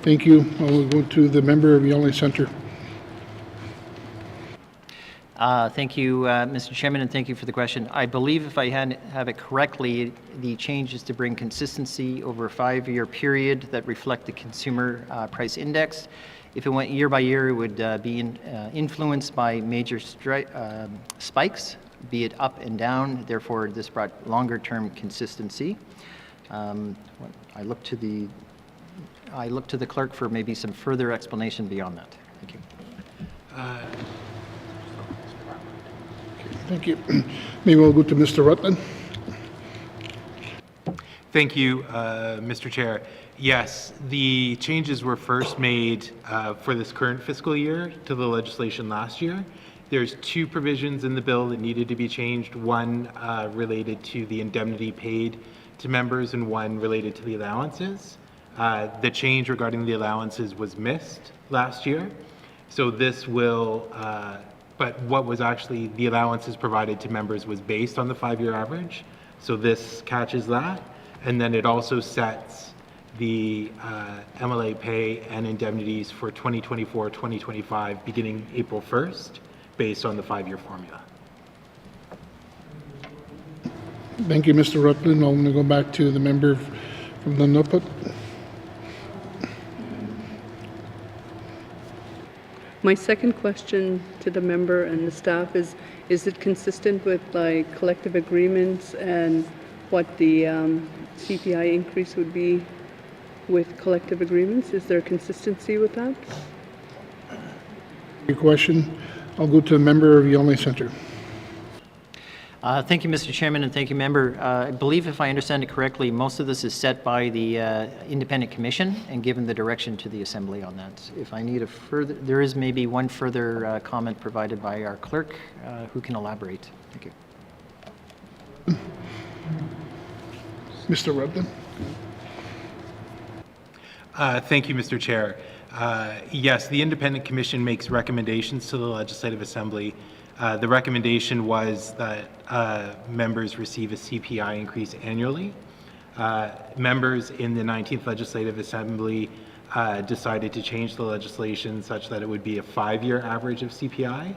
Thank you. I will go to the member of Yonge Centre. Thank you, Mr. Chairman, and thank you for the question. I believe if I have it correctly, the change is to bring consistency over a 5-year period that reflect the Consumer Price Index. If it went year by year, it would be influenced by major spikes, be it up and down. Therefore, this brought longer-term consistency. I look to the clerk for maybe some further explanation beyond that. Thank you. Thank you. Maybe we'll go to Mr. Rutland. Thank you, Mr. Chair. Yes, the changes were first made for this current fiscal year to the legislation last year. There's 2 provisions in the bill that needed to be changed, one related to the indemnity paid to members and one related to the allowances. The change regarding the allowances was missed last year, so this will, but what was actually the allowances provided to members was based on the 5-year average, so this catches that, and then it also sets the MLA pay and indemnities for 2024-2025 beginning April 1st based on the 5-year formula. Thank you, Mr. Rutland. I'm going to go back to the member from the N.W.T. My second question to the member and the staff is it consistent with like collective agreements and what the CPI increase would be with collective agreements? Is there consistency with that? Your question. I'll go to a member of Yonge Centre. Thank you, Mr. Chairman, and thank you, member. I believe, if I understand it correctly, most of this is set by the independent commission and given the direction to the Assembly on that. If I need a further, there is maybe one further comment provided by our clerk who can elaborate. Thank you. Mr. Rubden. Thank you, Mr. Chair. Yes, the Independent Commission makes recommendations to the Legislative Assembly. The recommendation was that members receive a CPI increase annually. Members in the 19th Legislative Assembly decided to change the legislation such that it would be a 5-year average of CPI.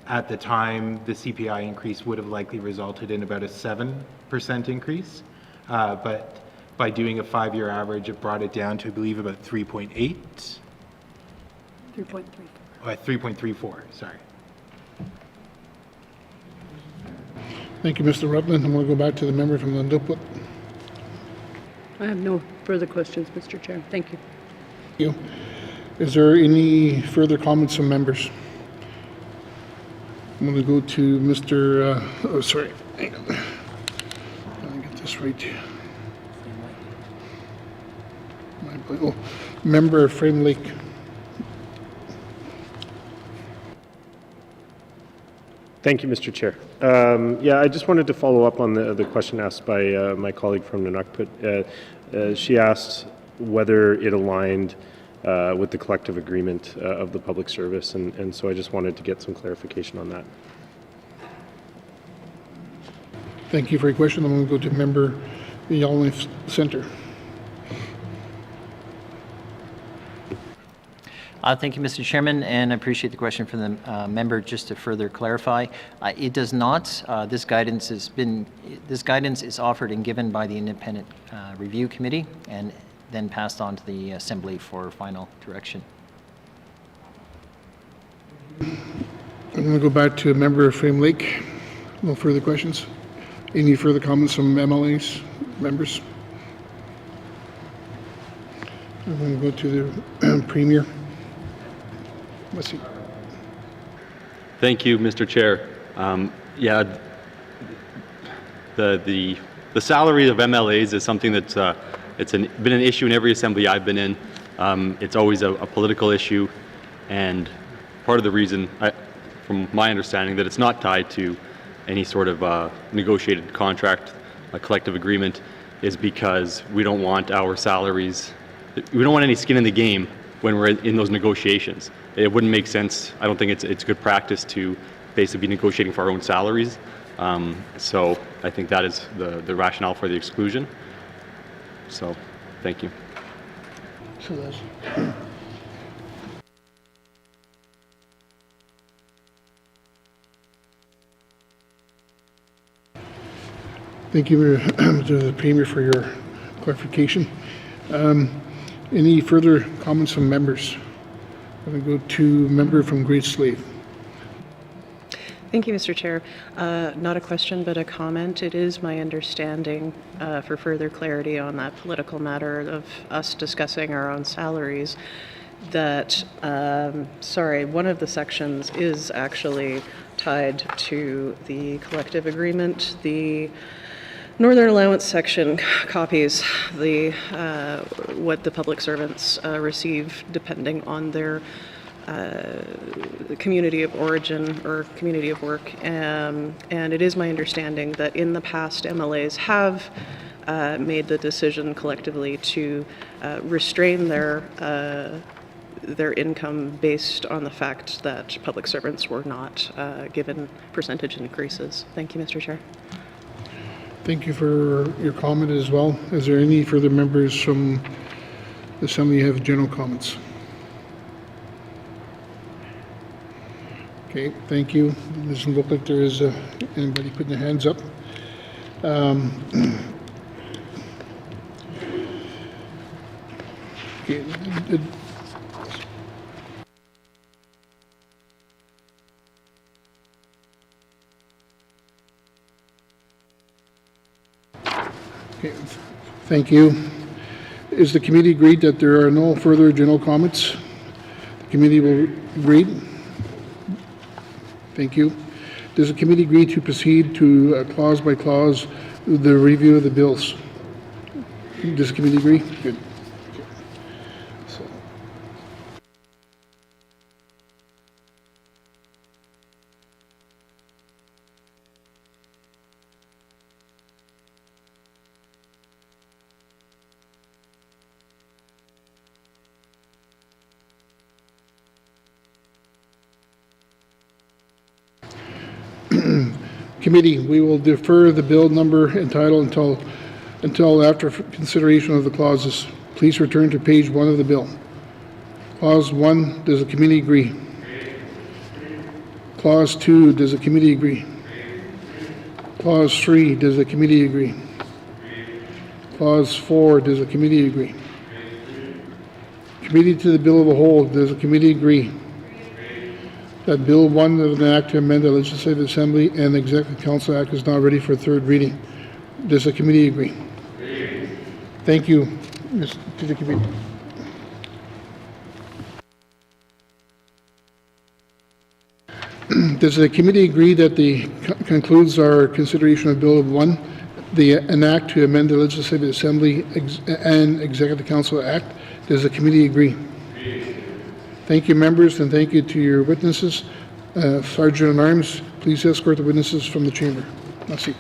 At the time, the CPI increase would have likely resulted in about a 7% increase, but by doing a 5-year average, it brought it down to, I believe, about 3.8? 3.34. 3.34, sorry. Thank you, Mr. Rutland. I'm going to go back to the member from N.W.T. I have no further questions, Mr. Chair. Thank you. Thank you. Is there any further comments from members? I'm going to go to Mr. Oh, sorry. Hang on. Let me get this right. Oh, member Frame Lake. Thank you, Mr. Chair. Yeah, I just wanted to follow up on the question asked by my colleague from N.W.T. She asked whether it aligned with the collective agreement of the public service, and so I just wanted to get some clarification on that. Thank you for your question. I'm going to go to member YELLOWKNIFE Center. Thank you, Mr. Chairman, and I appreciate the question from the member. Just to further clarify, it does not. This guidance is offered and given by the Independent Review Committee, and then passed on to the Assembly for final direction. I'm going to go back to a member of Frame Lake. No further questions. Any further comments from MLAs, members? I'm going to go to the Premier. Let's see. Thank you, Mr. Chair. Yeah, the salary of MLAs is something that's been an issue in every assembly I've been in. It's always a political issue, and part of the reason, from my understanding, that it's not tied to any sort of negotiated contract, a collective agreement, is because we don't want our salaries, we don't want any skin in the game when we're in those negotiations. It wouldn't make sense. I don't think it's good practice to basically be negotiating for our own salaries. So I think that is the rationale for the exclusion. So, thank you. Thank you, Mr. the Premier, for your clarification. Any further comments from members? I'm going to go to member from Great Slave. Thank you, Mr. Chair. Not a question, but a comment. It is my understanding, for further clarity on that political matter of us discussing our own salaries, that, one of the sections is actually tied to the collective agreement. The Northern Allowance section copies what the public servants receive depending on their community of origin or community of work. And it is my understanding that in the past, MLAs have made the decision collectively to restrain their income based on the fact that public servants were not given percentage increases. Thank you, Mr. Chair. Thank you for your comment as well. Is there any further members from the Assembly who have general comments? Okay, thank you. It doesn't look like there is anybody putting their hands up. Okay. Okay, thank you. Is the committee agreed that there are no further general comments? The committee will agree. Thank you. Does the committee agree to proceed to clause by clause the review of the bills? Does the committee agree? Good. Committee, we will defer the bill number and title until after consideration of the clauses. Please return to page 1 of the bill. Clause 1, does the committee agree? Clause 2, does the committee agree? Clause 3, does the committee agree? Clause 4, does the committee agree? Committee to the bill of the whole, does the committee agree that Bill 1 of an act to amend the Legislative Assembly and the Executive Council Act is now ready for third reading? Does the committee agree? Thank you, to the committee. Does the committee agree that the concludes our consideration of Bill 1, an act to amend the Legislative Assembly and Executive Council Act? Does the committee agree? Thank you, members, and thank you to your witnesses. Sergeant at Arms, please escort the witnesses from the chamber. Merci.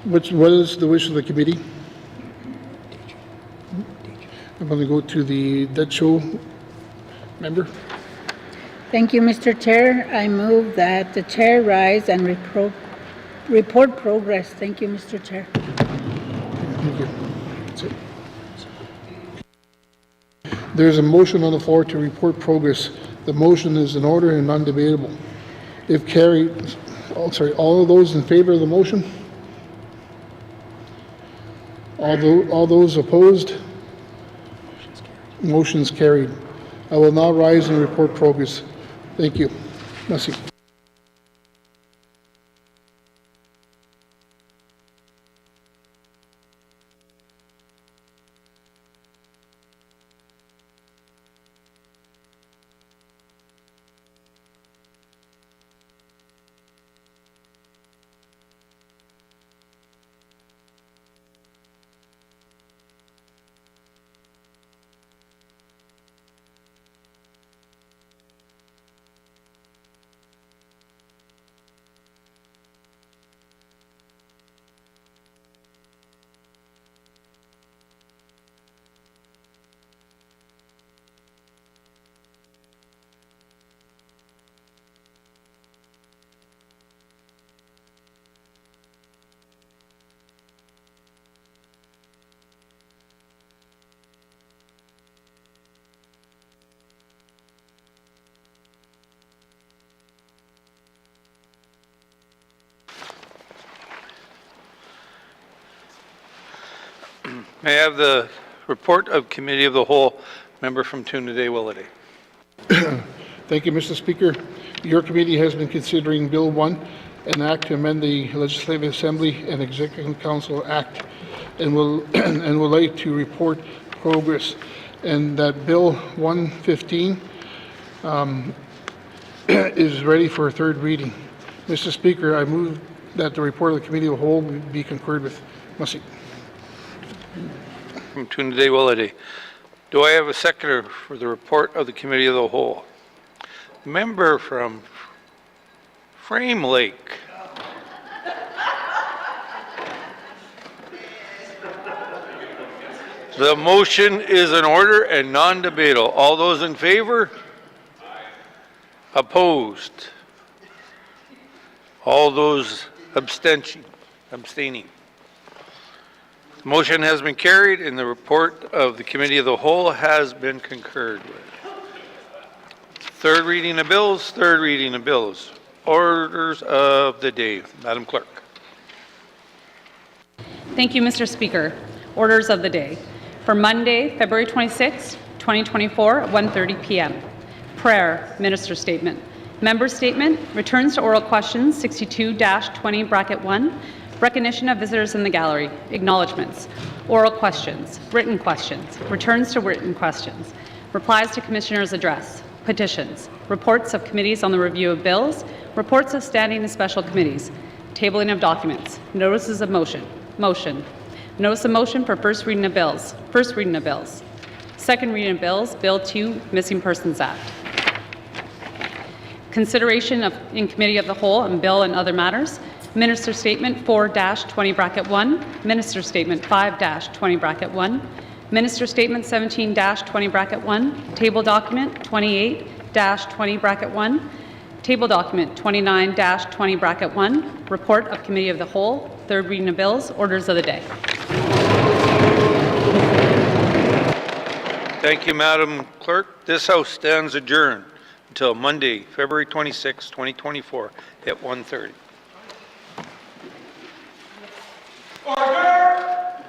What is the wish of the committee? I'm going to go to the Dead Show member. Thank you, Mr. Chair. I move that the chair rise and report progress. Thank you, Mr. Chair. Thank you. That's it. There's a motion on the floor to report progress. The motion is in order and non-debatable. If carried, all of those in favor of the motion? All those opposed? Motion's carried. I will now rise and report progress. Thank you. Merci. May I have the report of Committee of the Whole, member from Tune-a-Day-Willity. Thank you, Mr. Speaker. Your committee has been considering Bill 1, an act to amend the Legislative Assembly and Executive Council Act, and will like to report progress. And that Bill 115 is ready for a third reading. Mr. Speaker, I move that the report of the Committee of the Whole be concurred with. Merci. From Tune-a-Day-Willity. Do I have a seconder for the report of the Committee of the Whole? Member from Frame Lake. The motion is in order and non-debatable. All those in favor? Opposed? All those abstaining? The motion has been carried and the report of the Committee of the Whole has been concurred with. Third reading of bills, third reading of bills. Orders of the day. Madam Clerk. Thank you, Mr. Speaker. Orders of the day. For Monday, February 26, 2024, at 1:30 p.m. Prayer, Minister Statement. Member Statement, returns to oral questions 62-20(1). Recognition of visitors in the gallery. Acknowledgements. Oral questions. Written questions. Returns to written questions. Replies to Commissioner's address. Petitions. Reports of committees on the review of bills. Reports of standing and special committees. Tabling of documents. Notices of motion. Motion. Notice of motion for first reading of bills. First reading of bills. Second reading of bills. Bill 2, Missing Persons Act. Consideration of in Committee of the Whole and bill and other matters. Minister Statement 4-20(1). Minister Statement 5-20(1). Minister Statement 17-20(1). Table Document 28-20(1). Table Document 29-20(1). Report of Committee of the Whole. Third reading of bills. Orders of the day. Thank you, Madam Clerk. This House stands adjourned until Monday, February 26, 2024 at 1:30. Order!